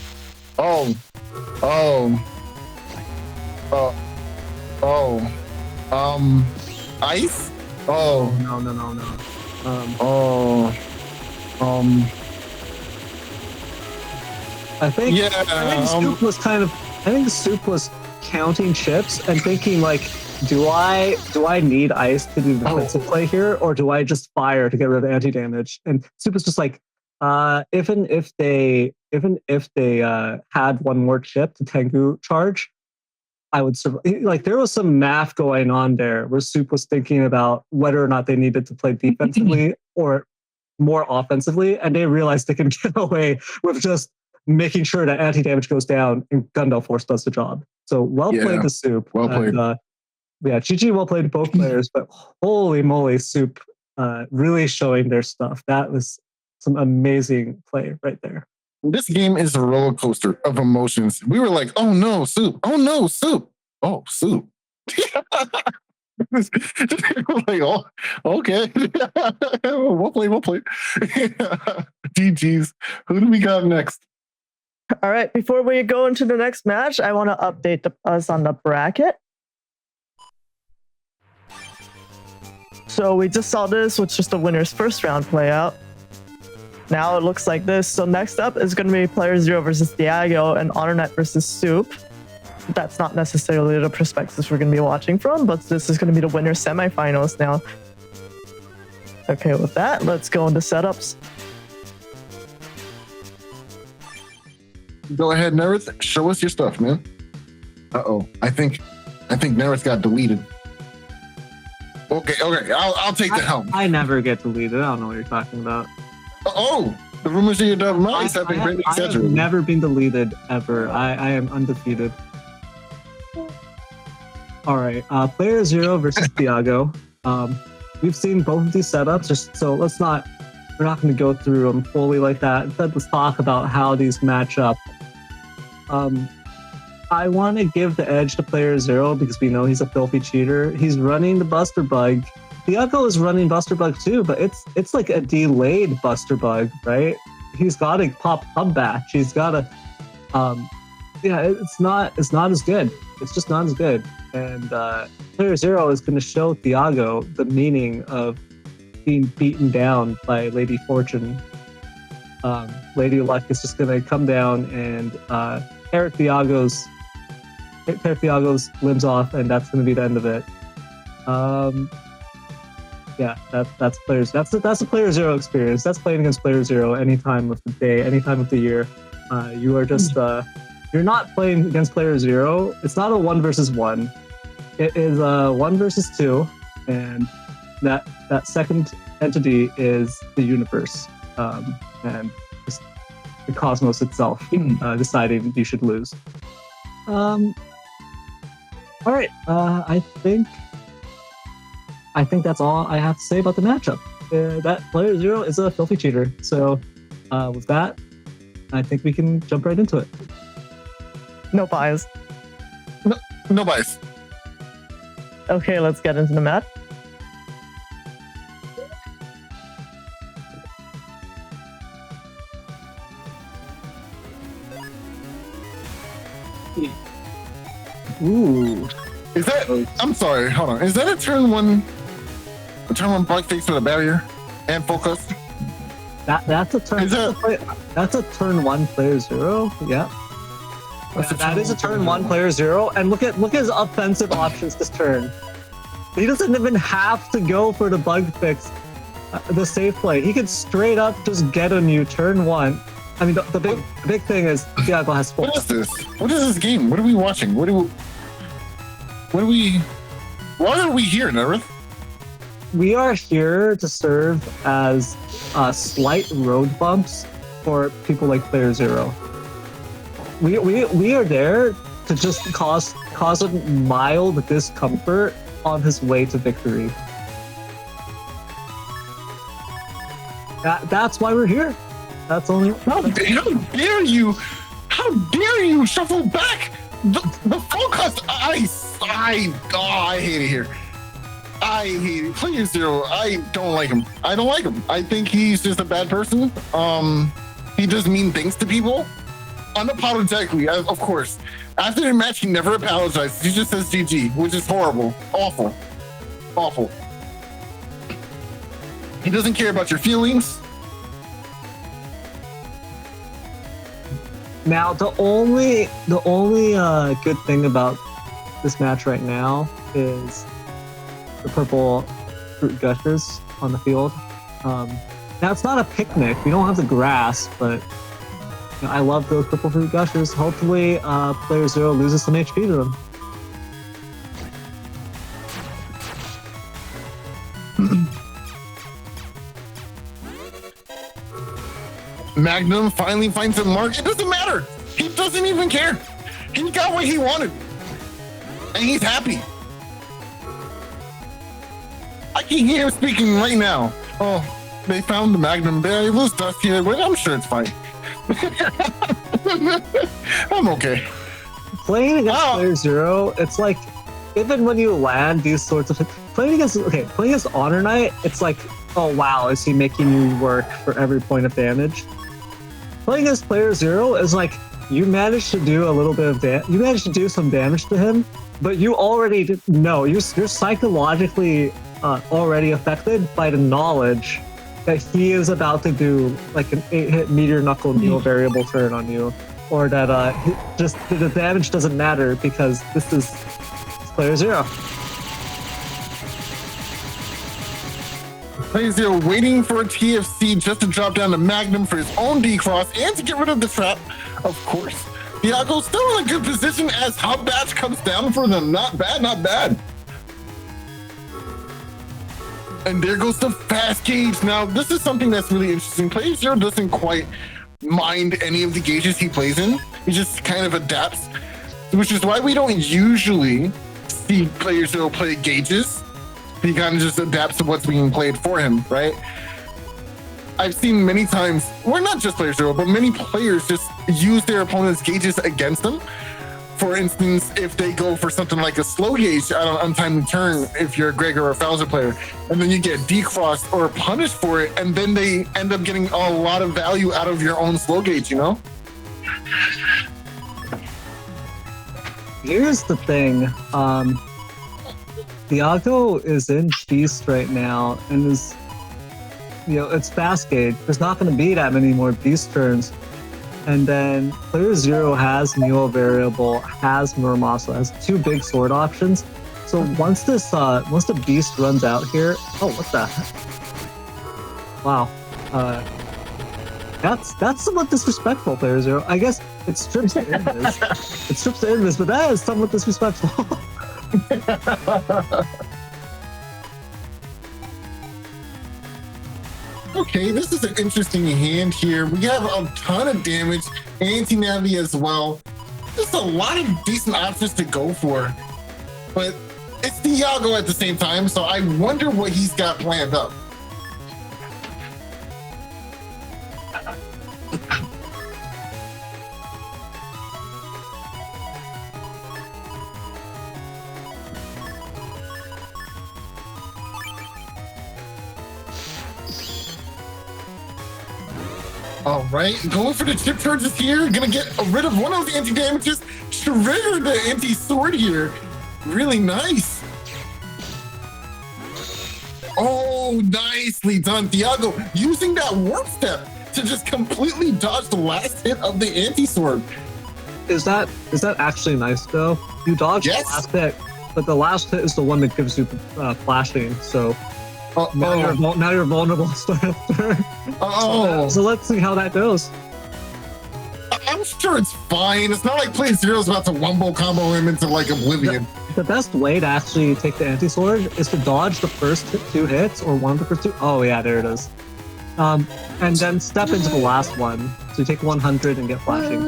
Ice? Oh. No. I think Soup was counting chips and thinking like, do I need ice to do the defensive play here, or do I just fire to get rid of anti-damage? And Soup was just like, even if they had one more chip to Tengu charge, I would survive. Like, there was some math going on there where Soup was thinking about whether or not they needed to play defensively or more offensively, and they realized they can get away with just making sure that anti-damage goes down and Gundel Force does the job. So well played to Soup. Well played. GG, well played to both players, but holy moly, Soup really showing their stuff. That was some amazing play right there. This game is a roller coaster of emotions. We were like, oh no, Soup. Oh no, Soup. Oh, Soup. Like, oh, okay. We'll play. GG's. Who do we got next? All right, before we go into the next match, I want to update us on the bracket. So we just saw this, which is the winner's first round play out. Now it looks like this. So next up is going to be playerzero versus Thiago and HonorNite versus Soup. That's not necessarily the perspectives we're going to be watching from, but this is going to be the winner's semifinals now. Okay, with that, let's go into setups. Go ahead, Neryth. Show us your stuff, man. Uh-oh. I think Neryth got deleted. Okay. I'll take the helm. I never get deleted. I don't know what you're talking about. Oh, the rumors of your demise have been greatly I have exaggerated. never been deleted ever. I am undefeated. All right, playerzero versus Thiago. We've seen both of these setups, so we're not going to go through them fully like that. Instead, let's talk about how these match up. I want to give the edge to playerzero because we know he's a filthy cheater. He's running the Buster Bug. Thiago is running Buster Bug too, but it's like a delayed Buster Bug, right? He's got to pop Hub Batch. He's got to, it's not as good. It's just not as good. And playerzero is going to show Thiago the meaning of being beaten down by Lady Fortune. Lady Luck is just going to come down and tear Thiago's limbs off, and that's going to be the end of it. That's players. That's a playerzero experience. That's playing against playerzero any time of the day, any time of the year. You are just you're not playing against playerzero. It's not a 1 versus 1. It is a 1 versus 2, and that second entity is the universe, and just the cosmos itself deciding you should lose. All right. I think that's all I have to say about the matchup. That playerzero is a filthy cheater. So with that, I think we can jump right into it. No bias. No bias. Okay, let's get into the match. Ooh. Is that? I'm sorry. Hold on. Is that a turn one bug face with a barrier and focus? That's a turn. That's a turn 1 playerzero. Yeah. That is a turn 1 playerzero. And look at his offensive options this turn. He doesn't even have to go for the bug fix, the safe play. He could straight up just get on you turn 1. I mean, the big thing is Thiago has 4. What is this? What is this game? What are we watching? Why are we here, Neryth? We are here to serve as slight road bumps for people like playerzero. We are there to just cause a mild discomfort on his way to victory. That's why we're here. That's only. How dare you? How dare you shuffle back the focus? I hate it here. I hate it. playerzero, I don't like him. I think he's just a bad person. He does mean things to people. Unapologetically, of course. After the match, he never apologizes. He just says GG, which is horrible. Awful. He doesn't care about your feelings. Now, the only good thing about this match right now is the purple fruit gushers on the field. Now, it's not a picnic. We don't have the grass, but I love those purple fruit gushers. Hopefully, playerzero loses some HP to them. Magnum finally finds a mark. It doesn't matter. He doesn't even care. He got what he wanted. And he's happy. I can hear him speaking right now. Oh, they found the Magnum there. It was dusty. I'm sure it's fine. I'm okay. Playing against playerzero, it's like, even when you land these sorts of playing against HonorNite, it's like, oh wow, is he making you work for every point of damage? Playing against playerzero is like, you managed to do a little bit of damage. You managed to do some damage to him, but you already know you're psychologically already affected by the knowledge that he is about to do like an 8-hit meteor knuckle neo variable turn on you, or that just the damage doesn't matter because this is player zero. Player zero waiting for a TFC just to drop down the Magnum for his own decross and to get rid of the trap, of course. Thiago still in a good position as Hub Batch comes down for them. Not bad, not bad. And there goes the fast gauge. Now, this is something that's really interesting. Player zero doesn't quite mind any of the gauges he plays in. He just kind of adapts, which is why we don't usually see player zero play gauges. He kind of just adapts to what's being played for him, right? I've seen many times, well, not just player zero, but many players just use their opponent's gauges against them. For instance, if they go for something like a slow gauge on an untimely turn, if you're a Gregor or a Fowler player, and then you get decrossed or punished for it, and then they end up getting a lot of value out of your own slow gauge, you know? Here's the thing. Thiago is in Beast right now, and is, it's fast gauge. There's not going to be that many more Beast turns. And then player zero has Neo variable, has Muramasa, has 2 big sword options. So once the Beast runs out here, oh, what the heck? Wow. That's somewhat disrespectful, player zero. I guess it strips the invis. It strips the invis, but that is somewhat disrespectful. Okay, this is an interesting hand here. We have a ton of damage, anti-navi as well. There's a lot of decent options to go for, but it's Thiago at the same time, so I wonder what he's got planned up. All right, going for the chip charges here. Gonna get rid of one of the anti-damages. Trigger the anti-sword here. Really nice. Oh, nicely done. Thiago using that warp step to just completely dodge the last hit of the anti-sword. Is that actually nice though? You dodge the last hit, but the last hit is the one that gives you flashing. So now you're vulnerable. So let's see how that goes. I'm sure it's fine. It's not like player zero's about to wumbo combo him into like oblivion. The best way to actually take the anti-sword is to dodge the first 2 hits or one of the first 2. Oh yeah, there it is. And then step into the last one. So you take 100 and get flashing.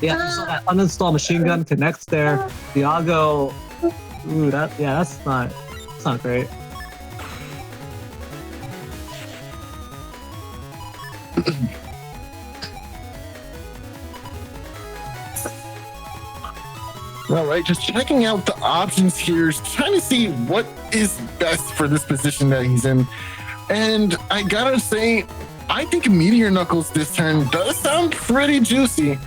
Yeah, so that uninstall machine gun connects there. Thiago, ooh, that's not great. All right, just checking out the options here, trying to see what is best for this position that he's in. And I gotta say, I think Meteor Knuckles this turn does sound pretty juicy.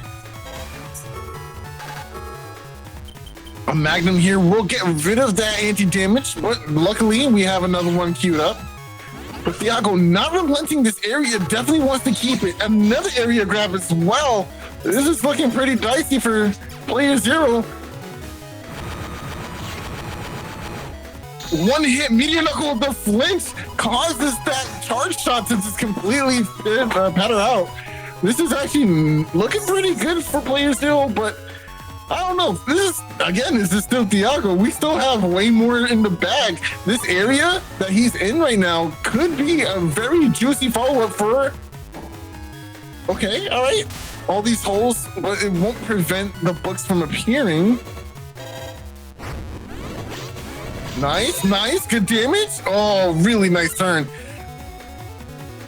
A Magnum here will get rid of that anti-damage, but luckily we have another one queued up. But Thiago not relenting this area, definitely wants to keep it. Another area grab as well. This is looking pretty dicey for player zero. One hit Meteor Knuckle with the flinch causes that charge shot to just completely pattern out. This is actually looking pretty good for player zero, but I don't know. This is still Thiago. We still have way more in the bag. This area that he's in right now could be a very juicy follow-up for... Okay, all right. All these holes, but it won't prevent the books from appearing. Nice, good damage. Oh, really nice turn.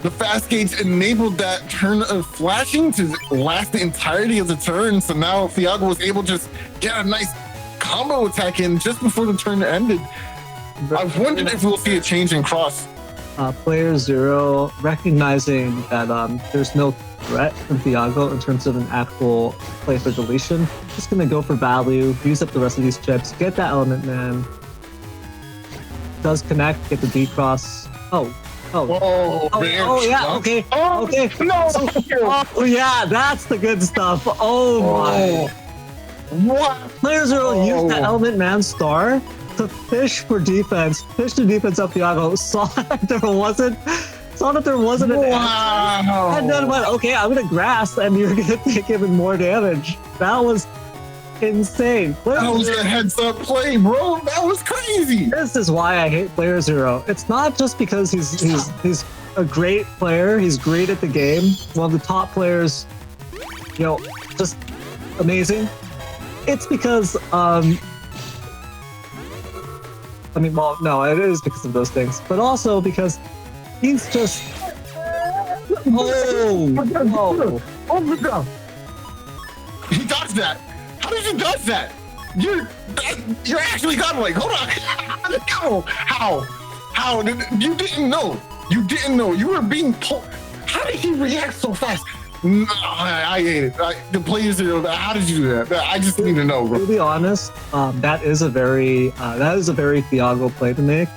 The fast gauge enabled that turn of flashing to last the entirety of the turn. So now Thiago was able to just get a nice combo attack in just before the turn ended. I wondered if we'll see a change in cross. Player Zero, recognizing that there's no threat from Thiago in terms of an actual play for deletion, just gonna go for value, use up the rest of these chips, get that Element Man. Does connect, get the D cross. Oh, yeah, okay. Okay. No! Oh yeah, that's the good stuff. Oh my. What? Player Zero used the Element Man star to fish for defense, fish the defense up Thiago, saw that there wasn't an Wow. and then went, okay, I'm gonna grass and you're gonna take even more damage. That was insane. That was a heads up play, bro. That was crazy. This is why I hate Player Zero. It's not just because he's a great player, he's great at the game, one of the top players, you know, just amazing. It's because I mean, well, no, it is because of those things, but also because he's just. Oh my God! He dodged that. How did you dodge that? You're actually godlike. Hold on. How? You didn't know. You didn't know. You were being pulled. How did he react so fast? No, I hate it. The players are. How did you do that? I just need to know, bro. To be honest, that is a very Thiago play to make.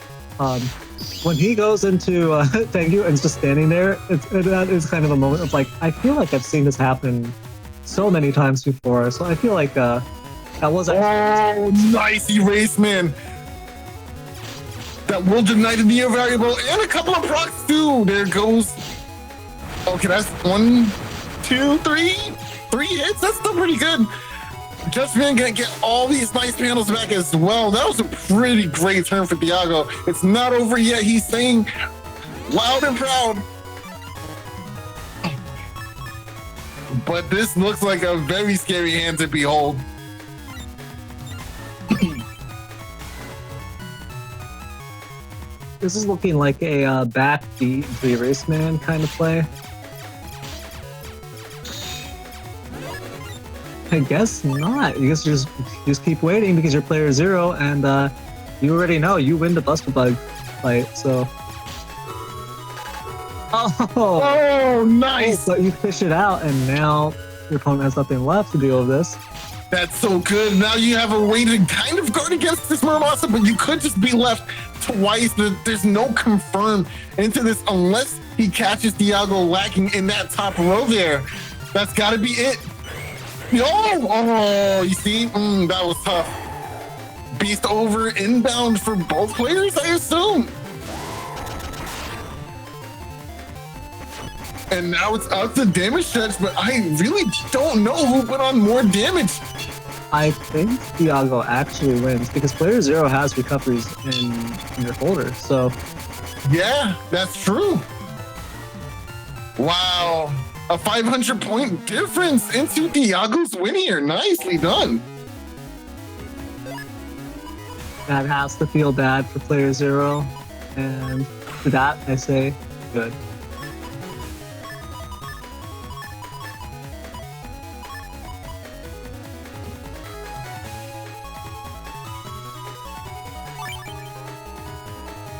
When he goes into thank you and is just standing there, that is kind of a moment of like, I feel like I've seen this happen so many times before. So I feel like that was. Oh, nice erase, man. That will deny the near variable and a couple of procs too. There goes. Okay, that's 1, 2, 3 hits. That's still pretty good. Just Man gonna get all these nice panels back as well. That was a pretty great turn for Thiago. It's not over yet. He's saying loud and proud. But this looks like a very scary hand to behold. This is looking like a back beat to erase man kind of play. I guess not. You guess just keep waiting because you're Player Zero and you already know you win the Buster Bug fight. So. Oh, nice! But you fish it out, and now your opponent has nothing left to deal with this. That's so good. Now you have a way to kind of guard against this Muramasa, but you could just be left twice. There's no confirm into this unless he catches Thiago lacking in that top row there. That's got to be it. Oh, you see? That was tough. Beast over inbound for both players, I assume. And now it's out to damage stretch, but I really don't know who put on more damage. I think Thiago actually wins because Player Zero has recoveries in their folder. So, yeah, that's true. Wow. A 500-point difference into Thiago's win here. Nicely done. That has to feel bad for Player Zero. And to that, I say good.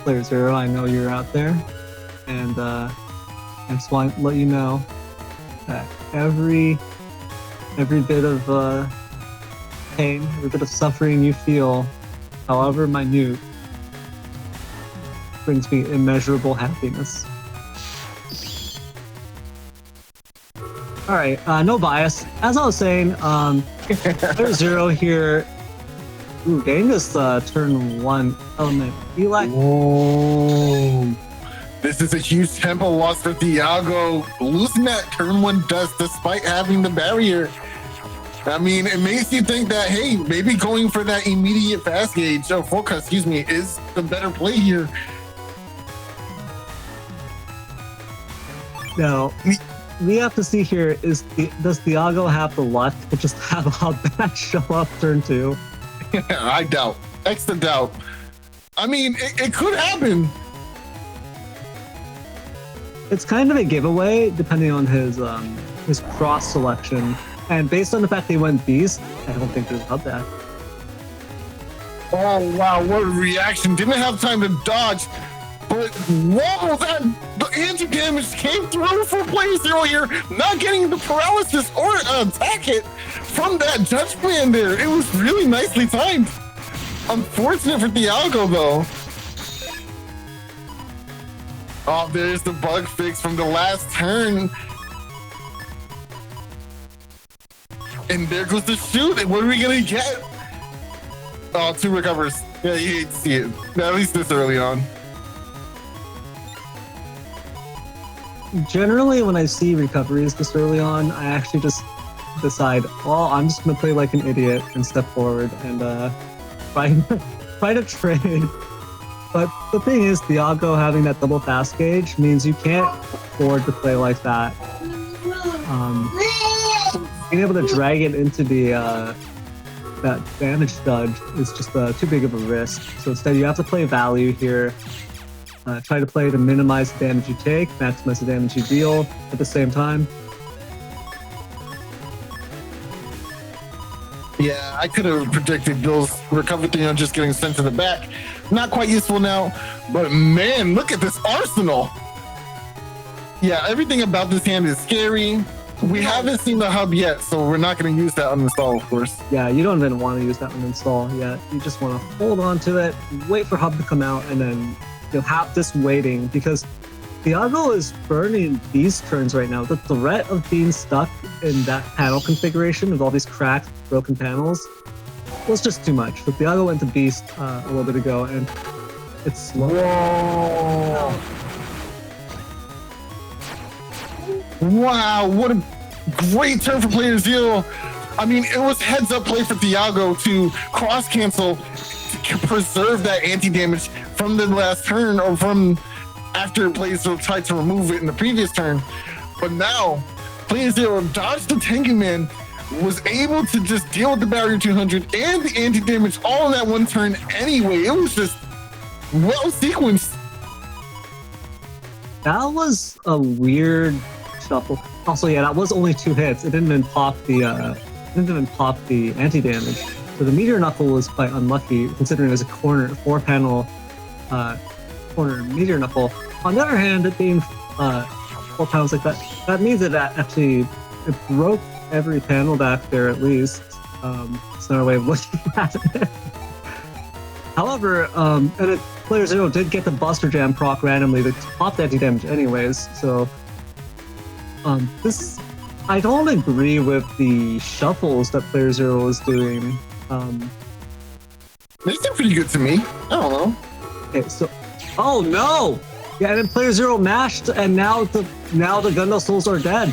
Player Zero, I know you're out there. And I just want to let you know that every bit of pain, every bit of suffering you feel, however minute, brings me immeasurable happiness. All right, no bias. As I was saying, Player Zero here. Ooh, getting this turn 1 element. Eli. Whoa. This is a huge tempo loss for Thiago. Losing that turn 1 dust despite having the barrier. I mean, it makes you think that, hey, maybe going for that immediate fast gauge, forecast, is the better play here. Now, we have to see here, does Thiago have the luck to just have a bad show up turn 2? I doubt. Extra doubt. I mean, it could happen. It's kind of a giveaway depending on his cross selection, and based on the fact that he went Beast, I don't think there's about that. Oh wow, what a reaction! Didn't have time to dodge, But whoa, the anti-damage came through for PlayerZero here, not getting the paralysis or attack hit from that judge man there. It was really nicely timed. Unfortunate for Thiago though. Oh, there's the bug fix from the last turn. And there goes the shoot. And what are we gonna get? Oh, 2 recovers. Yeah, you hate to see it. At least this early on. Generally, when I see recoveries this early on, I actually just decide, well, I'm just gonna play like an idiot and step forward and try to trade. But the thing is, Thiago having that double fast gauge means you can't afford to play like that. Being able to drag it into the that damage judge is just too big of a risk. So instead, you have to play value here. Try to play to minimize the damage you take, maximize the damage you deal at the same time. Yeah, I could have predicted Bill's recovery thing on just getting sent to the back. Not quite useful now, but man, look at this arsenal. Yeah, everything about this hand is scary. We haven't seen the hub yet, so we're not going to use that uninstall, of course. Yeah, you don't even want to use that uninstall yet. You just want to hold on to it, wait for hub to come out, and then you'll have this waiting, because Thiago is burning these turns right now. The threat of being stuck in that panel configuration with all these cracked, broken panels was just too much. But Thiago went to Beast a little bit ago, and it's slow. Whoa! Wow, what a great turn for PlayerZero. I mean, it was heads up play for Thiago to cross cancel to preserve that anti-damage from the last turn, or from after PlayerZero tried to remove it in the previous turn. But now, PlayerZero dodged the Tengu Man, was able to just deal with the barrier 200 and the anti-damage all in that one turn anyway. It was just well sequenced. That was a weird shuffle. Also, yeah, that was only 2 hits. It didn't even pop the anti-damage. So the Meteor Knuckle was quite unlucky, considering it was a corner 4-panel corner Meteor Knuckle. On the other hand, it being 4 panels like that, that means that actually it broke every panel back there at least. It's another way of looking at it. However, PlayerZero did get the Buster Jam proc randomly to pop the anti-damage anyways, so I don't agree with the shuffles that PlayerZero was doing. They seem pretty good to me. I don't know. Okay, so, oh no! Yeah, and then PlayerZero mashed, and now the Gundam Souls are dead.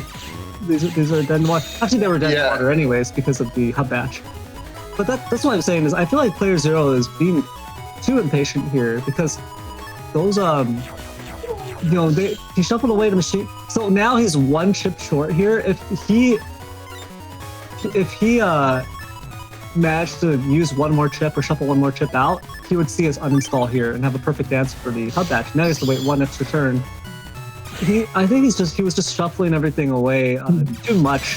These are dead in water. Actually, they were dead in water anyways because of the hub batch. But that's what I'm saying is I feel like PlayerZero is being too impatient here, because those he shuffled away the machine. So now he's 1 chip short here. If he managed to use 1 more chip or shuffle 1 more chip out, he would see his uninstall here and have a perfect answer for the hub batch. Now he has to wait 1 extra turn. I think he was just shuffling everything away too much.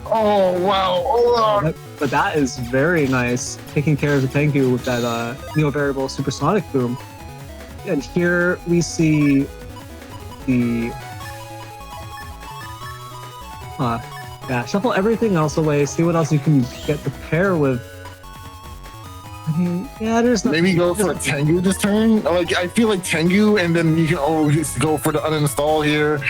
Oh wow! Oh, but that is very nice, taking care of the Tengu with that Neo Variable Supersonic Boom. And here we see the shuffle everything else away, see what else you can get to pair with. I mean, yeah, there's not... Maybe go for Tengu this turn? Like, I feel like Tengu, and then you can always go for the uninstall here.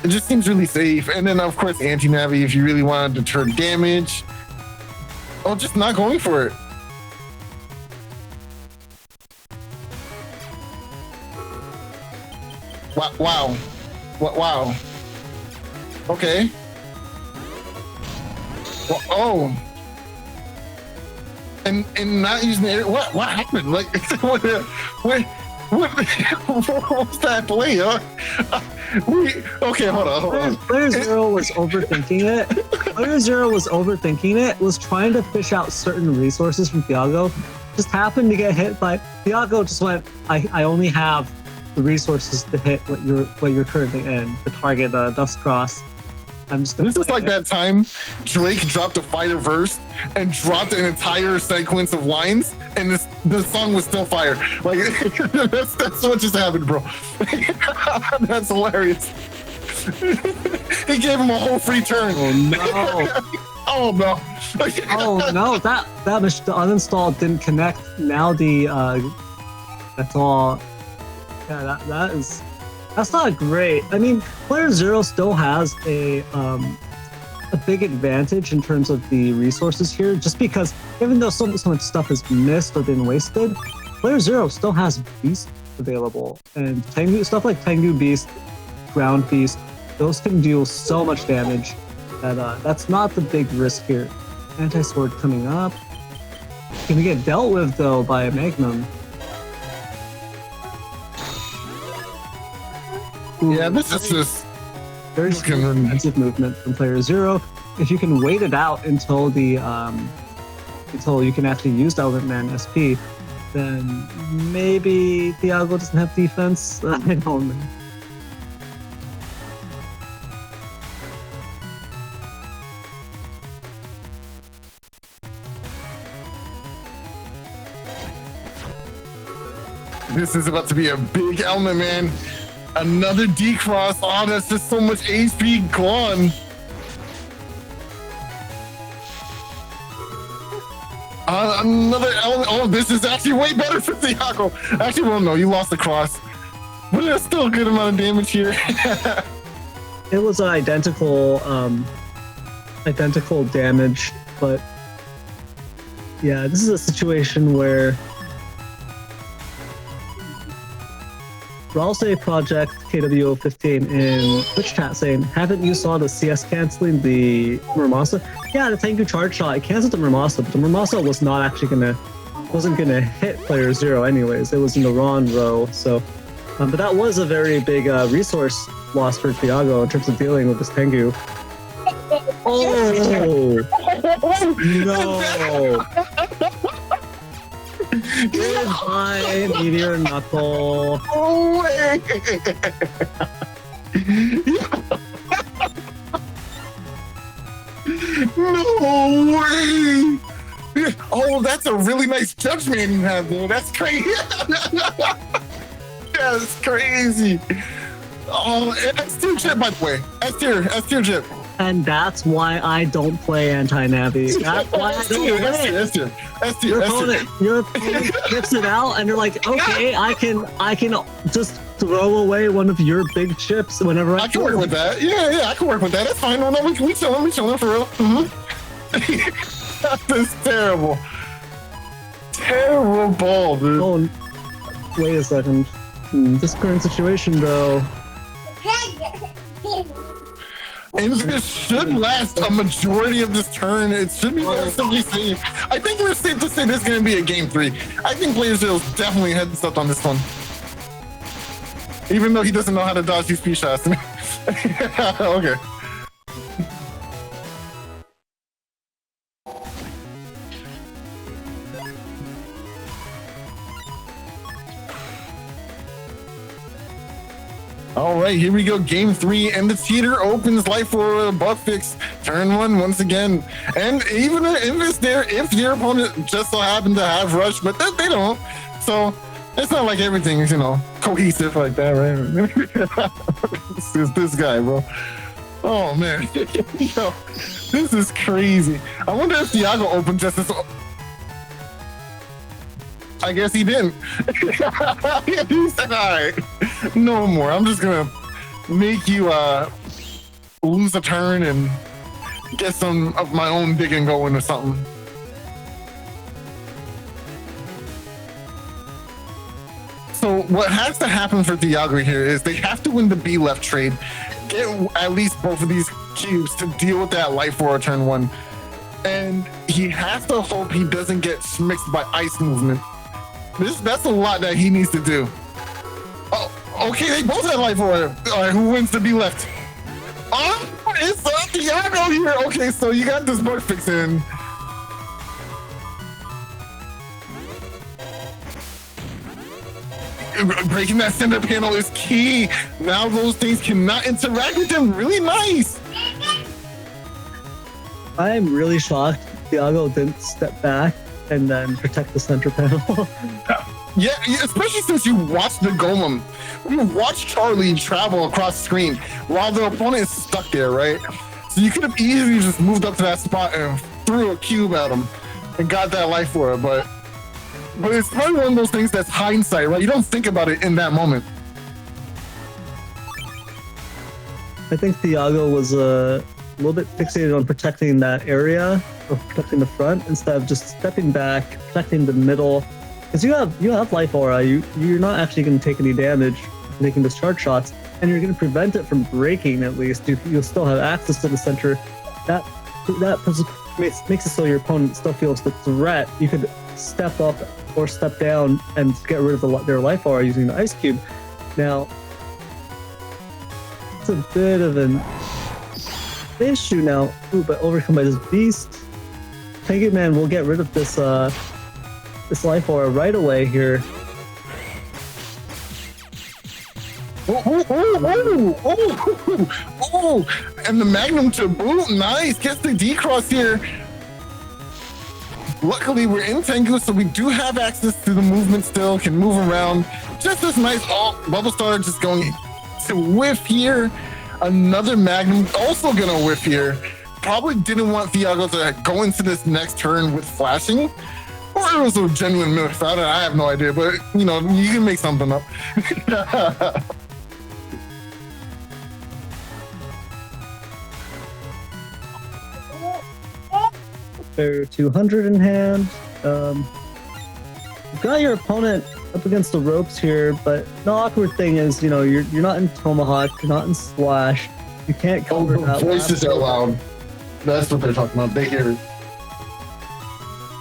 It just seems really safe. And then, of course, anti-navi if you really want to deter damage. Oh, just not going for it. Wow. Wow. Okay. Well, oh. And not using the air. What happened? Like, what was that play? Huh? Okay, hold on. PlayerZero was overthinking it. PlayerZero was overthinking it. Was trying to fish out certain resources from Thiago. Just happened to get hit by Thiago. Just went. I only have the resources to hit what you're currently in, to target Dust Cross. This is like that time Drake dropped a fighter verse and dropped an entire sequence of lines, and this the song was still fire. Like that's what just happened, bro. That's hilarious. He gave him a whole free turn. Oh no! Oh no! Oh no! That the uninstall didn't connect. Now the that's all. Yeah, that's not great. I mean, playerzero still has a big advantage in terms of the resources here, just because even though so much stuff is missed or been wasted, playerzero still has beast available, and Tengu stuff like Tengu Beast, Ground Beast, those can deal so much damage that that's not the big risk here. Anti-sword coming up, gonna get dealt with though by a Magnum. Yeah, this is just very defensive movement from playerzero. If you can wait it out until the until you can actually use the Element Man SP, then maybe Thiago doesn't have defense. I don't know. This is about to be a big Element Man. Another decross. Oh, that's just so much HP gone. Another element. Oh, this is actually way better for Thiago. Actually, well, no, you lost the cross. But there's still a good amount of damage here. It was an identical damage, but yeah, this is a situation where Ralse Project KWO15 in Twitch chat saying, haven't you saw the CS canceling the Murmasa? Yeah, the Tengu charge shot, it canceled the Murmasa, but the Murmasa was not actually wasn't gonna hit playerzero anyways. It was in the wrong row, so but that was a very big resource loss for Thiago in terms of dealing with this Tengu. Oh no! Goodbye, Meteor Knuckle. Oh, way. No way. Oh, that's a really nice judgment you have there. That's crazy. That's crazy. Oh, S-tier chip, by the way. S-tier chip. And that's why I don't play anti-Navi. That's why I don't play it. Your opponent chips it out, and you're like, okay, I can just throw away one of your big chips whenever I can work with that. Yeah, I can work with that. That's fine. No, we chilling for real. Mm-hmm. That is terrible. Terrible, dude. Oh, wait a second. This current situation, though. And this should last a majority of this turn. It should be relatively safe. I think we're safe to say this is going to be a game 3. I think playerzero definitely heads up on this one. Even though he doesn't know how to dodge these P shots. Okay. All right, here we go. Game 3, and the teeter opens life for a bug fix. Turn 1 once again. And even if your opponent just so happened to have rush, but they don't. So it's not like everything's, cohesive like that, right? this guy, bro. Oh, man. This is crazy. I wonder if Thiago opened just as... I guess he didn't. He said, all right, no more. I'm just going to make you lose a turn and get some of my own digging going or something. So what has to happen for Thiago here is they have to win the B left trade, get at least both of these cubes to deal with that life for turn 1. And he has to hope he doesn't get mixed by ice movement. That's a lot that he needs to do. Oh, okay, they both have life order. All right, who wins to be left? Oh, it's Thiago here. Okay, so you got this bug fix in. Breaking that center panel is key. Now those things cannot interact with them. Really nice. I'm really shocked Thiago didn't step back and then protect the center panel. Yeah, especially since you watch the golem. You watch Charlie travel across the screen while the opponent is stuck there, right? So you could have easily just moved up to that spot and threw a cube at him and got that life for it, but it's probably one of those things that's hindsight, right? You don't think about it in that moment. I think Thiago was a little bit fixated on protecting that area, or protecting the front, instead of just stepping back, protecting the middle. Because you have life aura, you're not actually going to take any damage making those charge shots, and you're going to prevent it from breaking. At least you'll still have access to the center. That makes it so your opponent still feels the threat. You could step up or step down and get rid of their life aura using the ice cube. Now, it's a bit of an issue now. Ooh, but overcome by this beast. Tengu Man will get rid of this this life aura right away here. Oh, and the Magnum to boot. Nice, gets the D-Cross here. Luckily, we're in Tengu, so we do have access to the movement still, can move around. Just as nice. Oh, Bubble Star just going to whiff here. Another Magnum also gonna whiff here. Probably didn't want Thiago to go into this next turn with flashing. Or it was a genuine myth. I have no idea, but you know, you can make something up. Fair 200 in hand. You've got your opponent up against the ropes here, but the awkward thing is, you know, you're not in Tomahawk, you're not in Slash. You can't cover that. Voices out loud. That's what they're talking about. They hear it.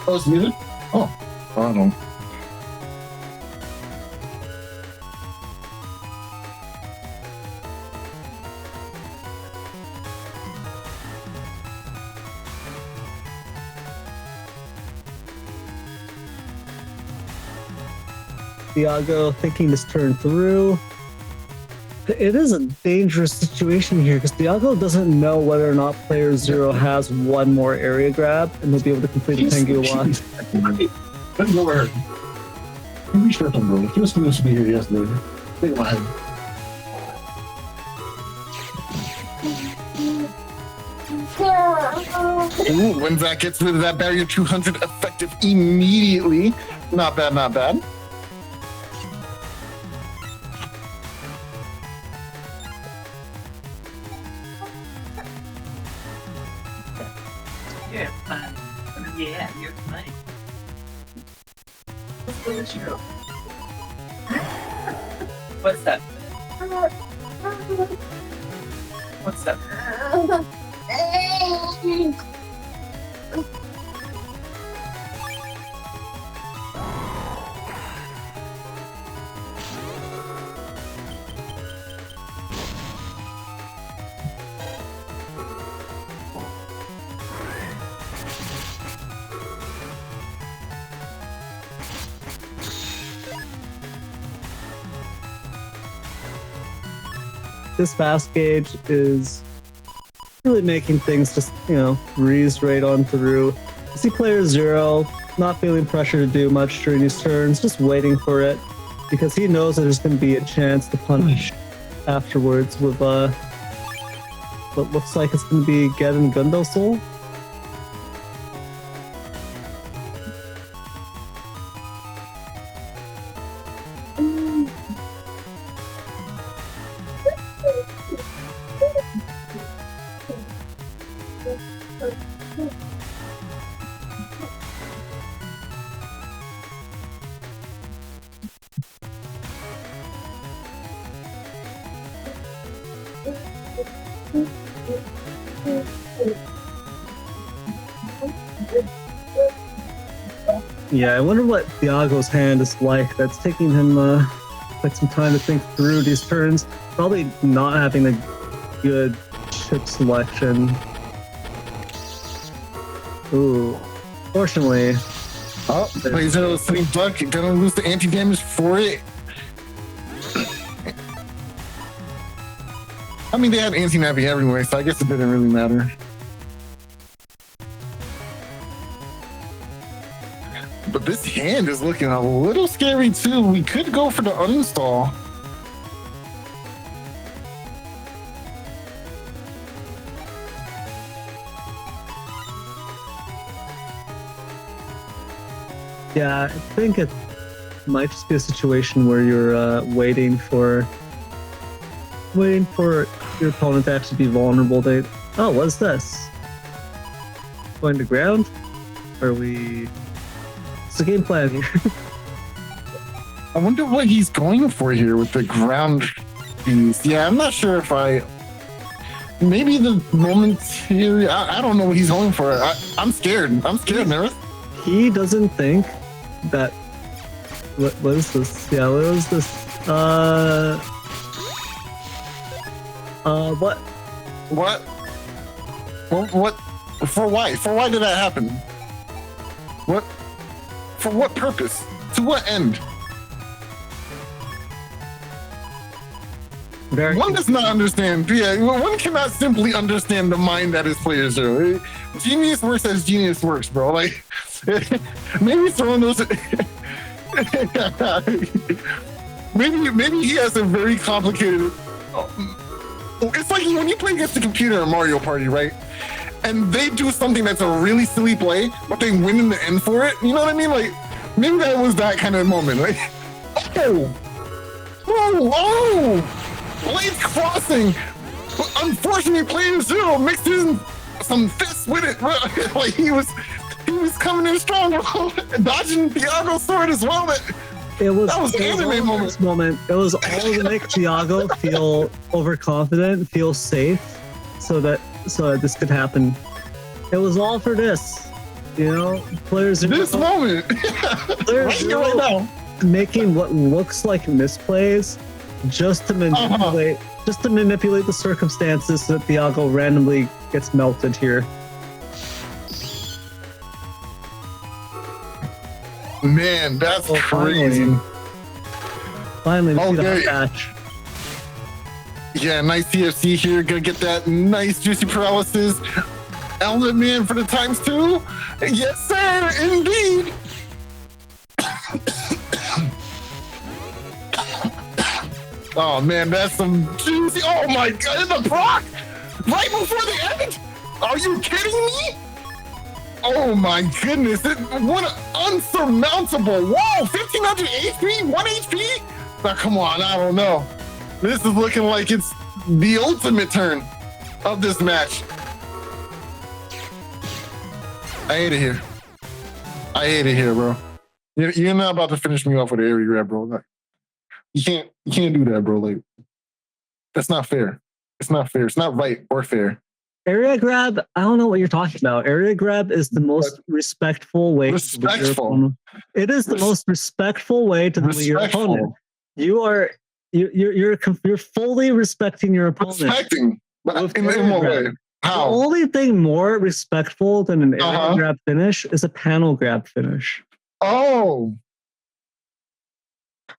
Oh, it's muted? Oh, I don't know. Thiago thinking this turn through. It is a dangerous situation here because Thiago doesn't know whether or not player 0 has one more area grab and he'll be able to complete the Tengu walk. Let's go over. You reached out to him, bro. He was supposed to be here yesterday. Think about him. Ooh, when Zach gets rid of that barrier 200 effective immediately. Not bad, not bad. Yeah, you're fine. What's that? What's that? This fast gauge is really making things just, you know, breeze right on through. You see player 0 not feeling pressure to do much during these turns, just waiting for it because he knows that there's going to be a chance to punish afterwards with what looks like it's going to be Get and Gundo Soul. Yeah, I wonder what Thiago's hand is like. That's taking him quite some time to think through these turns. Probably not having a good chip selection. Ooh, fortunately. Oh, Playerzero sitting duck. Gonna lose the anti-damage for it. I mean, they had anti-navi everywhere, so I guess it didn't really matter. But this hand is looking a little scary too. We could go for the uninstall. Yeah, I think it might just be a situation where you're waiting for your opponent to actually be vulnerable. Oh, what's this? Going to ground? Are we? What's the game plan here? I wonder what he's going for here with the ground piece. Yeah, I'm not sure if maybe the momentary. I don't know what he's going for. I'm scared. I'm scared, Neryth. He doesn't think that. What is this? Yeah, what is this? What? What? What? For why? For why did that happen? What? For what purpose? To what end? One does not understand. Yeah, one cannot simply understand the mind that is PlayerZero. Genius works as genius works, bro. Like, maybe throwing those. maybe he has a very complicated. It's like when you play against the computer in Mario Party, right? And they do something that's a really silly play, but they win in the end for it. You know what I mean? Like, maybe that was that kind of moment. Like, oh! Blades crossing. Unfortunately, PlayerZero mixed in some fists with it. Like he was coming in strong, dodging Thiago's sword as well. That was an anime moment. It was all to make Thiago feel overconfident, feel safe, so that this could happen. It was all for this, PlayerZero. This moment, PlayerZero right now, making what looks like misplays. Just to manipulate the circumstances so that Thiago randomly gets melted here. Man, that's crazy. Finally, we see the match. Yeah, nice CFC here. Gonna get that nice juicy paralysis. Element man for the ×2. Yes, sir, indeed. Oh man, that's some juicy. Oh my god, the proc! Right before the end? Are you kidding me? Oh my goodness, what an unsurmountable. Whoa, 1500 HP? 1 HP? Now, come on, I don't know. This is looking like it's the ultimate turn of this match. I hate it here. I hate it here, bro. You're not about to finish me off with an area grab, bro. Like, you can't do that, bro. Like, that's not fair. It's not fair. It's not right or fair. Area grab, I don't know what you're talking about. Area grab is the most respectful way to your opponent. It is the most respectful way to delete your opponent. You're fully respecting your opponent. Respecting, but in what way? How? The only thing more respectful than an area grab finish is a panel grab finish. Oh.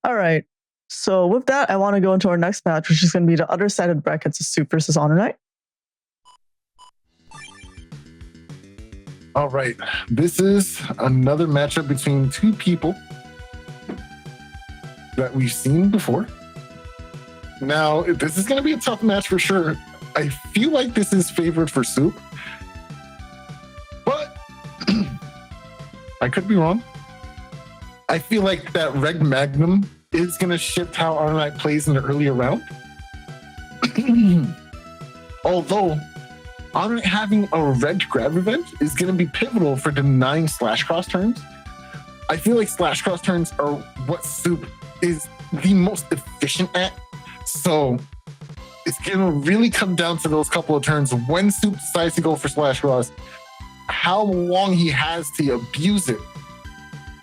All right. So with that, I want to go into our next match, which is going to be the other side of the brackets of Soup versus HonorNite. All right. This is another matchup between two people that we've seen before. Now, this is going to be a tough match for sure. I feel like this is favored for Soup, but I could be wrong. I feel like that Reg Magnum is going to shift how HonorNite plays in the earlier round. Although, HonorNite having a Reg Grab event is going to be pivotal for denying /cross turns. I feel like /cross turns are what Soup is the most efficient at. So, it's going to really come down to those couple of turns when Soup decides to go for /cross, how long he has to abuse it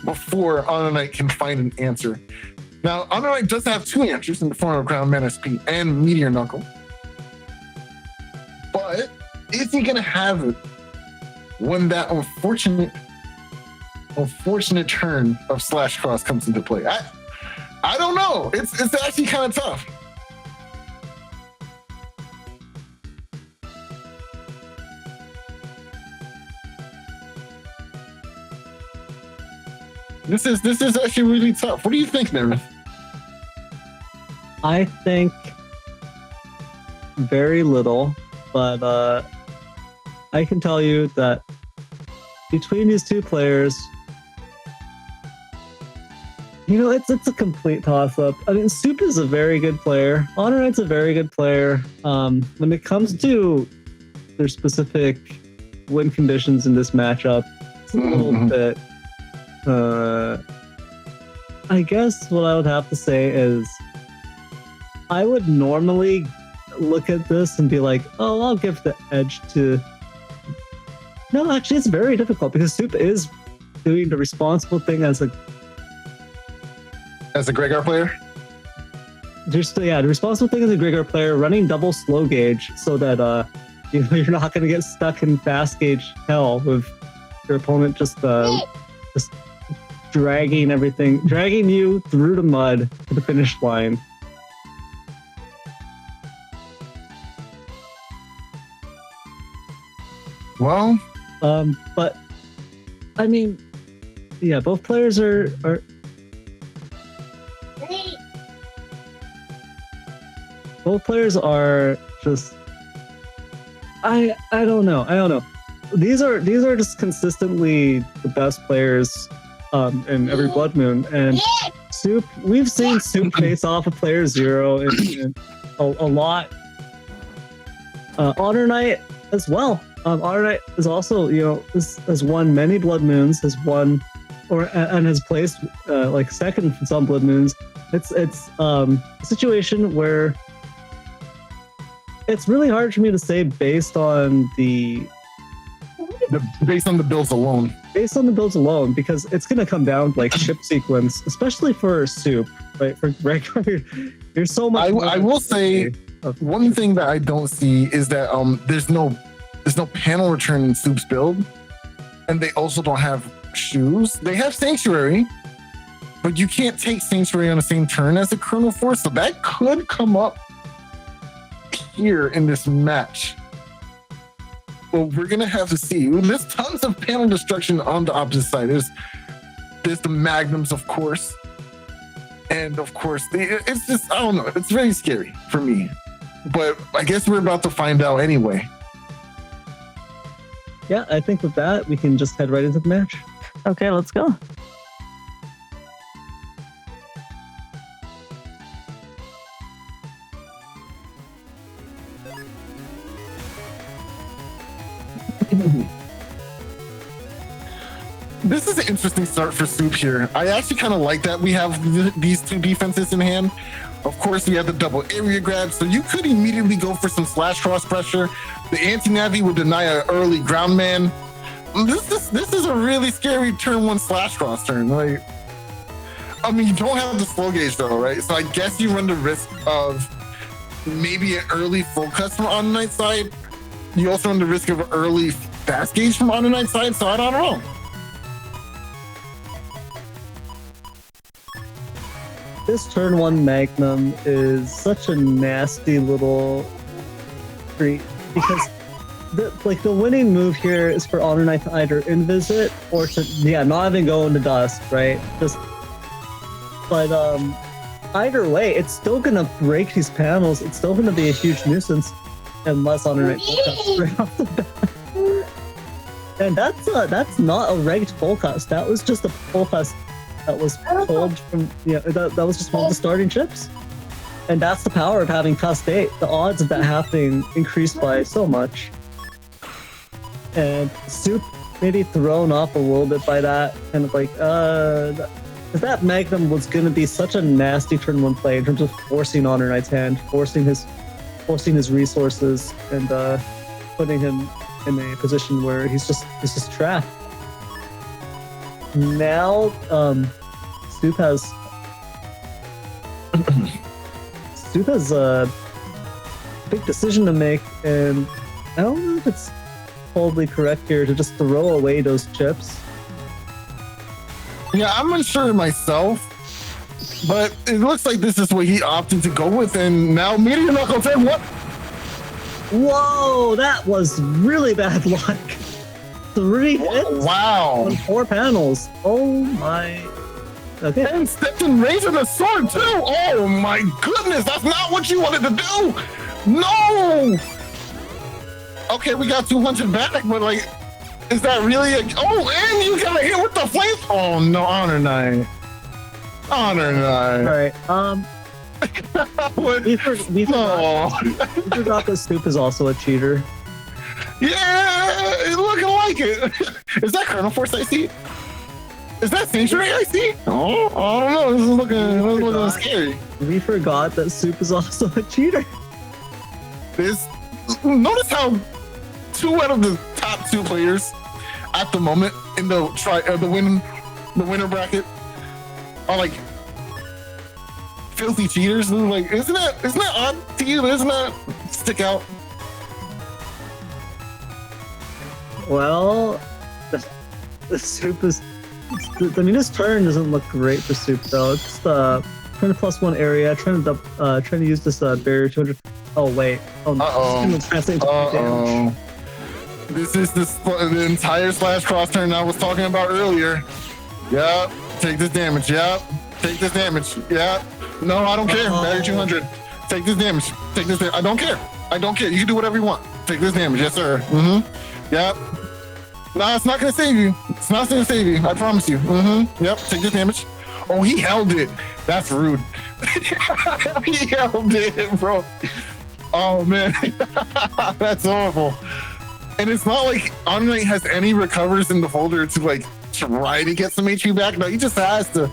before HonorNite can find an answer. Now, HonorNite does have two answers in the form of Ground Man SP and Meteor Knuckle. But is he going to have it when that unfortunate turn of /cross comes into play? I don't know. It's actually kind of tough. This is actually really tough. What do you think, Neryth? I think very little, but I can tell you that between these two players, it's a complete toss-up. I mean, Soup is a very good player. HonorNite's a very good player. When it comes to their specific win conditions in this matchup, it's a little bit. I guess what I would have to say is, I would normally look at this and be like, "Oh, I'll give the edge to." No, actually, it's very difficult because Soup is doing the responsible thing as a Gregor player. The responsible thing as a Gregor player, running double slow gauge so that you're not going to get stuck in fast gauge hell with your opponent just dragging you through the mud to the finish line. Well, but I mean, yeah, both players are both players are just I don't know. These are just consistently the best players in every Blood Moon, and Soup. We've seen Soup face off of playerzero in a lot. HonorNite as well. HonorNite is also, has won many Blood Moons, and has placed like second in some Blood Moons. It's a situation where it's really hard for me to say based on the builds alone. Based on the builds alone, because it's going to come down to like ship sequence, especially for Soup, right? For regular, there's so much. I will say one thing that I don't see is that there's no panel return in Soup's build, and they also don't have shoes. They have Sanctuary, but you can't take Sanctuary on the same turn as the Chrono Force, so that could come up here in this match. Well, we're gonna have to see. There's tons of panel destruction on the opposite side. There's the Magnums, of course, and of course it's just, I don't know. It's very scary for me, but I guess we're about to find out anyway. Yeah, I think with that we can just head right into the match. Okay, let's go. This is an interesting start for Soup here. I actually kind of like that we have these two defenses in hand. Of course, we have the double area grab, so you could immediately go for some slash cross pressure. The anti-navi would deny an early ground man. This is a really scary turn one slash cross turn. Like, I mean, you don't have the slow gauge though, right? So I guess you run the risk of maybe an early full cut from HonorNite side. You also run the risk of an early fast gauge from HonorNite side, so I don't know. This turn one Magnum is such a nasty little treat because the winning move here is for HonorNite to either invisit or to not even go into dust, right? But either way, it's still gonna break these panels. It's still gonna be a huge nuisance unless HonorNite full cuts straight off the bat. And that's not a regged full cast. That was just a full cast that was pulled from that was just one of the starting chips. And that's the power of having cast 8. The odds of that happening increased by so much. And Soup maybe thrown off a little bit by that, kind of like that Magnum was gonna be such a nasty turn one play in terms of forcing HonorNite's hand, forcing his resources, and putting him in a position where he's just trapped. Now Soup has a big decision to make, and I don't know if it's totally correct here to just throw away those chips. Yeah, I'm unsure myself, but it looks like this is what he opted to go with, and now Meteor Knuckle turn what? Whoa, that was really bad luck. 3 hits Wow. on 4 panels. Oh my. Okay. And stepped in raising the sword too. Oh my goodness, that's not what you wanted to do. No. Okay, we got 200 back, but like, is that really a? Oh, and you got hit with the flame. Oh no, HonorNite. HonorNite. All right. What? We forgot that Snoop is also a cheater. Yeah, it's looking like it. Is that Colonel Force I see? Is that Sanctuary I see? Oh, I don't know. This is looking scary. We forgot that Soup is also a cheater. Notice how 2 out of the top 2 players at the moment in the winner bracket are like filthy cheaters. Like, isn't that odd to you? Doesn't that stick out? Well, the Soup is. I mean, this turn doesn't look great for Soup though. It's the trying to +1 area, trying to use this barrier 200. Oh wait. Oh no. This is the entire /cross turn I was talking about earlier. Yep. Take this damage. Yep. Take this damage. Yep. No, I don't care. Barrier 200. Take this damage. Take this. I don't care. I don't care. You can do whatever you want. Take this damage. Yes, sir. Yep. No, it's not gonna save you. It's not gonna save you. I promise you. Yep. Take this damage. Oh, he held it. That's rude. He held it, bro. Oh man, that's horrible. And it's not like HonorNite has any recovers in the folder to like try to get some HP back. No, he just has to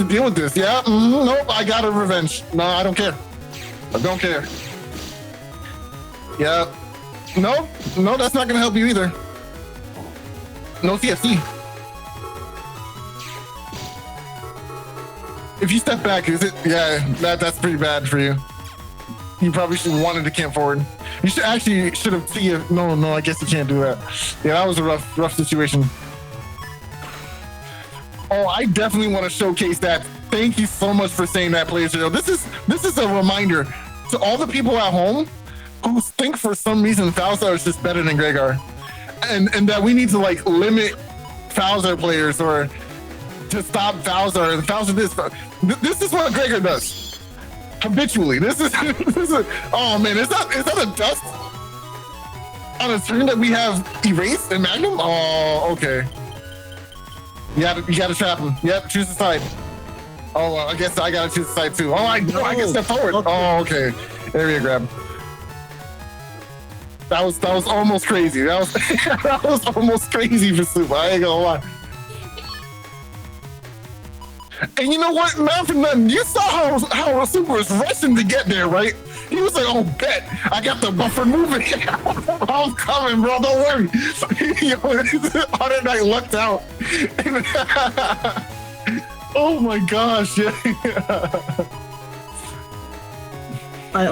deal with this. Yeah. Nope. I got a revenge. No, I don't care. I don't care. Yeah. No, that's not gonna help you either. No CFC. If you step back, is it? Yeah, that's pretty bad for you. You probably should have wanted to camp forward. You should have see if no, I guess you can't do that. Yeah, that was a rough situation. Oh, I definitely want to showcase that. Thank you so much for saying that, playerzero. This is a reminder to all the people at home who think for some reason Falzar is just better than Gregar. And that we need to like limit Falzar players or to stop Falzar. Falzar this is what Gregar does habitually. This is oh man, is that a dust on a turn that we have Erase and Magnum? Oh, okay. You gotta trap him. Yep, choose the side. Oh, I guess I gotta choose the side too. Oh, I can step forward. Oh, okay. Area grab. That was almost crazy. That was almost crazy for Soup. I ain't gonna lie. And you know what? Not for nothing. You saw how Soup was rushing to get there, right? He was like, "Oh, bet I got the buffer moving. I'm coming, bro. Don't worry." HonorNite lucked out. Oh my gosh! Yeah. I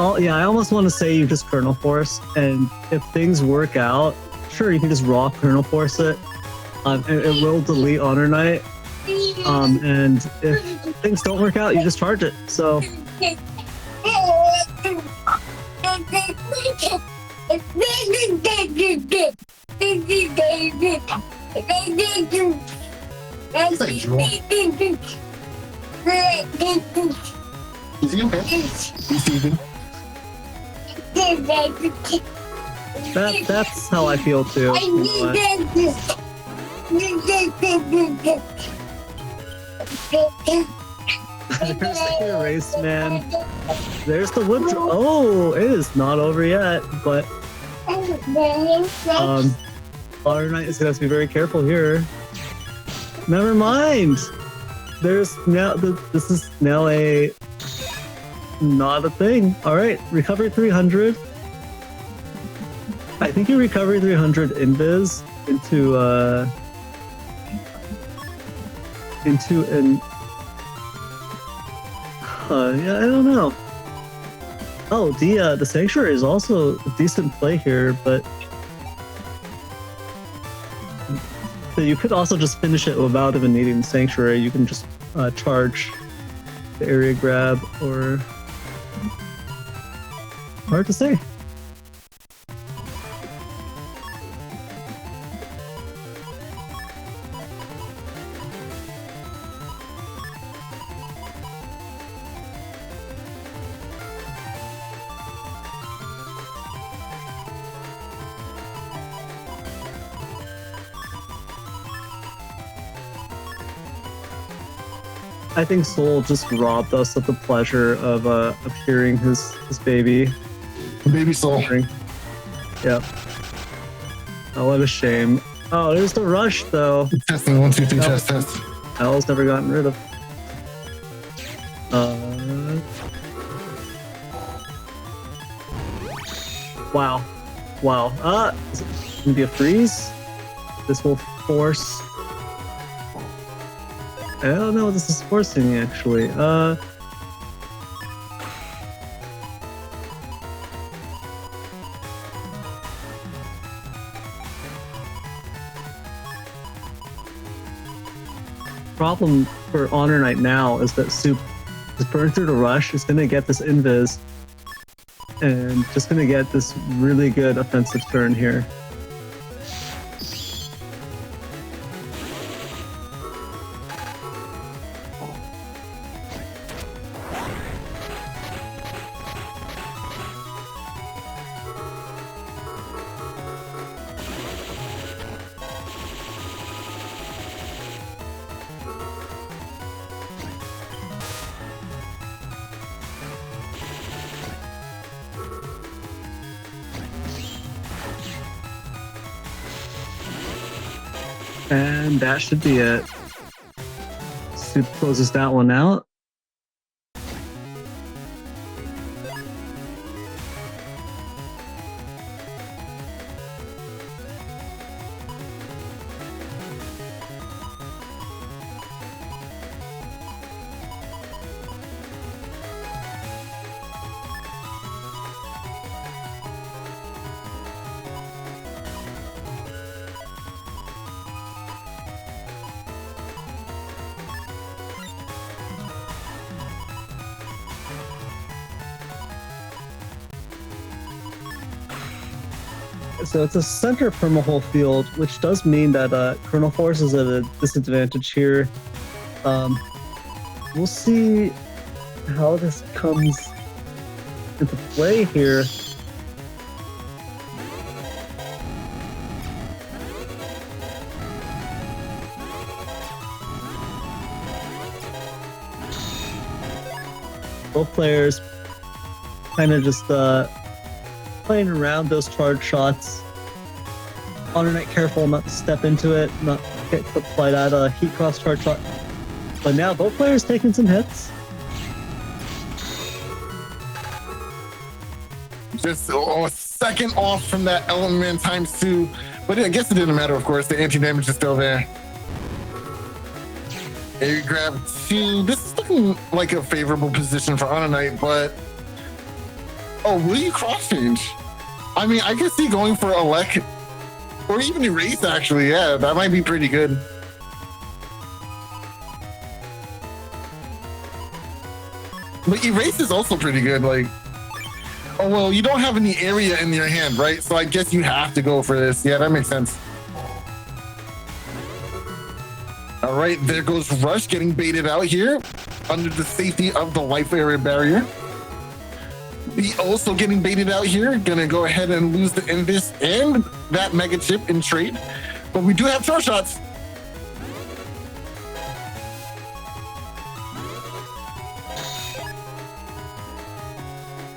almost want to say you just kernel force, and if things work out, sure, you can just raw kernel force it. It will delete HonorNite. And if things don't work out, you just charge it. So. Is he okay? He's teething. That's how I feel too. There's the erase, man. There's the wood. Oh, it is not over yet, but HonorNite is gonna have to be very careful here. Never mind. There's now this is now not a thing. All right, recovery 300. I think you recovery 300 invis into an. Yeah, I don't know. Oh, the Sanctuary is also a decent play here, but you could also just finish it without even needing the Sanctuary. You can just charge the area grab, or hard to say. I think Soul just robbed us of the pleasure of hearing his baby. Baby Soul. Yep. Oh, what a shame. Oh, there's the rush though. Testing 1, 2, 3, test. L's never gotten rid of. Wow. Is it gonna be a freeze? This will force. I don't know what this is forcing actually. Problem for HonorNite now is that Soup is burned through the rush. Is gonna get this invis and just gonna get this really good offensive turn here. And that should be it. Soup closes that one out. So it's a center permahole field, which does mean that Colonel Force is at a disadvantage here. We'll see how this comes into play here. Both players kind of just playing around those charge shots. HonorNite careful not to step into it, not get clipped by that heat cross charge shot. But now both players taking some hits. Just a second off from that element times 2. But I guess it didn't matter, of course. The anti-damage is still there. A grab 2. This is looking like a favorable position for HonorNite, but... Oh, will you cross change? I mean, I could see going for Elec or even Erase, actually. Yeah, that might be pretty good. But Erase is also pretty good. Like, oh, well, you don't have any area in your hand, right? So I guess you have to go for this. Yeah, that makes sense. All right, there goes Rush getting baited out here under the safety of the life area barrier. Be also getting baited out here. Gonna go ahead and lose the Invis and that mega chip in trade. But we do have charge shots.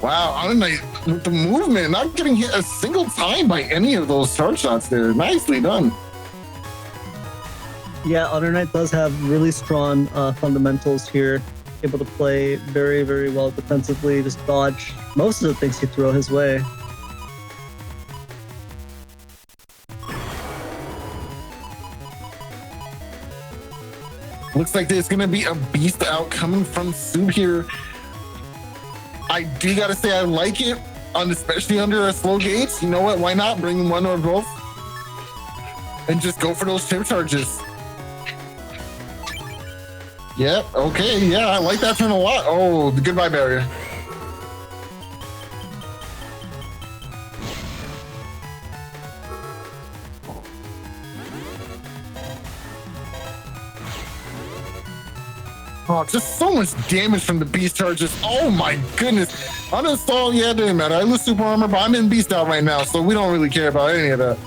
Wow, HonorNite with the movement, not getting hit a single time by any of those charge shots there. Nicely done. Yeah, HonorNite does have really strong fundamentals here. Able to play very, very well defensively, just dodge most of the things you throw his way. Looks like there's gonna be a beast out coming from Soup here. I do gotta say I like it, especially under a slow gauge. You know what? Why not bring one or both and just go for those chip charges? Yep, okay, yeah, I like that turn a lot. Oh, the goodbye barrier. Oh, just so much damage from the beast charges. Oh my goodness. Uninstall, yeah, it didn't matter. I lose super armor, but I'm in beast out right now, so we don't really care about any of that.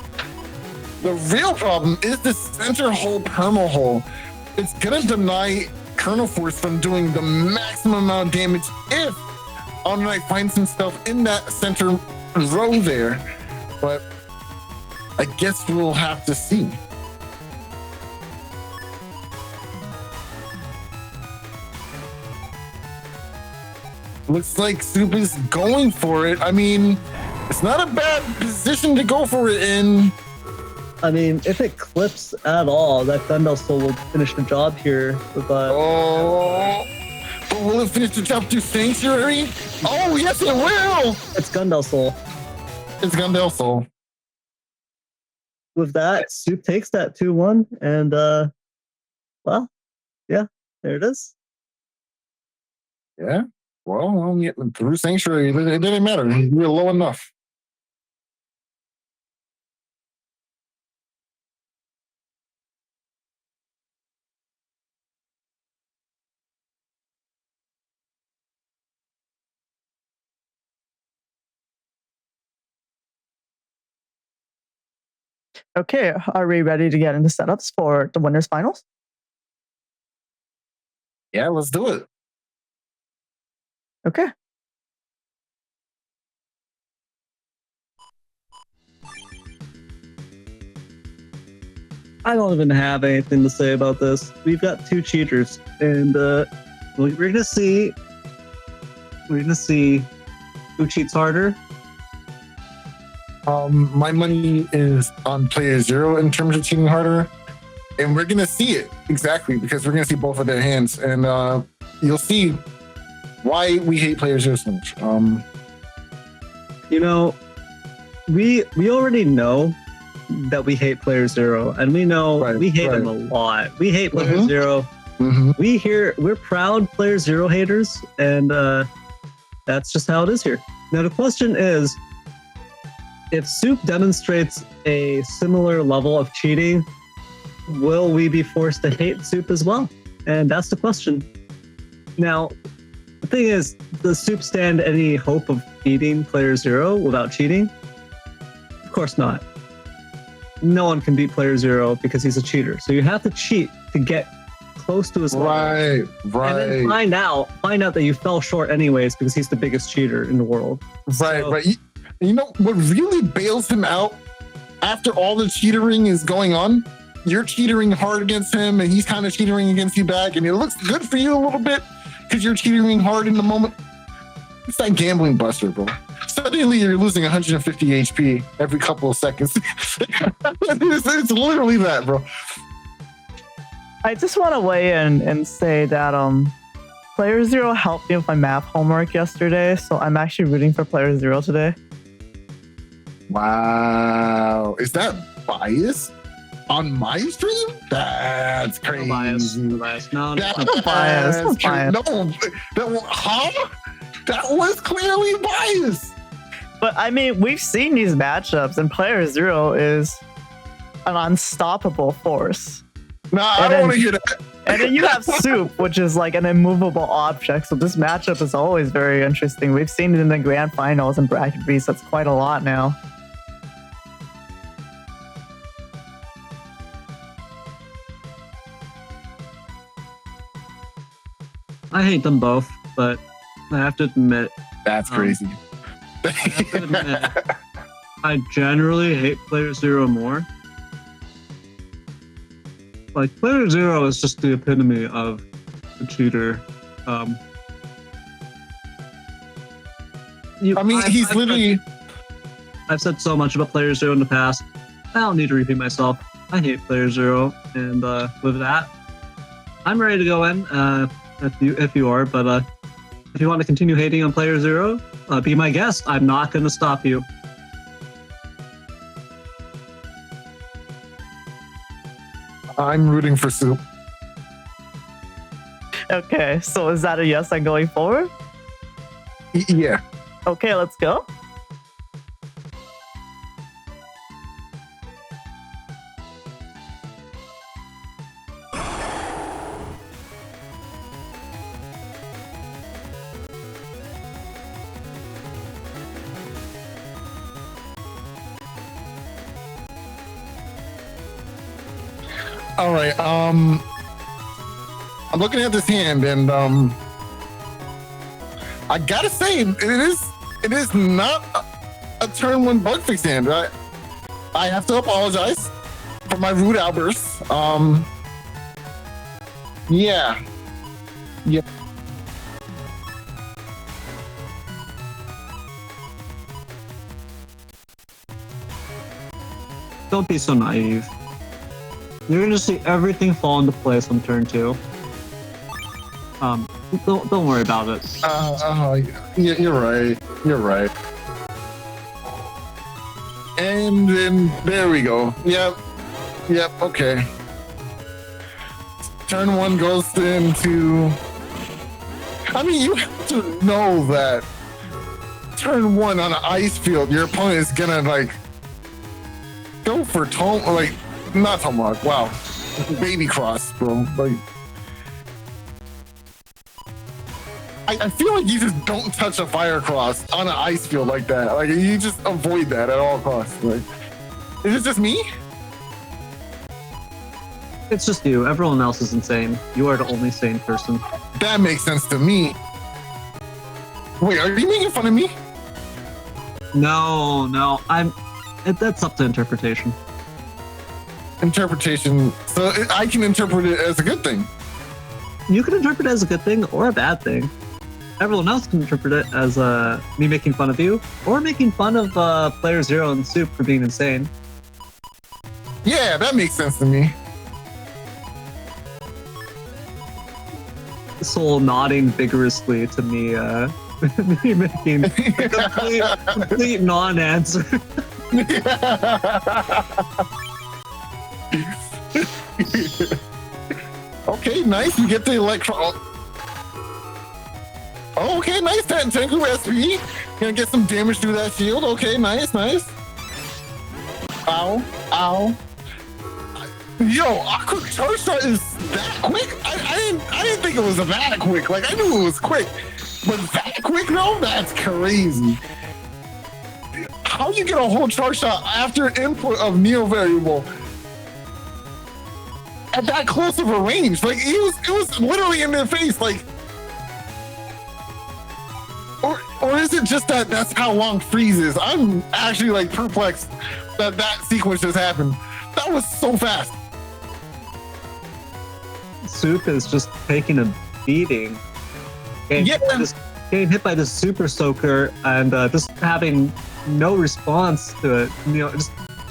The real problem is the center hole perma hole. It's gonna deny Eternal Force from doing the maximum amount of damage if HonorNite finds himself in that center row there. But I guess we'll have to see. Looks like Soup is going for it. I mean, it's not a bad position to go for it in. I mean, if it clips at all, that Gundel Soul will finish the job here. But But will it finish the job through Sanctuary? Oh, yes, it will. it's Gundel Soul. It's Gundel Soul. With that, Soup takes that 2-1, and well, yeah, there it is. Yeah. Well, yeah, through Sanctuary, it didn't matter. We were low enough. Okay, are we ready to get into setups for the winners finals? Yeah, let's do it. Okay. I don't even have anything to say about this. We've got two cheaters, and we're gonna see. We're gonna see who cheats harder. My money is on player zero in terms of cheating harder, and we're gonna see it exactly because we're gonna see both of their hands, and you'll see why we hate player zero so much. You know, we already know that we hate player zero, and we know we hate him a lot. We hate player zero. We're proud player zero haters, and that's just how it is here. Now the question is, if Soup demonstrates a similar level of cheating, will we be forced to hate Soup as well? And that's the question. Now, the thing is, does Soup stand any hope of beating player zero without cheating? Of course not. No one can beat player zero because he's a cheater. So you have to cheat to get close to his level. Right. And then find out that you fell short anyways because he's the biggest cheater in the world. Right. You know what really bails him out after all the cheatering is going on? You're cheatering hard against him and he's kind of cheatering against you back, and it looks good for you a little bit because you're cheatering hard in the moment. It's that gambling buster, bro. Suddenly you're losing 150 HP every couple of seconds. it's literally that, bro. I just want to weigh in and say that Player Zero helped me with my math homework yesterday, so I'm actually rooting for Player Zero today. Wow. Is that bias on my stream? That's crazy. No bias. No bias. That was clearly bias. But I mean, we've seen these matchups, and Player Zero is an unstoppable force. No, I don't want to hear that. And then you have Soup, which is like an immovable object. So this matchup is always very interesting. We've seen it in the grand finals and bracket resets quite a lot now. I hate them both, but I have to admit, That's crazy. I have to admit, I generally hate Player Zero more. Like, Player Zero is just the epitome of a cheater. He's literally... I've said so much about Player Zero in the past. I don't need to repeat myself. I hate Player Zero, and with that, I'm ready to go in. If you are, but if you want to continue hating on Player Zero, be my guest. I'm not going to stop you. I'm rooting for Soup. Okay, so is that a yes on going forward? Yeah. Okay, let's go. All right. I'm I'm looking at this hand, and I gotta say, it is not a turn one bug fix hand. I have to apologize for my rude outbursts. Yeah. Don't be so naive. You're gonna see everything fall into place on turn 2. Don't worry about it. Yeah, you're right. You're right. And then there we go. Yep. Okay. Turn 1 goes into. I mean, you have to know that turn 1 on an ice field, your opponent is gonna like go for not Tomahawk. Wow, baby cross, bro. Like, I feel like you just don't touch a fire cross on an ice field like that. Like, you just avoid that at all costs. Like, is it just me? It's just you. Everyone else is insane. You are the only sane person. That makes sense to me. Wait, are you making fun of me? No. That's up to interpretation. Interpretation. So I can interpret it as a good thing. You can interpret it as a good thing or a bad thing. Everyone else can interpret it as me making fun of you or making fun of Player Zero and Soup for being insane. Yeah, that makes sense to me. Soul nodding vigorously to me, me making a complete non-answer. Okay, nice. We get the electro. Oh, okay, nice. Tengu SP. Gonna get some damage through that shield. Okay, nice. Ow. Yo, Aqua Charge Shot is that quick? I didn't think it was that quick. Like, I knew it was quick. But that quick, though? That's crazy. How you get a whole charge shot after input of Neo variable at that close of a range? Like, it was literally in their face. Like, or is it just that that's how long freeze is? I'm actually like perplexed that sequence just happened. That was so fast. Soup is just taking a beating. Getting hit by this super soaker and just having no response to it. You know,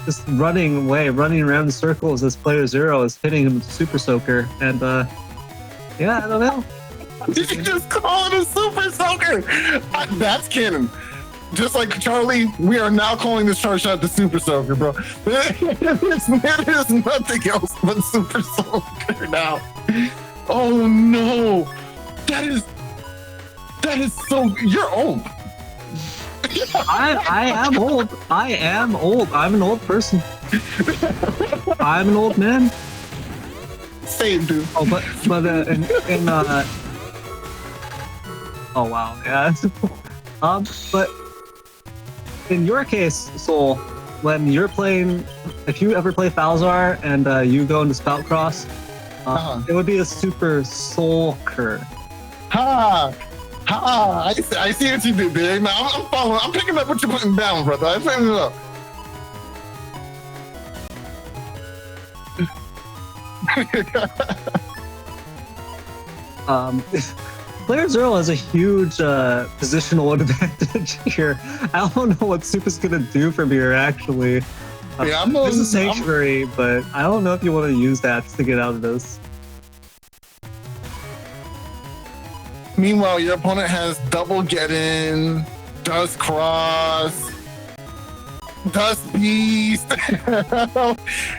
just running away, running around in circles as Player Zero is hitting him with the super soaker. And yeah, I don't know. Did you just call it a super soaker? That's canon. Just like Charlie, we are now calling this charge shot the super soaker, bro. There's nothing else but super soaker now. Oh no, that is so. You're old. I am old. I am old. I'm an old person. I'm an old man. Same, dude. Oh, but oh wow, yeah. But in your case, Soul, when you're playing, if you ever play Falzar and you go into Spout Cross, it would be a super Soulker. I see what you did there. Now I'm following. I'm picking up what you're putting down, brother. I'm picking it up. Player Zero has a huge positional advantage here. I don't know what Soup is gonna do from here, actually. There's a sanctuary, but I don't know if you want to use that to get out of this. Meanwhile, your opponent has double get in, Dust Cross, Dust Beast.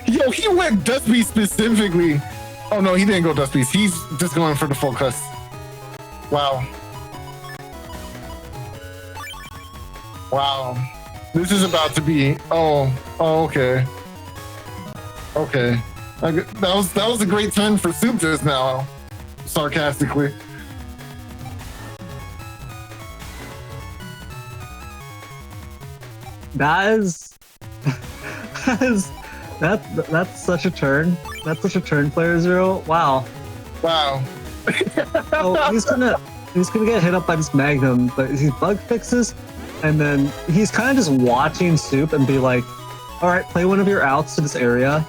Yo, he went Dust Beast specifically. Oh no, he didn't go Dust Beast. He's just going for the full cuss. Wow. This is about to be. Oh, okay. That was a great turn for Soup just now. Sarcastically. That's such a turn. That's such a turn, Player Zero. Wow. So he's gonna get hit up by this Magnum, but he bug fixes, and then he's kind of just watching Soup and be like, all right, play one of your outs to this area,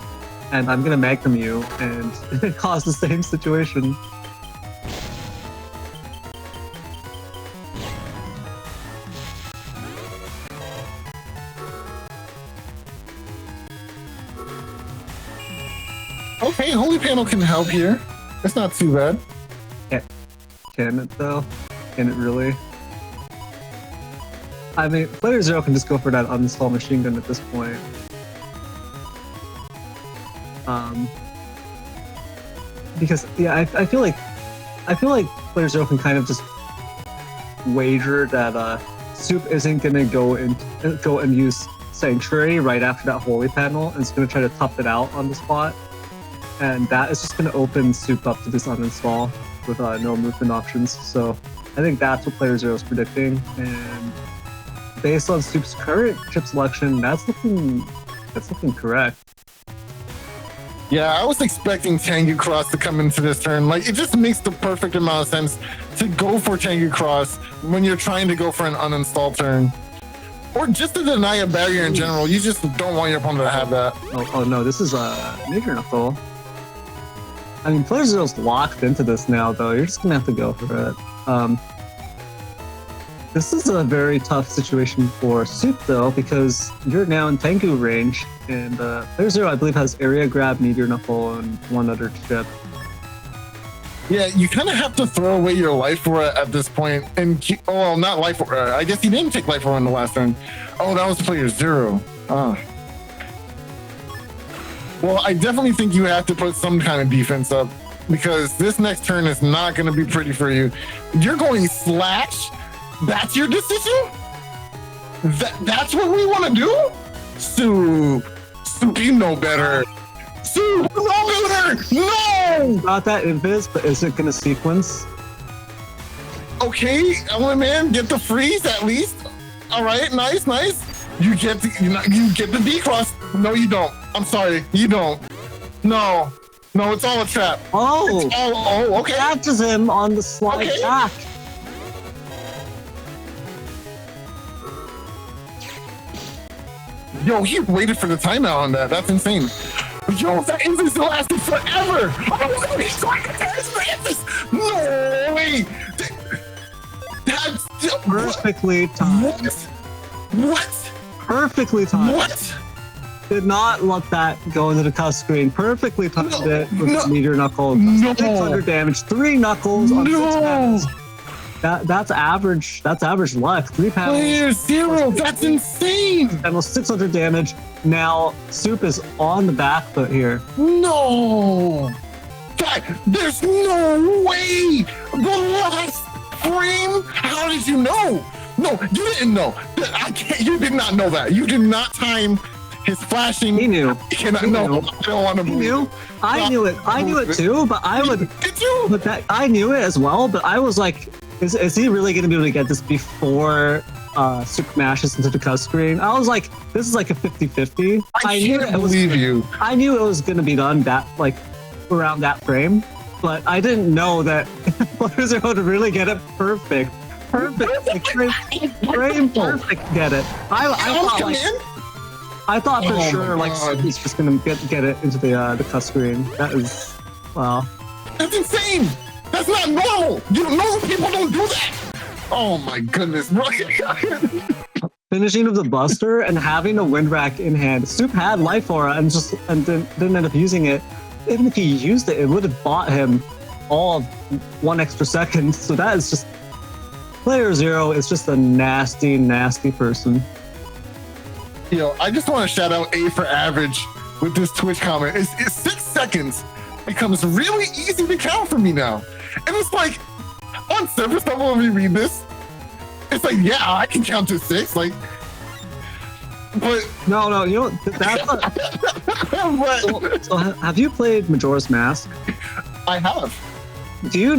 and I'm gonna Magnum you, and cause the same situation. Okay, Holy Panel can help here. It's not too bad. Can it though? Can it really? I mean, playerzero can just go for that uninstall machine gun at this point. Because yeah, I feel like playerzero can kind of just wager that Soup isn't gonna go and use Sanctuary right after that Holy Panel, and is gonna try to tough it out on the spot, and that is just gonna open Soup up to this uninstall with no movement options. So I think that's what playerzero is predicting, and based on Soup's current chip selection, that's looking correct. Yeah, I was expecting Tengu Cross to come into this turn. Like, it just makes the perfect amount of sense to go for Tengu Cross when you're trying to go for an uninstall turn. Or just to deny a barrier in general. You just don't want your opponent to have that. Oh no, this is a major knuckle. I mean, playerzero's locked into this now, though. You're just gonna have to go for it. This is a very tough situation for Soup, though, because you're now in Tengu range, and playerzero, I believe, has area grab, meteor knuckle, and one other chip. Yeah, you kind of have to throw away your life aura at this point. And well, not life aura. I guess he didn't take life aura in the last turn. Oh, that was playerzero. Well, I definitely think you have to put some kind of defense up, because this next turn is not going to be pretty for you. You're going slash. That's your decision? That's what we want to do? Soup, you know better. Soup, you know better. No! Not that invis, but is it gonna sequence? Okay, Element, get the freeze at least. All right, nice. You get the D-cross. No, you don't. I'm sorry, you don't. No, it's all a trap. Oh, okay. Catches him on the slide back. Yo, he waited for the timeout on that. That's insane. Yo, that invis lasted forever. Oh, he's going to test the invis. No way. That's perfectly timed. What? Perfectly timed. What? Did not let that go into the cuss screen. Perfectly timed it with the meteor knuckle. No. 600 damage. 3 knuckles on 6 panels. That's average. That's average luck. 3 panels. playerzero. That's insane. Almost 600 damage. Now Soup is on the back foot here. No. There's no way. The last frame. How did you know? No, you didn't know. I can't. You did not know that. You did not time his flashing. He knew. I don't want to believe. He knew. I knew it. I knew it too. But I would. Did you? But I knew it as well. But I was like, is he really going to be able to get this before Soup mashes into the cuss screen? I was like, this is like a 50-50. I can't believe you. I knew it was going to be done around that frame, but I didn't know that playerzero would really get it perfect. Like, frame perfect, get it. I thought for sure like he's just gonna get it into the cuss screen. That is wow. That's insane. That's not normal. Normal people don't do that. Oh my goodness, bro. Finishing of the Buster and having a wind rack in hand. Soup had life aura and didn't end up using it. Even if he used it, it would have bought him all of 1 extra second. So that is just playerzero is just a nasty person. Yo, I just want to shout out A for average with this Twitch comment. It's 6 seconds becomes really easy to count for me now. And it's like, on surface level, when we read this, it's like, yeah, I can count to 6. Like, but no, you know that's so have you played Majora's Mask? I have. Do you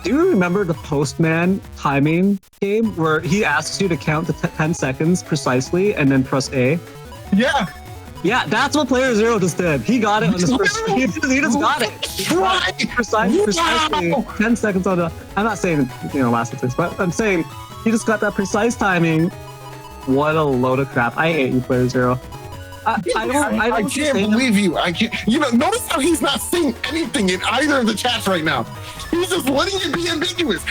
remember the Postman timing game where he asks you to count to 10 seconds precisely and then press A? Yeah. Yeah, that's what player zero just did. He got it on his first. He just got it. Precisely 10 seconds on the. I'm not saying last seconds, but I'm saying he just got that precise timing. What a load of crap! I hate you, player zero. I can't believe you. I can't. Notice how he's not saying anything in either of the chats right now. He's just letting it be ambiguous.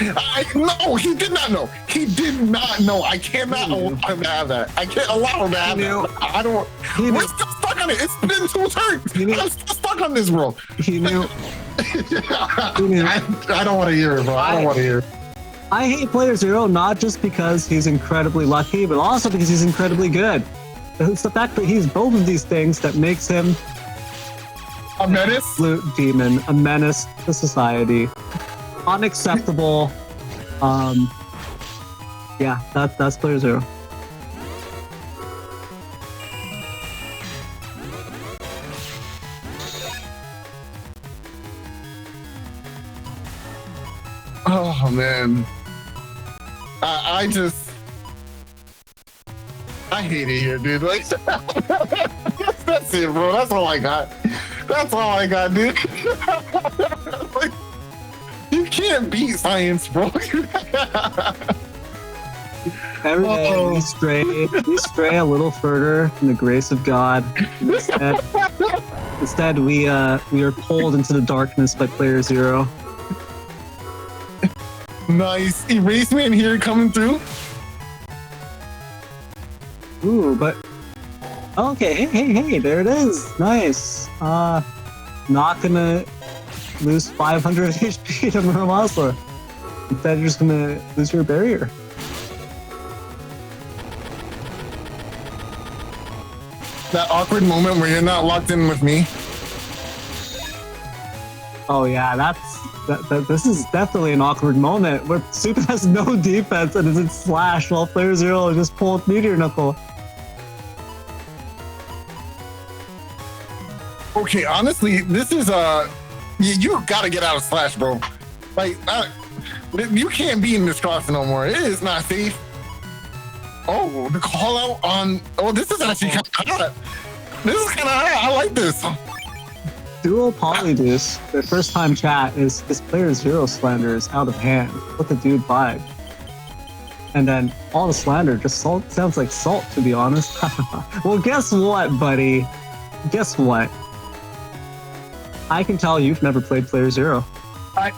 No, he did not know. He did not know. I cannot allow him to have that. I can't allow him to have that. I don't. We're still stuck on it. It's been 2 turns. I'm still stuck on this, bro. He knew. I don't want to hear it, bro. I don't want to hear it. I hate player zero not just because he's incredibly lucky, but also because he's incredibly good. It's the fact that he's both of these things that makes him a menace, absolute demon, a menace to society, unacceptable. Yeah, that's player zero. Oh man, I hate it here, dude. Like, that's it, bro. That's all I got. That's all I got, dude. Like, you can't beat science, bro. Every day we stray a little further from the grace of God. Instead, we are pulled into the darkness by player zero. Nice. Erase Man here coming through. Ooh, but okay, hey, there it is. Nice. Not gonna lose 500 HP to Muramasa. Instead, you're just gonna lose your barrier. That awkward moment where you're not locked in with me. Oh yeah, this is definitely an awkward moment where Super has no defense and is in slash while player zero just pulled Meteor Knuckle. Okay, honestly, this is you gotta get out of slash, bro. Like, you can't be in this cross no more. It is not safe. Oh, the call out on. Oh, this is actually kind of hot. This is kind of hot. I like this. Duo Polydeuce, their first time chat is player zero slander is out of hand. What the dude vibe. And then all the slander just sounds like salt, to be honest. Well, guess what, buddy? Guess what? I can tell you've never played player zero. Dead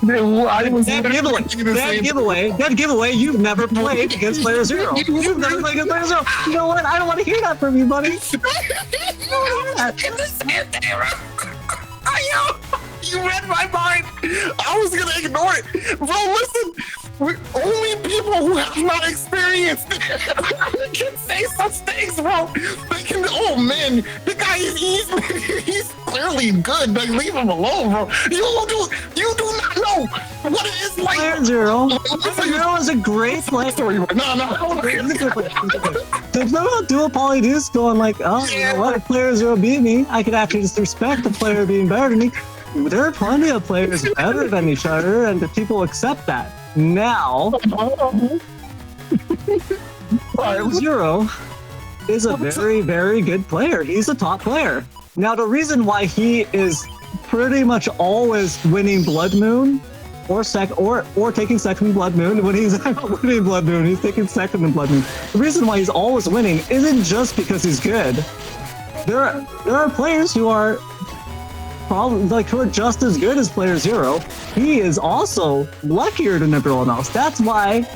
giveaway, you've never played against player zero. You've never played against player zero. You know what? I don't want to hear that from you, buddy. You read my mind. I was gonna ignore it. Bro, listen. Only people who have not experienced it can say such things, bro. They can. Oh man, the guy he's clearly good. Like, leave him alone, bro. You do not know what it is like. Player zero. Player zero is a great player. No. There's no dual Polydeuce going like, oh, you know what? If player zero beat me, I could actually just respect the player being better than me. There are plenty of players better than each other, and the people accept that. Now, Zero is a very, very good player. He's a top player. Now, the reason why he is pretty much always winning Blood Moon or taking second in Blood Moon, when he's not winning Blood Moon, he's taking second in Blood Moon. The reason why he's always winning isn't just because he's good. There are players who are who are just as good as player zero. He is also luckier than everyone else. That's why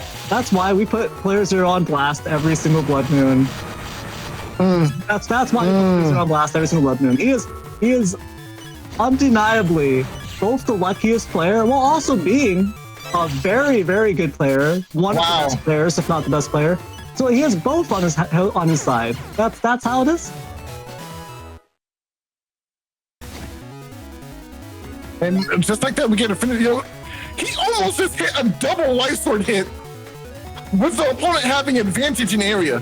we put player zero on blast every single Blood Moon. That's why we put player zero on blast every single Blood Moon. He is undeniably both the luckiest player while also being a very, very good player. One of the best players, if not the best player. So he has both on his side. That's how it is. And just like that, we get a finish. He almost just hit a double life sword hit with the opponent having advantage in area.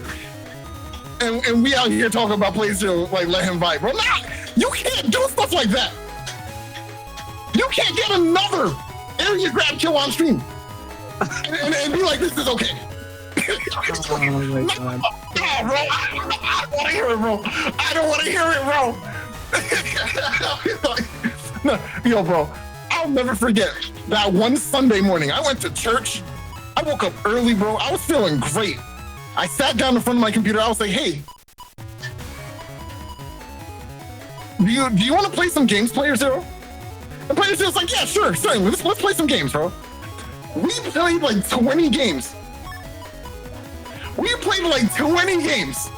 And we out here talking about player zero, like, let him vibe. Bro, nah, you can't do stuff like that. You can't get another area grab kill on stream and be like, this is okay. Oh my god. Oh, bro, I don't want to hear it, bro. I don't want to hear it, bro. No, yo, bro, I'll never forget that one Sunday morning. I went to church. I woke up early, bro. I was feeling great. I sat down in front of my computer. I was like, hey, do you want to play some games, Player Zero? And Player Zero's like, yeah, sure. Let's play some games, bro. We played like 20 games. We played like 20 games.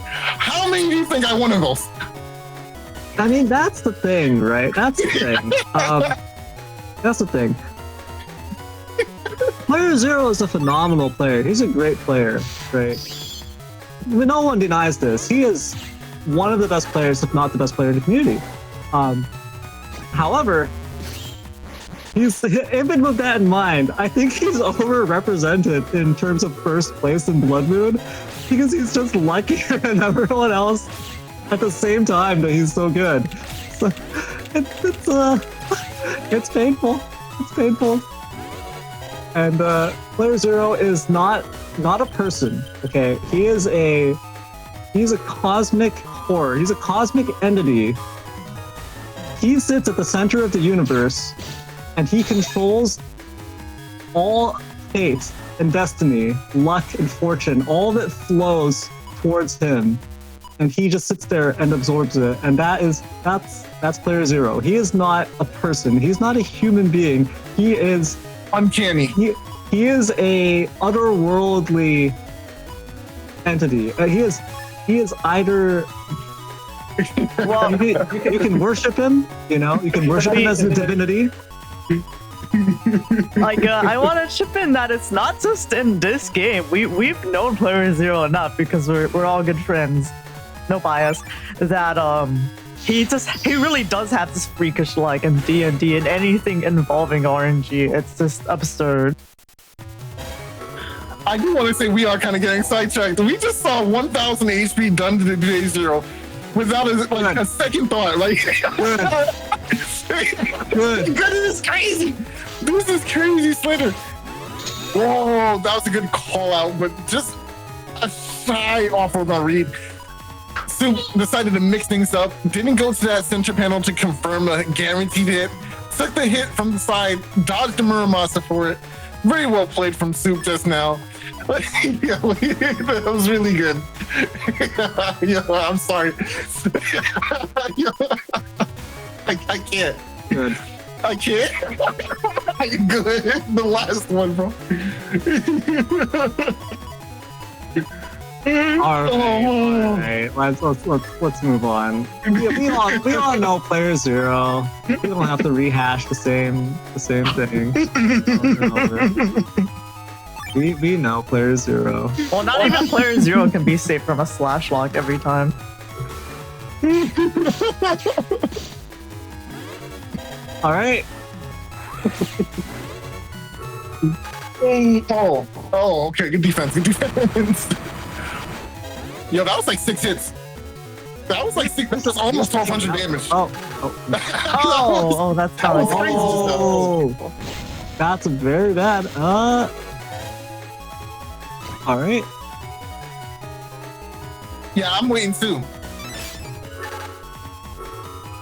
How many do you think I won of those? I mean, that's the thing, right? That's the thing. That's the thing. Player Zero is a phenomenal player. He's a great player, right? No one denies this. He is one of the best players, if not the best player in the community. However, even with that in mind, I think he's overrepresented in terms of first place in Blood Moon because he's just luckier than everyone else at the same time that he's so good. So it's painful. It's painful. And Player Zero is not a person. Okay, he's a cosmic horror. He's a cosmic entity. He sits at the center of the universe, and he controls all fate and destiny, luck and fortune, all that flows towards him. And he just sits there and absorbs it. And that's Player Zero. He is not a person. He's not a human being. He is uncanny. He is a otherworldly entity. He is either. Well, you can worship him. You know, you can worship him as a divinity. Like, I want to chip in that it's not just in this game. We've known Player Zero enough because we're all good friends. No bias. That he really does have this freakish like in D&D and anything involving RNG. It's just absurd. I do want to say we are kind of getting sidetracked. We just saw 1,000 HP done to the Player Zero without a second thought. Like, good. This is crazy. This is crazy, Slater. Whoa, that was a good call out, but just a shy off of my read. Soup decided to mix things up, didn't go to that center panel to confirm a guaranteed hit, took the hit from the side, dodged the Muramasa for it. Very well played from Soup just now. That was really good. I'm sorry. I can't. Good. I can't. Good. The last one, bro. All right. Let's move on. We all know Player Zero. We don't have to rehash the same thing. We know Player Zero. Well, not even Player Zero can be safe from a slash lock every time. All right. Oh, okay. Good defense. Good defense. Yo, that was like 6 hits. That was like 6. That's almost 1,200 damage. Oh, that's how it's crazy. Oh, that's very bad. All right. Yeah, I'm waiting too.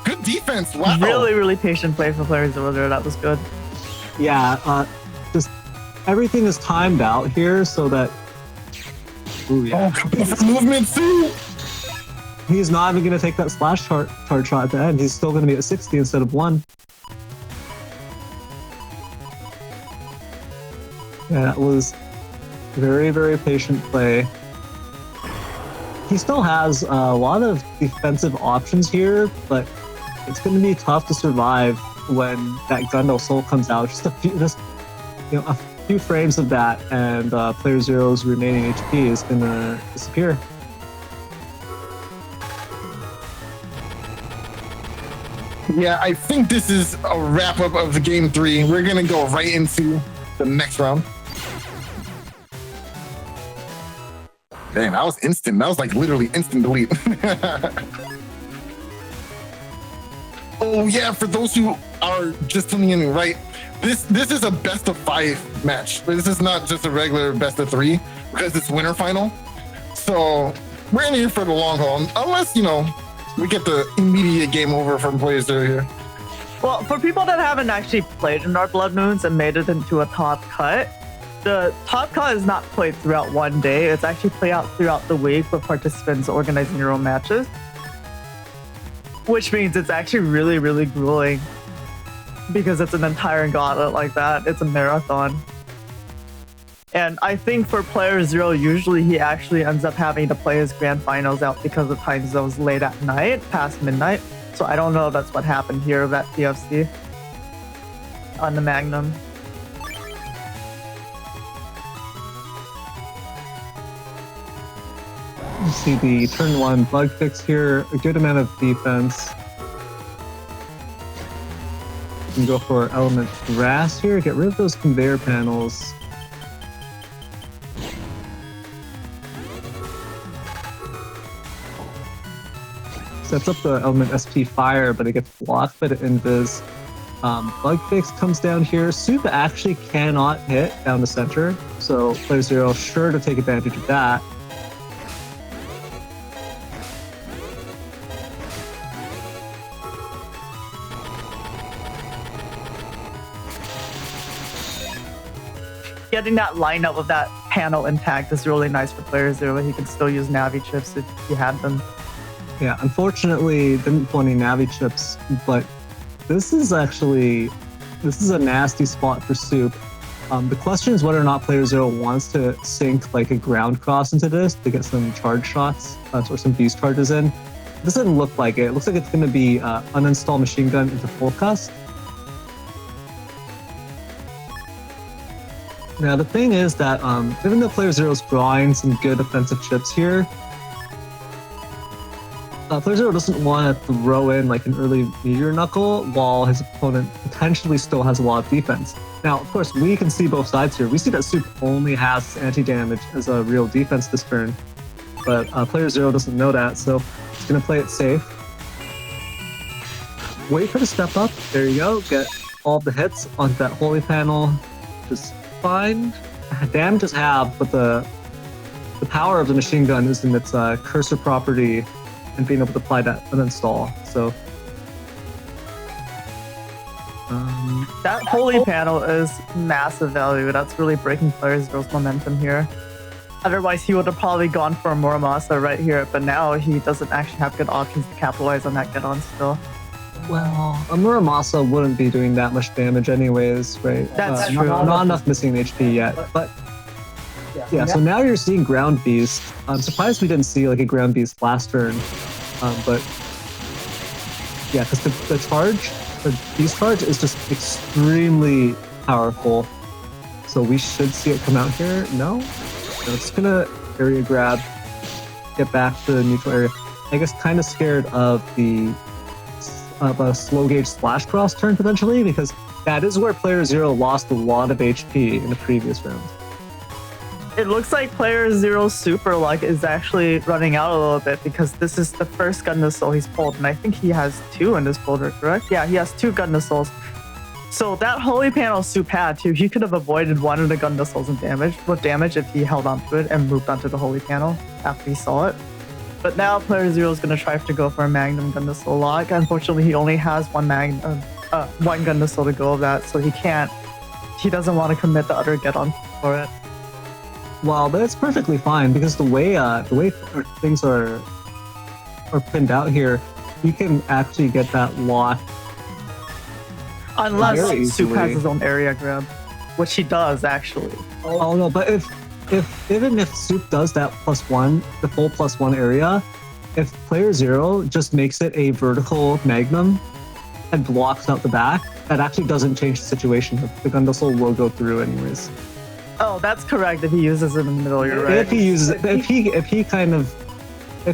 Good defense. Wow. Really, really patient play for Player Zero there. That was good. Yeah. Just everything is timed out here so that. Ooh, yeah. Oh, movement too. He's not even going to take that splash charge shot at the end. He's still going to be at 60 instead of 1. Yeah, that was very, very patient play. He still has a lot of defensive options here, but it's going to be tough to survive when that Gundam Soul comes out. Just a few frames of that, and Player Zero's remaining HP is going to disappear. Yeah, I think this is a wrap up of the game 3. We're going to go right into the next round. Damn, that was instant. That was like literally instant delete. Oh yeah, for those who are just tuning in, right? this is a best of 5 match. This is not just a regular best of 3 because it's winter final. So we're in here for the long haul, unless, you know, we get the immediate game over from PlayerzEro here. Well, for people that haven't actually played in our Blood Moons and made it into a top cut, the top cut is not played throughout one day. It's actually played out throughout the week with participants organizing their own matches. Which means it's actually really, really grueling because it's an entire gauntlet like that. It's a marathon. And I think for playerzero, usually he actually ends up having to play his grand finals out because the time zone's late at night, past midnight. So I don't know if that's what happened here with that PFC on the Magnum. You see the turn 1 bug fix here, a good amount of defense. You can go for element grass here, get rid of those conveyor panels. Sets up the element SP fire, but it gets blocked by the invis. Bug fix comes down here. Soup actually cannot hit down the center, so playerzero sure to take advantage of that. Getting that lineup of that panel intact is really nice for playerzero. He can still use Navi chips if he had them. Yeah, unfortunately, didn't pull any Navi chips, but this is a nasty spot for Soup. The question is whether or not playerzero wants to sink like a ground cross into this to get some charge shots or some beast charges in. It doesn't look like it. It looks like it's going to be uninstall machine gun into full cust. Now the thing is that even though playerzero drawing some good offensive chips here, playerzero doesn't want to throw in like an early meteor knuckle while his opponent potentially still has a lot of defense. Now, of course, we can see both sides here. We see that Soup only has anti-damage as a real defense this turn, but playerzero doesn't know that, so he's going to play it safe. Wait for the step up. There you go. Get all the hits onto that holy panel. Just fine. Damage is halved, but the power of the machine gun is in its cursor property and being able to apply that uninstall. So that holy panel is massive value. That's really breaking playerzero's momentum here. Otherwise, he would have probably gone for a Muramasa right here, but now he doesn't actually have good options to capitalize on that get-on still. Well, a Muramasa wouldn't be doing that much damage anyways, right? That's true. Not enough missing HP yet, but yeah, so now you're seeing Ground Beast. I'm surprised we didn't see like a Ground Beast last turn, but yeah, because the Beast Charge is just extremely powerful. So we should see it come out here. No, it's gonna area grab, get back to the neutral area. I guess kind of scared of a slow gauge slash cross turn potentially, because that is where playerzero lost a lot of HP in the previous round. It looks like playerzero super luck is actually running out a little bit because this is the first gun missile he's pulled, and I think he has 2 in this folder, correct? Yeah, he has 2 gun missiles. So that holy panel Soup had too. He could have avoided one of the gun missiles with damage if he held onto it and moved onto the holy panel after he saw it. But now playerzero is going to try to go for a Magnum gun missile lock. Unfortunately, he only has one gun missile to go of that, so he doesn't want to commit the other get on for it. Well, but it's perfectly fine because the way things are pinned out here, you can actually get that lock. Unless Soup has his own area grab, which he does actually. Oh no, but even if Soup does that +1, the full +1 area, if playerzero just makes it a vertical Magnum and blocks out the back, that actually doesn't change the situation. The gun missile will go through anyways. Oh, that's correct. If he uses it in the middle, you're right. If he uses it, if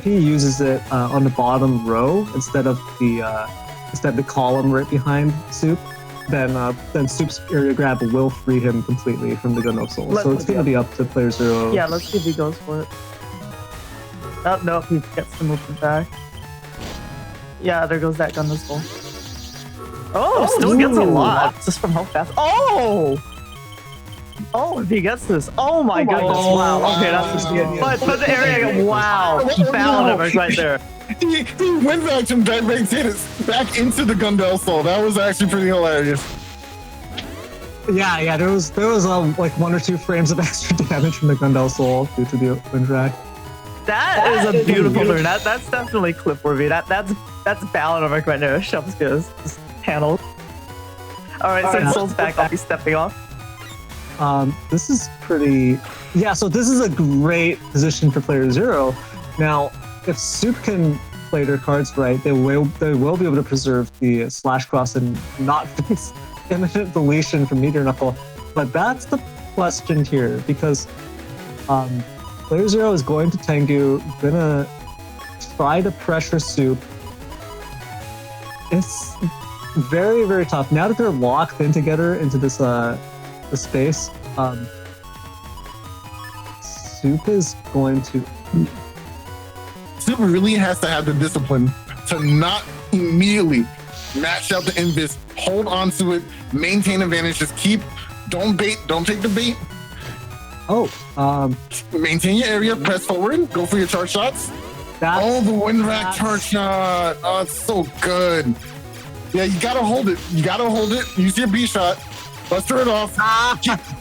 he uses it on the bottom row instead of the column right behind Soup, then Soup's area grab will free him completely from the gun missile. So it's going to be up to playerzero. Yeah, let's see if he goes for it. Oh no, he gets the movement back. Yeah, there goes that gun missile. Oh, still gets a Ooh. lot just from how fast. Oh, if he gets this. Oh my goodness! Wow. Okay, that's but the area. Wow, balance right there. He went back from direct hits back into the Gundel Soul. That was actually pretty hilarious. Yeah. There was like 1 or 2 frames of extra damage from the Gundel Soul due to the wind drag. That is a beautiful turn. That's definitely clip worthy. That's ballad of right now. Shelf's good. Just handled. All right, since Soul's back, I'll be stepping off. This is pretty. Yeah, so this is a great position for player 0. Now, if Soup can play their cards right, they will be able to preserve the slash cross and not face imminent deletion from Meteor Knuckle. But that's the question here, because player 0 is going to Tengu, gonna try to pressure Soup. It's very, very tough. Now that they're locked in together into this the space, Soup is going to... Soup really has to have the discipline to not immediately match out the invis, hold on to it, maintain advantage, just don't bait, don't take the bait. Maintain your area, press forward, go for your charge shots. The wind rack charge shot. Oh, it's so good. Yeah, you gotta hold it. Use your B shot. Buster it off.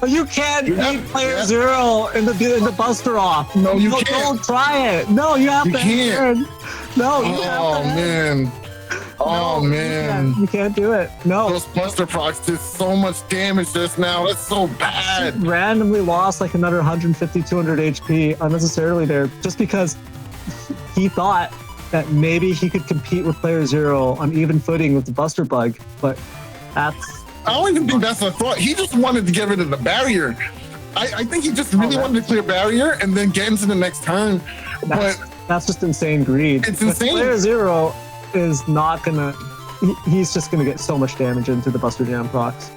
You can't beat player 0 in the buster off. No, you can't. Don't try it. No, you have to. Can't. No, you have to. Man. Oh man. You can't do it. No. Those buster procs did so much damage just now. That's so bad. Randomly lost like another 150, 200 HP unnecessarily there, just because he thought that maybe he could compete with player 0 on even footing with the buster bug, but I don't even think that's a thought. He just wanted to get rid of the barrier. I think he just really wanted to clear barrier and then get into the next turn. That's just insane greed. It's insane. Player 0 is not gonna. He's just gonna get so much damage into the Buster Jam procs.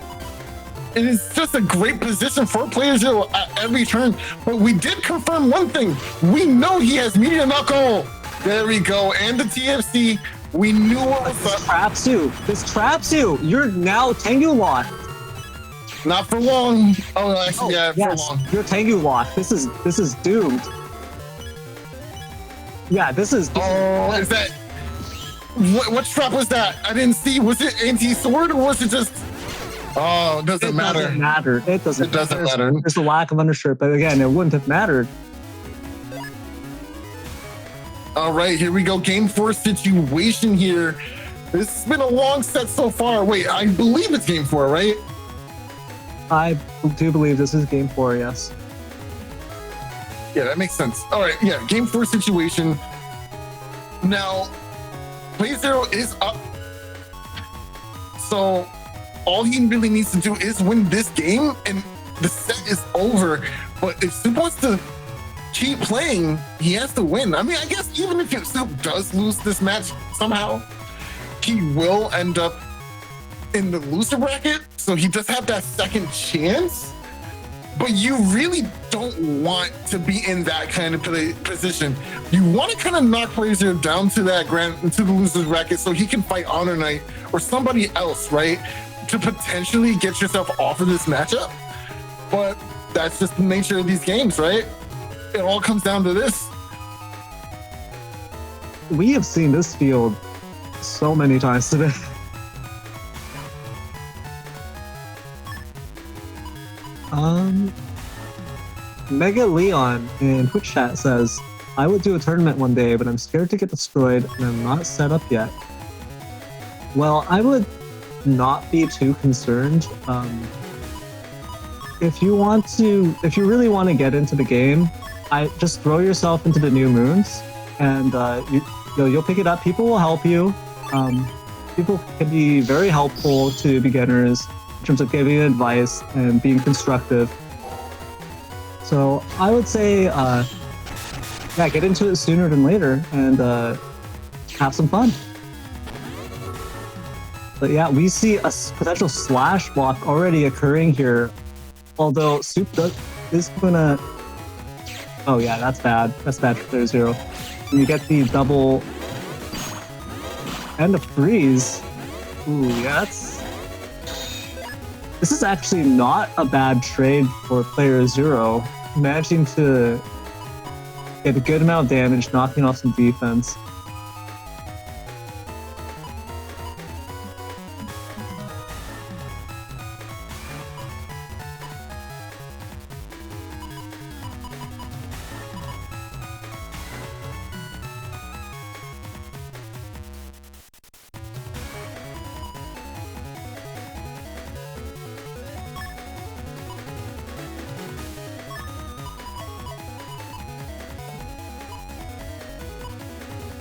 It is just a great position for player 0 at every turn. But we did confirm one thing. We know he has Meteor Knuckle. There we go. And the TFC. We knew what was up. This traps you. You're now Tengu locked. Not for long. Oh, actually, for long. You're Tengu locked. This is doomed. Yeah, this is. Is that? What trap was that? I didn't see. Was it anti-sword or was it just? Oh, it doesn't matter. It doesn't matter. Matter. There's a lack of undershirt, but again, it wouldn't have mattered. All right, here we go. Game 4 situation here. This has been a long set so far. Wait, I believe it's game 4, right? I do believe this is game 4, yes. Yeah, that makes sense. All right, yeah, game 4 situation. Now, player 0 is up. So all he really needs to do is win this game and the set is over. But if Soup wants to keep playing, he has to win. I mean, I guess even if Soup does lose this match somehow, he will end up in the loser bracket. So he does have that second chance. But you really don't want to be in that kind of position. You want to kind of knock player 0 down to the loser's bracket so he can fight HonorNite or somebody else, right? To potentially get yourself off of this matchup. But that's just the nature of these games, right? It all comes down to this. We have seen this field so many times today. Mega Leon in Twitch chat says, I would do a tournament one day, but I'm scared to get destroyed and I'm not set up yet. Well, I would not be too concerned. If you really want to get into the game, I just throw yourself into the new moons and you'll pick it up. People will help you. People can be very helpful to beginners in terms of giving advice and being constructive. So I would say, get into it sooner than later and have some fun. But yeah, we see a potential slash block already occurring here. Although Soup is gonna... Oh yeah, that's bad. That's bad for player 0. When you get the double and the freeze, Ooh, yeah, this is actually not a bad trade for player zero. Managing to get a good amount of damage, knocking off some defense.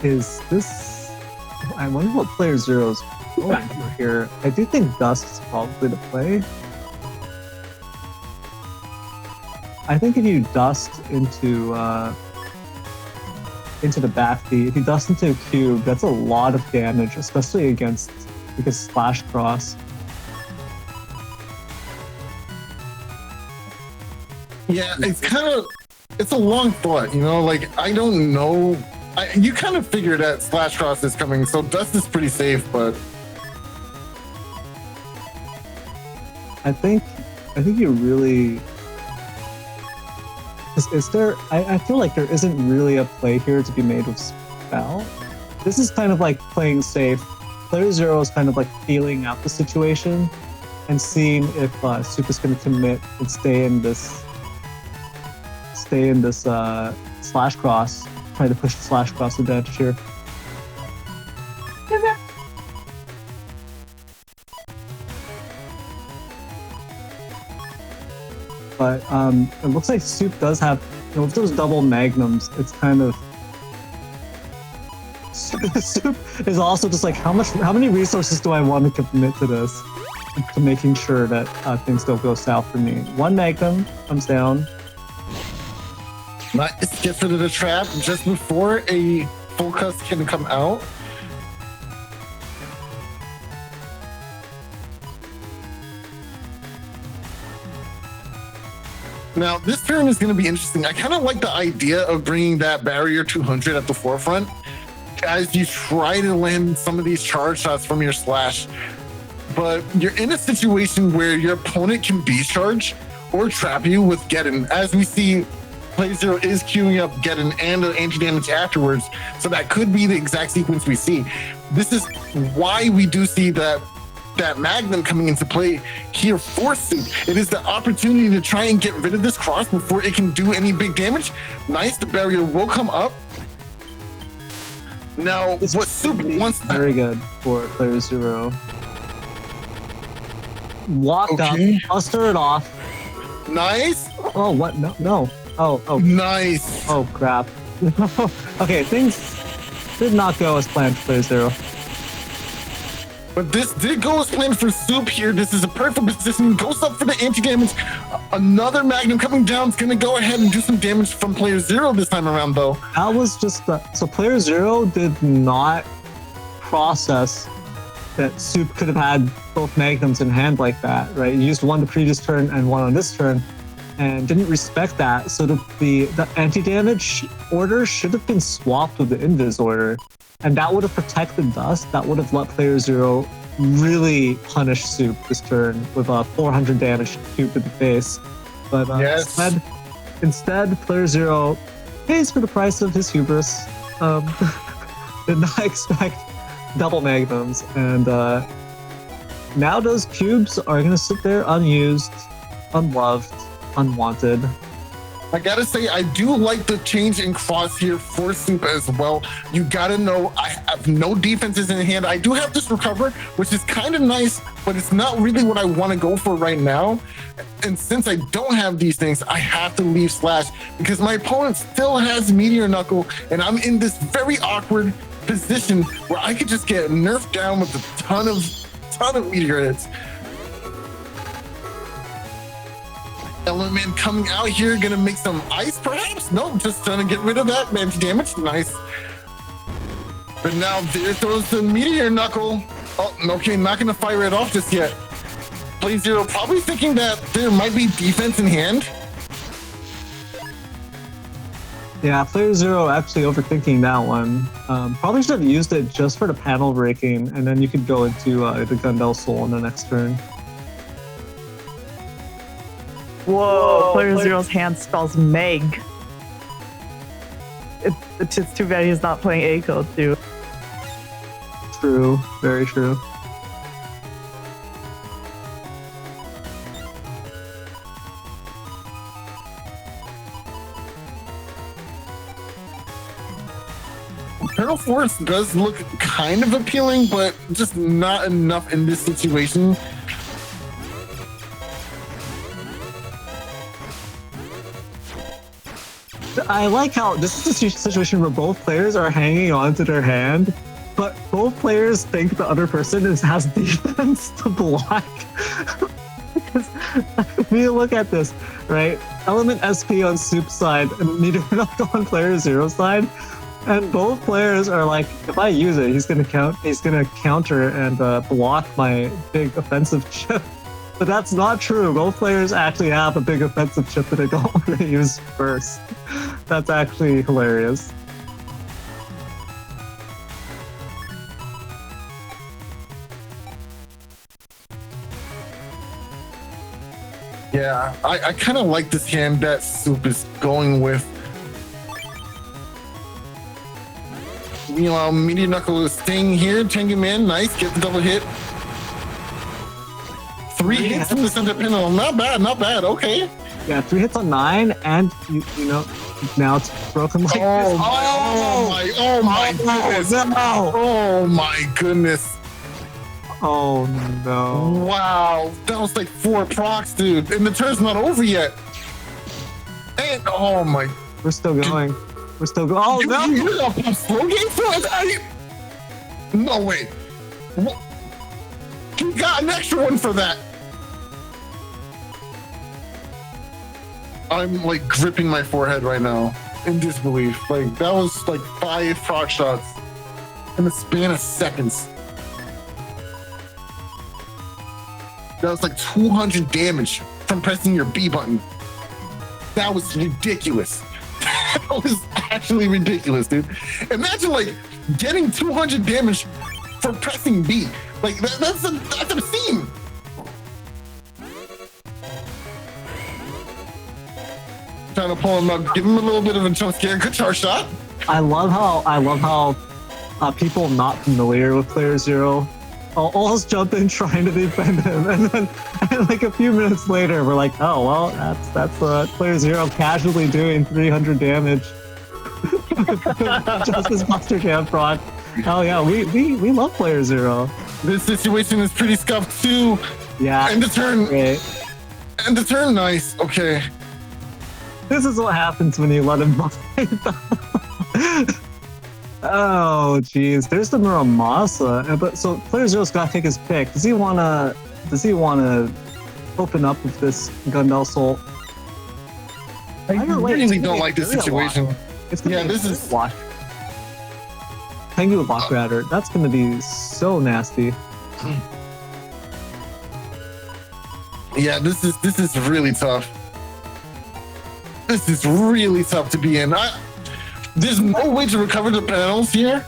Is this... I wonder what player zero's going for here. I do think Dusk is probably the play. I think if you dust into the back B, if you dust into a cube, that's a lot of damage, especially against Slash Cross. Yeah, it's a long thought, you know, like I don't know. You kind of figure that Slash Cross is coming, so Dust is pretty safe, but I think you really... Is there... I feel like there isn't really a play here to be made with Spell. This is kind of like playing safe. Player zero is kind of like feeling out the situation and seeing if Soup is going to commit and stay in this Slash Cross. Try to push the Slash Cross advantage here. But it looks like Soup does have, you know, with those double magnums, it's kind of... Soup is also just like, how many resources do I want to commit to this? To making sure that things don't go south for me. One magnum comes down. Nice, gets rid of the trap just before a full cuss can come out. Now, this turn is going to be interesting. I kind of like the idea of bringing that barrier 200 at the forefront as you try to land some of these charge shots from your Slash. But you're in a situation where your opponent can B-charge or trap you with Geddon. As we see, Play Zero is queuing up Geddon and an anti-damage afterwards, so that could be the exact sequence we see. This is why we do see that Magnum coming into play here for Soup. It is the opportunity to try and get rid of this cross before it can do any big damage. Nice, the barrier will come up. Now, what Soup wants... Very good for Player Zero. Walked up, buster it off. Nice. Oh, what? No. Oh. Nice. Oh, crap. Okay, things did not go as planned for Player Zero. But this did go as planned for Soup here. This is a perfect position. Goes up for the anti-damage. Another Magnum coming down. It's going to go ahead and do some damage from Player Zero this time around, though. That was just... so Player Zero did not process that Soup could have had both Magnums in hand like that, right? He used one the previous turn and one on this turn, and didn't respect that. So the anti-damage order should have been swapped with the invis order, and that would have protected Dust. That would have let Player Zero really punish Soup this turn with a 400 damage cube to the face. But instead, Player Zero pays for the price of his hubris. Did not expect double magnums, and now those cubes are going to sit there unused, unloved, unwanted. I gotta say, I do like the change in cross here for Soup as well. You gotta know, I have no defenses in hand. I do have this recover, which is kind of nice, but it's not really what I want to go for right now. And since I don't have these things, I have to leave Slash because my opponent still has Meteor Knuckle, and I'm in this very awkward position where I could just get nerfed down with a ton of meteor hits. Element coming out here, gonna make some ice perhaps? No, just trying to get rid of that anti-damage. Nice. But now there throws the Meteor Knuckle. Oh, okay, not gonna fire it off just yet. Play Zero probably thinking that there might be defense in hand. Yeah, player zero actually overthinking that one. Probably should have used it just for the panel breaking, and then you could go into the Gundel Soul in the next turn. Whoa, player zero's hand spells Meg. It's just too bad he's not playing Eiko too. True, very true. Eternal Force does look kind of appealing, but just not enough in this situation. I like how this is a situation where both players are hanging on to their hand, but both players think the other person has defense to block. Because if you look at this, right? Element SP on Soup side and Meteor Knuckle on player zero side, and both players are like, if I use it, he's gonna counter and block my big offensive chip. But that's not true. Both players actually have a big offensive chip that they don't want to use first. That's actually hilarious. Yeah, I kind of like this hand that Soup is going with. Meanwhile, Meteor Knuckle is staying here. Tengu Man, nice, get the double hit. 3 hits from the center panel. Not bad, not bad. Okay. Yeah, 3 hits on 9, and you know, now it's broken like this. Oh my goodness. No. Oh my goodness. Oh no. Wow, that was like 4 procs, dude. And the turn's not over yet. And oh my. We're still going. We're still going. Oh no. You got a slow game for it? No way. What? You got an extra one for that. I'm like gripping my forehead right now in disbelief. Like that was like 5 proc shots in the span of seconds. That was like 200 damage from pressing your B button. That was ridiculous. That was actually ridiculous, dude. Imagine like getting 200 damage from pressing B. Like that's obscene. Trying to pull him up, give him a little bit of a jump scare. Good charge shot. I love how people not familiar with player zero always jump in trying to defend him, and then like a few minutes later we're like, oh well, that's player zero casually doing 300 damage. Just as Buster Jam proc. Oh yeah, we love player zero. This situation is pretty scuffed too. Yeah. And the turn. Great. And the turn, nice. Okay. This is what happens when you let him buy. Oh jeez, there's the Muramasa. But so player zero's got to take his pick. Does he wanna open up with this Gundel Soul? I really don't like this situation. Yeah, this is watch. Tengu Block Radder. That's gonna be so nasty. Yeah, this is really tough. This is really tough to be in. There's no way to recover the panels here.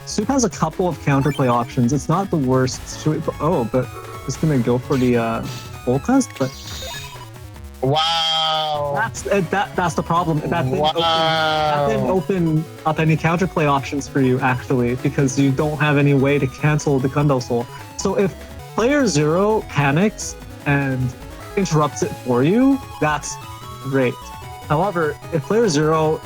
Soup has a couple of counterplay options. It's not the worst. But it's gonna go for the full cast. But wow, that's the problem. That didn't open up any counterplay options for you actually, because you don't have any way to cancel the Gundel Soul. So if player zero panics and interrupts it for you, that's great. However, if player zero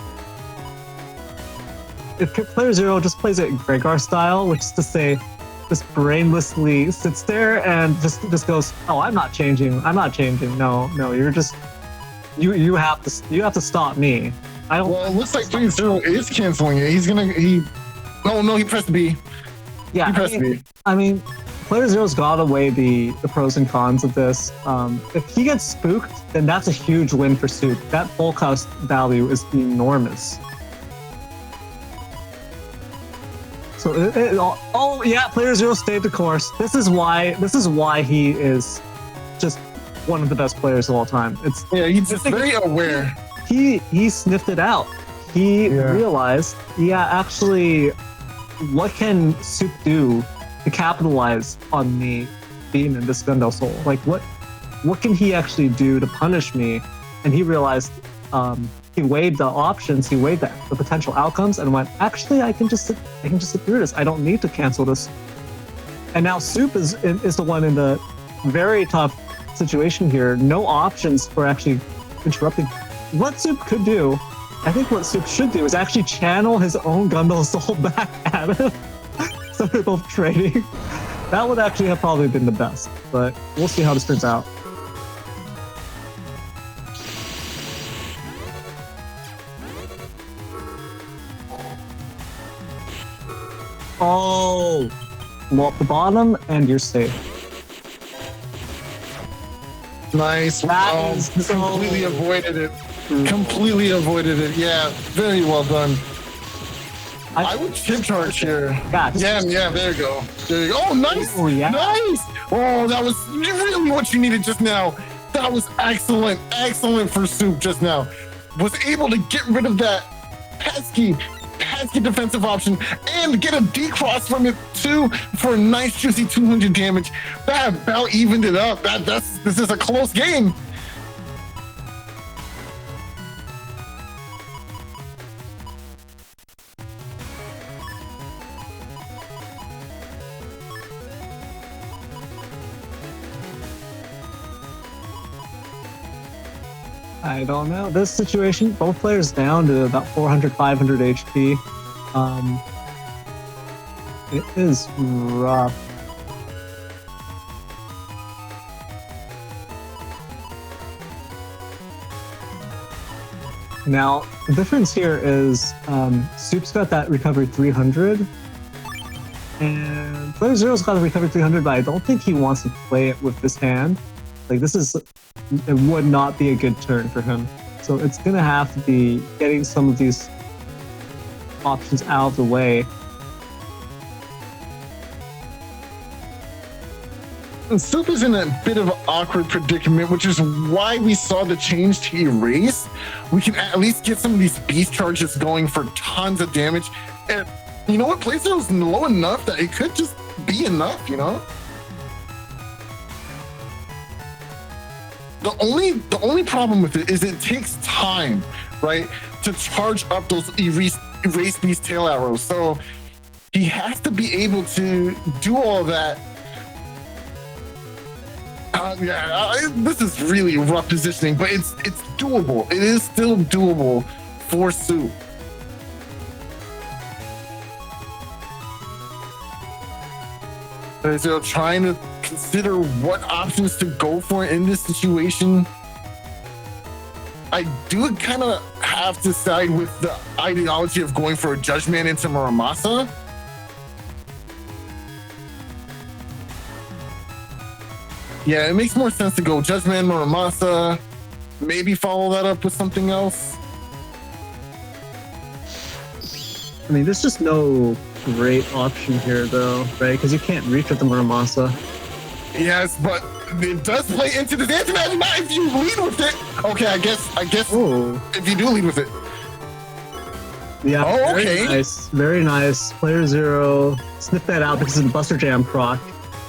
just plays it Gregar style, which is to say, just brainlessly sits there and just goes, "Oh, I'm not changing. No, you're just you have to stop me." Well, it looks like player zero is canceling it. He pressed B. Yeah, he pressed B. I mean, player zero's got to weigh the pros and cons of this. If he gets spooked, then that's a huge win for Soup. That full cost value is enormous. So player zero stayed the course. This is why he is just one of the best players of all time. He's just very aware. He sniffed it out. he realized, actually, what can Soup do to capitalize on me being in this Gundel Soul? Like, what can he actually do to punish me? And he realized, he weighed the options, he weighed the potential outcomes, and went, actually, I can just sit through this. I don't need to cancel this. And now Soup is the one in the very tough situation here. No options for actually interrupting. What Soup could do, I think what Soup should do, is actually channel his own Gundel Soul back at him. So they're both trading. That would actually have probably been the best, but we'll see how this turns out. Oh, well, at the bottom, and you're safe. Nice. Wow. Completely avoided it. Completely avoided it. Yeah, very well done. I would chip charge here. Yeah, there you go. There you go. Oh, nice. Oh, yeah. Nice. Oh, that was really what you needed just now. That was excellent. Excellent for Soup just now. Was able to get rid of that pesky defensive option and get a decross from it too for a nice juicy 200 damage. That about evened it up. This is a close game. I don't know. This situation, both players down to about 400, 500 HP. It is rough. Now, the difference here is Soup's got that recovery 300, and Player Zero's got the recovery 300, but I don't think he wants to play it with this hand. Like, it would not be a good turn for him. So it's gonna have to be getting some of these options out of the way. And Soup is in a bit of an awkward predicament, which is why we saw the change to erase. We can at least get some of these beast charges going for tons of damage. And you know what? Playzero's low enough that it could just be enough, you know? The only problem with it is it takes time, right, to charge up those erase beast tail arrows. So he has to be able to do all that. This is really rough positioning, but it's doable. It is still doable for Soup. So trying to consider what options to go for in this situation. I do kind of have to side with the ideology of going for a Judgment into Muramasa. Yeah, it makes more sense to go Judgment, Muramasa, maybe follow that up with something else. I mean, there's just no great option here, though, right? Because you can't reach with the Muramasa. Yes, but it does play into the dance match. Not if you lead with it. Okay, I guess. Oh. If you do lead with it. Yeah. Oh, very okay. Nice, very nice. Player Zero sniffed that out because of the Buster Jam proc,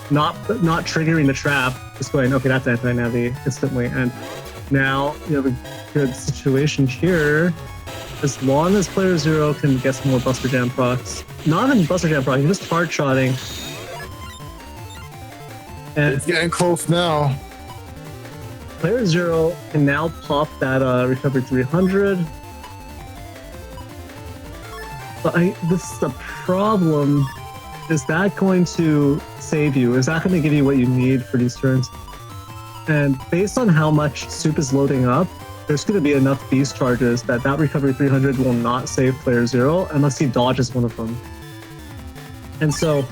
not triggering the trap. Just going, okay, that's anti-navi instantly, and now you have a good situation here. As long as Player Zero can get some more Buster Jam procs, not even Buster Jam proc, just hard shotting. And it's getting close now. Player Zero can now pop that recovery 300. But this is the problem. Is that going to save you? Is that going to give you what you need for these turns? And based on how much Soup is loading up, there's going to be enough beast charges that recovery 300 will not save Player Zero unless he dodges one of them. And so...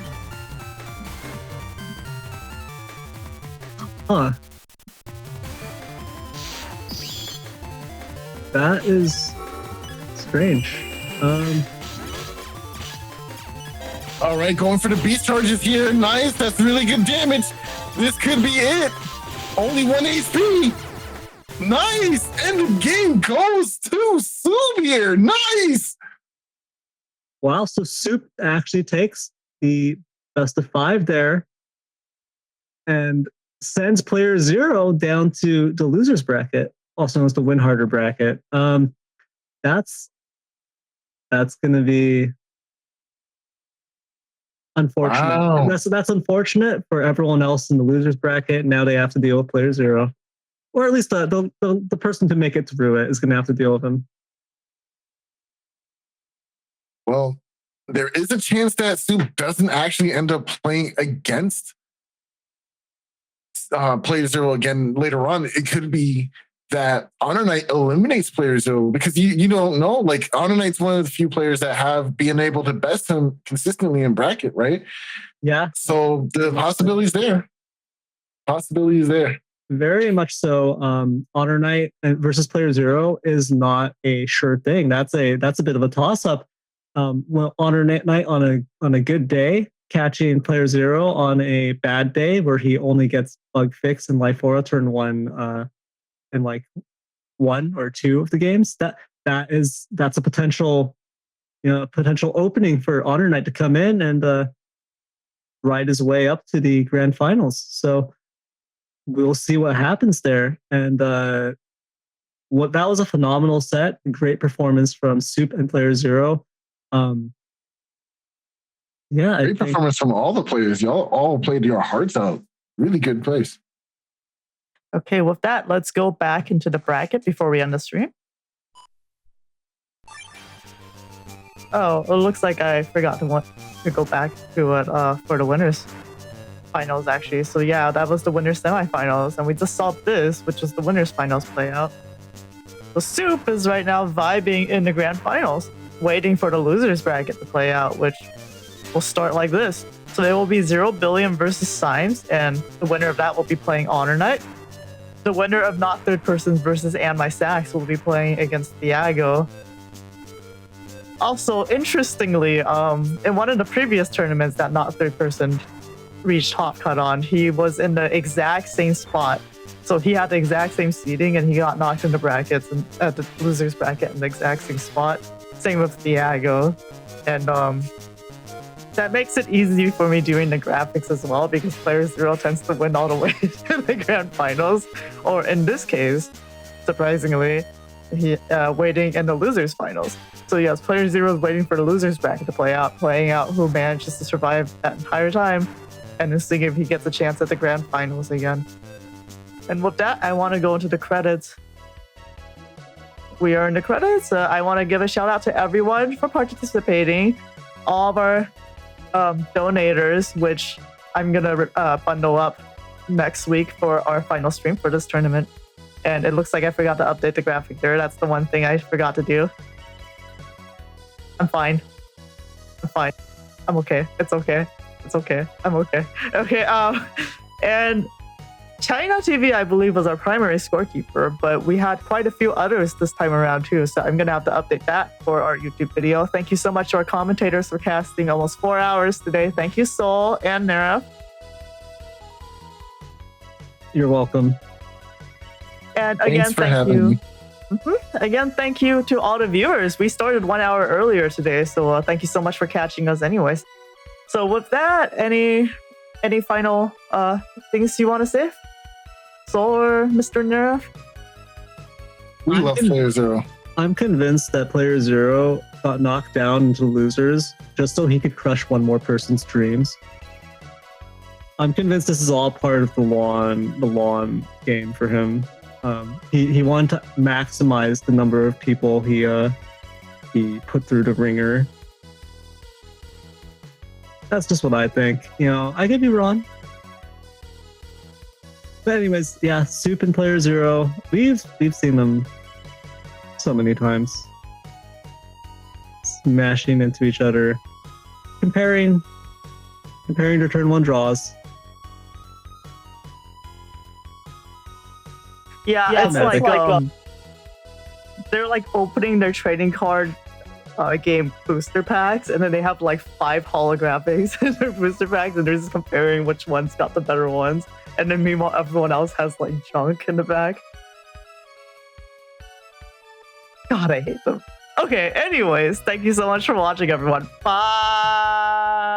That is strange. All right, going for the beast charges here. Nice, that's really good damage. This could be it. Only 1 HP. Nice! And the game goes to Soup here. Nice! Wow, so Soup actually takes the best of 5 there and sends player 0 down to the losers bracket, also known as the win harder bracket. That's gonna be unfortunate. Wow. That's unfortunate for everyone else in the losers bracket. Now they have to deal with player 0. Or at least the person to make it through it is gonna have to deal with him. Well, there is a chance that Soup doesn't actually end up playing against player 0 again later on. It could be that HonorNite eliminates player 0 because you don't know. Like, HonorNite's one of the few players that have been able to best him consistently in bracket, right? Yeah. So the possibility's there. Possibility is there. Very much so. HonorNite versus player 0 is not a sure thing. That's a bit of a toss up. Well, HonorNite on a good day, catching player 0 on a bad day where he only gets bug fix in Life Aura turn 1 in like 1 or 2 of the games. That's a potential opening for HonorNite to come in and ride his way up to the grand finals. So we'll see what happens there. And that was a phenomenal set, great performance from Soup and player 0. Great performance from all the players. Y'all all played your hearts out. Really good place. Okay, with that, let's go back into the bracket before we end the stream. Oh, it looks like I forgot to go back to it for the winners finals, actually. So yeah, that was the winners semifinals, and we just saw this, which is the winners finals play out. So Soup is right now vibing in the grand finals, waiting for the losers bracket to play out, which will start like this. So there will be Zerobillion versus Symes, and the winner of that will be playing HonorNite. The winner of Not Third Persons versus AndMySax will be playing against Thiago. Also, interestingly, in one of the previous tournaments that Not Third Person reached top cut on, he was in the exact same spot. So he had the exact same seating, and he got knocked into brackets and at the losers bracket in the exact same spot. Same with Thiago. And that makes it easy for me doing the graphics as well, because player 0 tends to win all the way to the grand finals. Or in this case, surprisingly, he waiting in the losers finals. So yes, player 0 is waiting for the losers bracket to playing out who manages to survive that entire time, and then seeing if he gets a chance at the grand finals again. And with that, I want to go into the credits. We are in the credits. I want to give a shout out to everyone for participating. All of our donators, which I'm gonna bundle up next week for our final stream for this tournament. And it looks like I forgot to update the graphic there. That's the one thing I forgot to do. I'm fine. I'm okay. It's okay. I'm okay. Okay. And China TV, I believe, was our primary scorekeeper, but we had quite a few others this time around too. So I'm gonna have to update that for our YouTube video. Thank you so much to our commentators for casting almost 4 hours today. Thank you, Soul and Neryth. You're welcome. And again, thank you. Again, thank you to all the viewers. We started 1 hour earlier today, so thank you so much for catching us anyways. So with that, any final things you want to say? Soul or Mr. Neryth? We love player 0. I'm convinced that player 0 got knocked down into losers just so he could crush one more person's dreams. I'm convinced this is all part of the lawn game for him. He wanted to maximize the number of people he put through the ringer. That's just what I think. I could be wrong. But anyways, yeah, Soup and player 0, we've seen them so many times. Smashing into each other. Comparing to turn 1 draws. Yeah, it's like they're like opening their trading card game booster packs, and then they have like 5 holographics in their booster packs, and they're just comparing which one's got the better ones. And then meanwhile, everyone else has like junk in the back. God, I hate them. Okay, anyways, thank you so much for watching, everyone. Bye.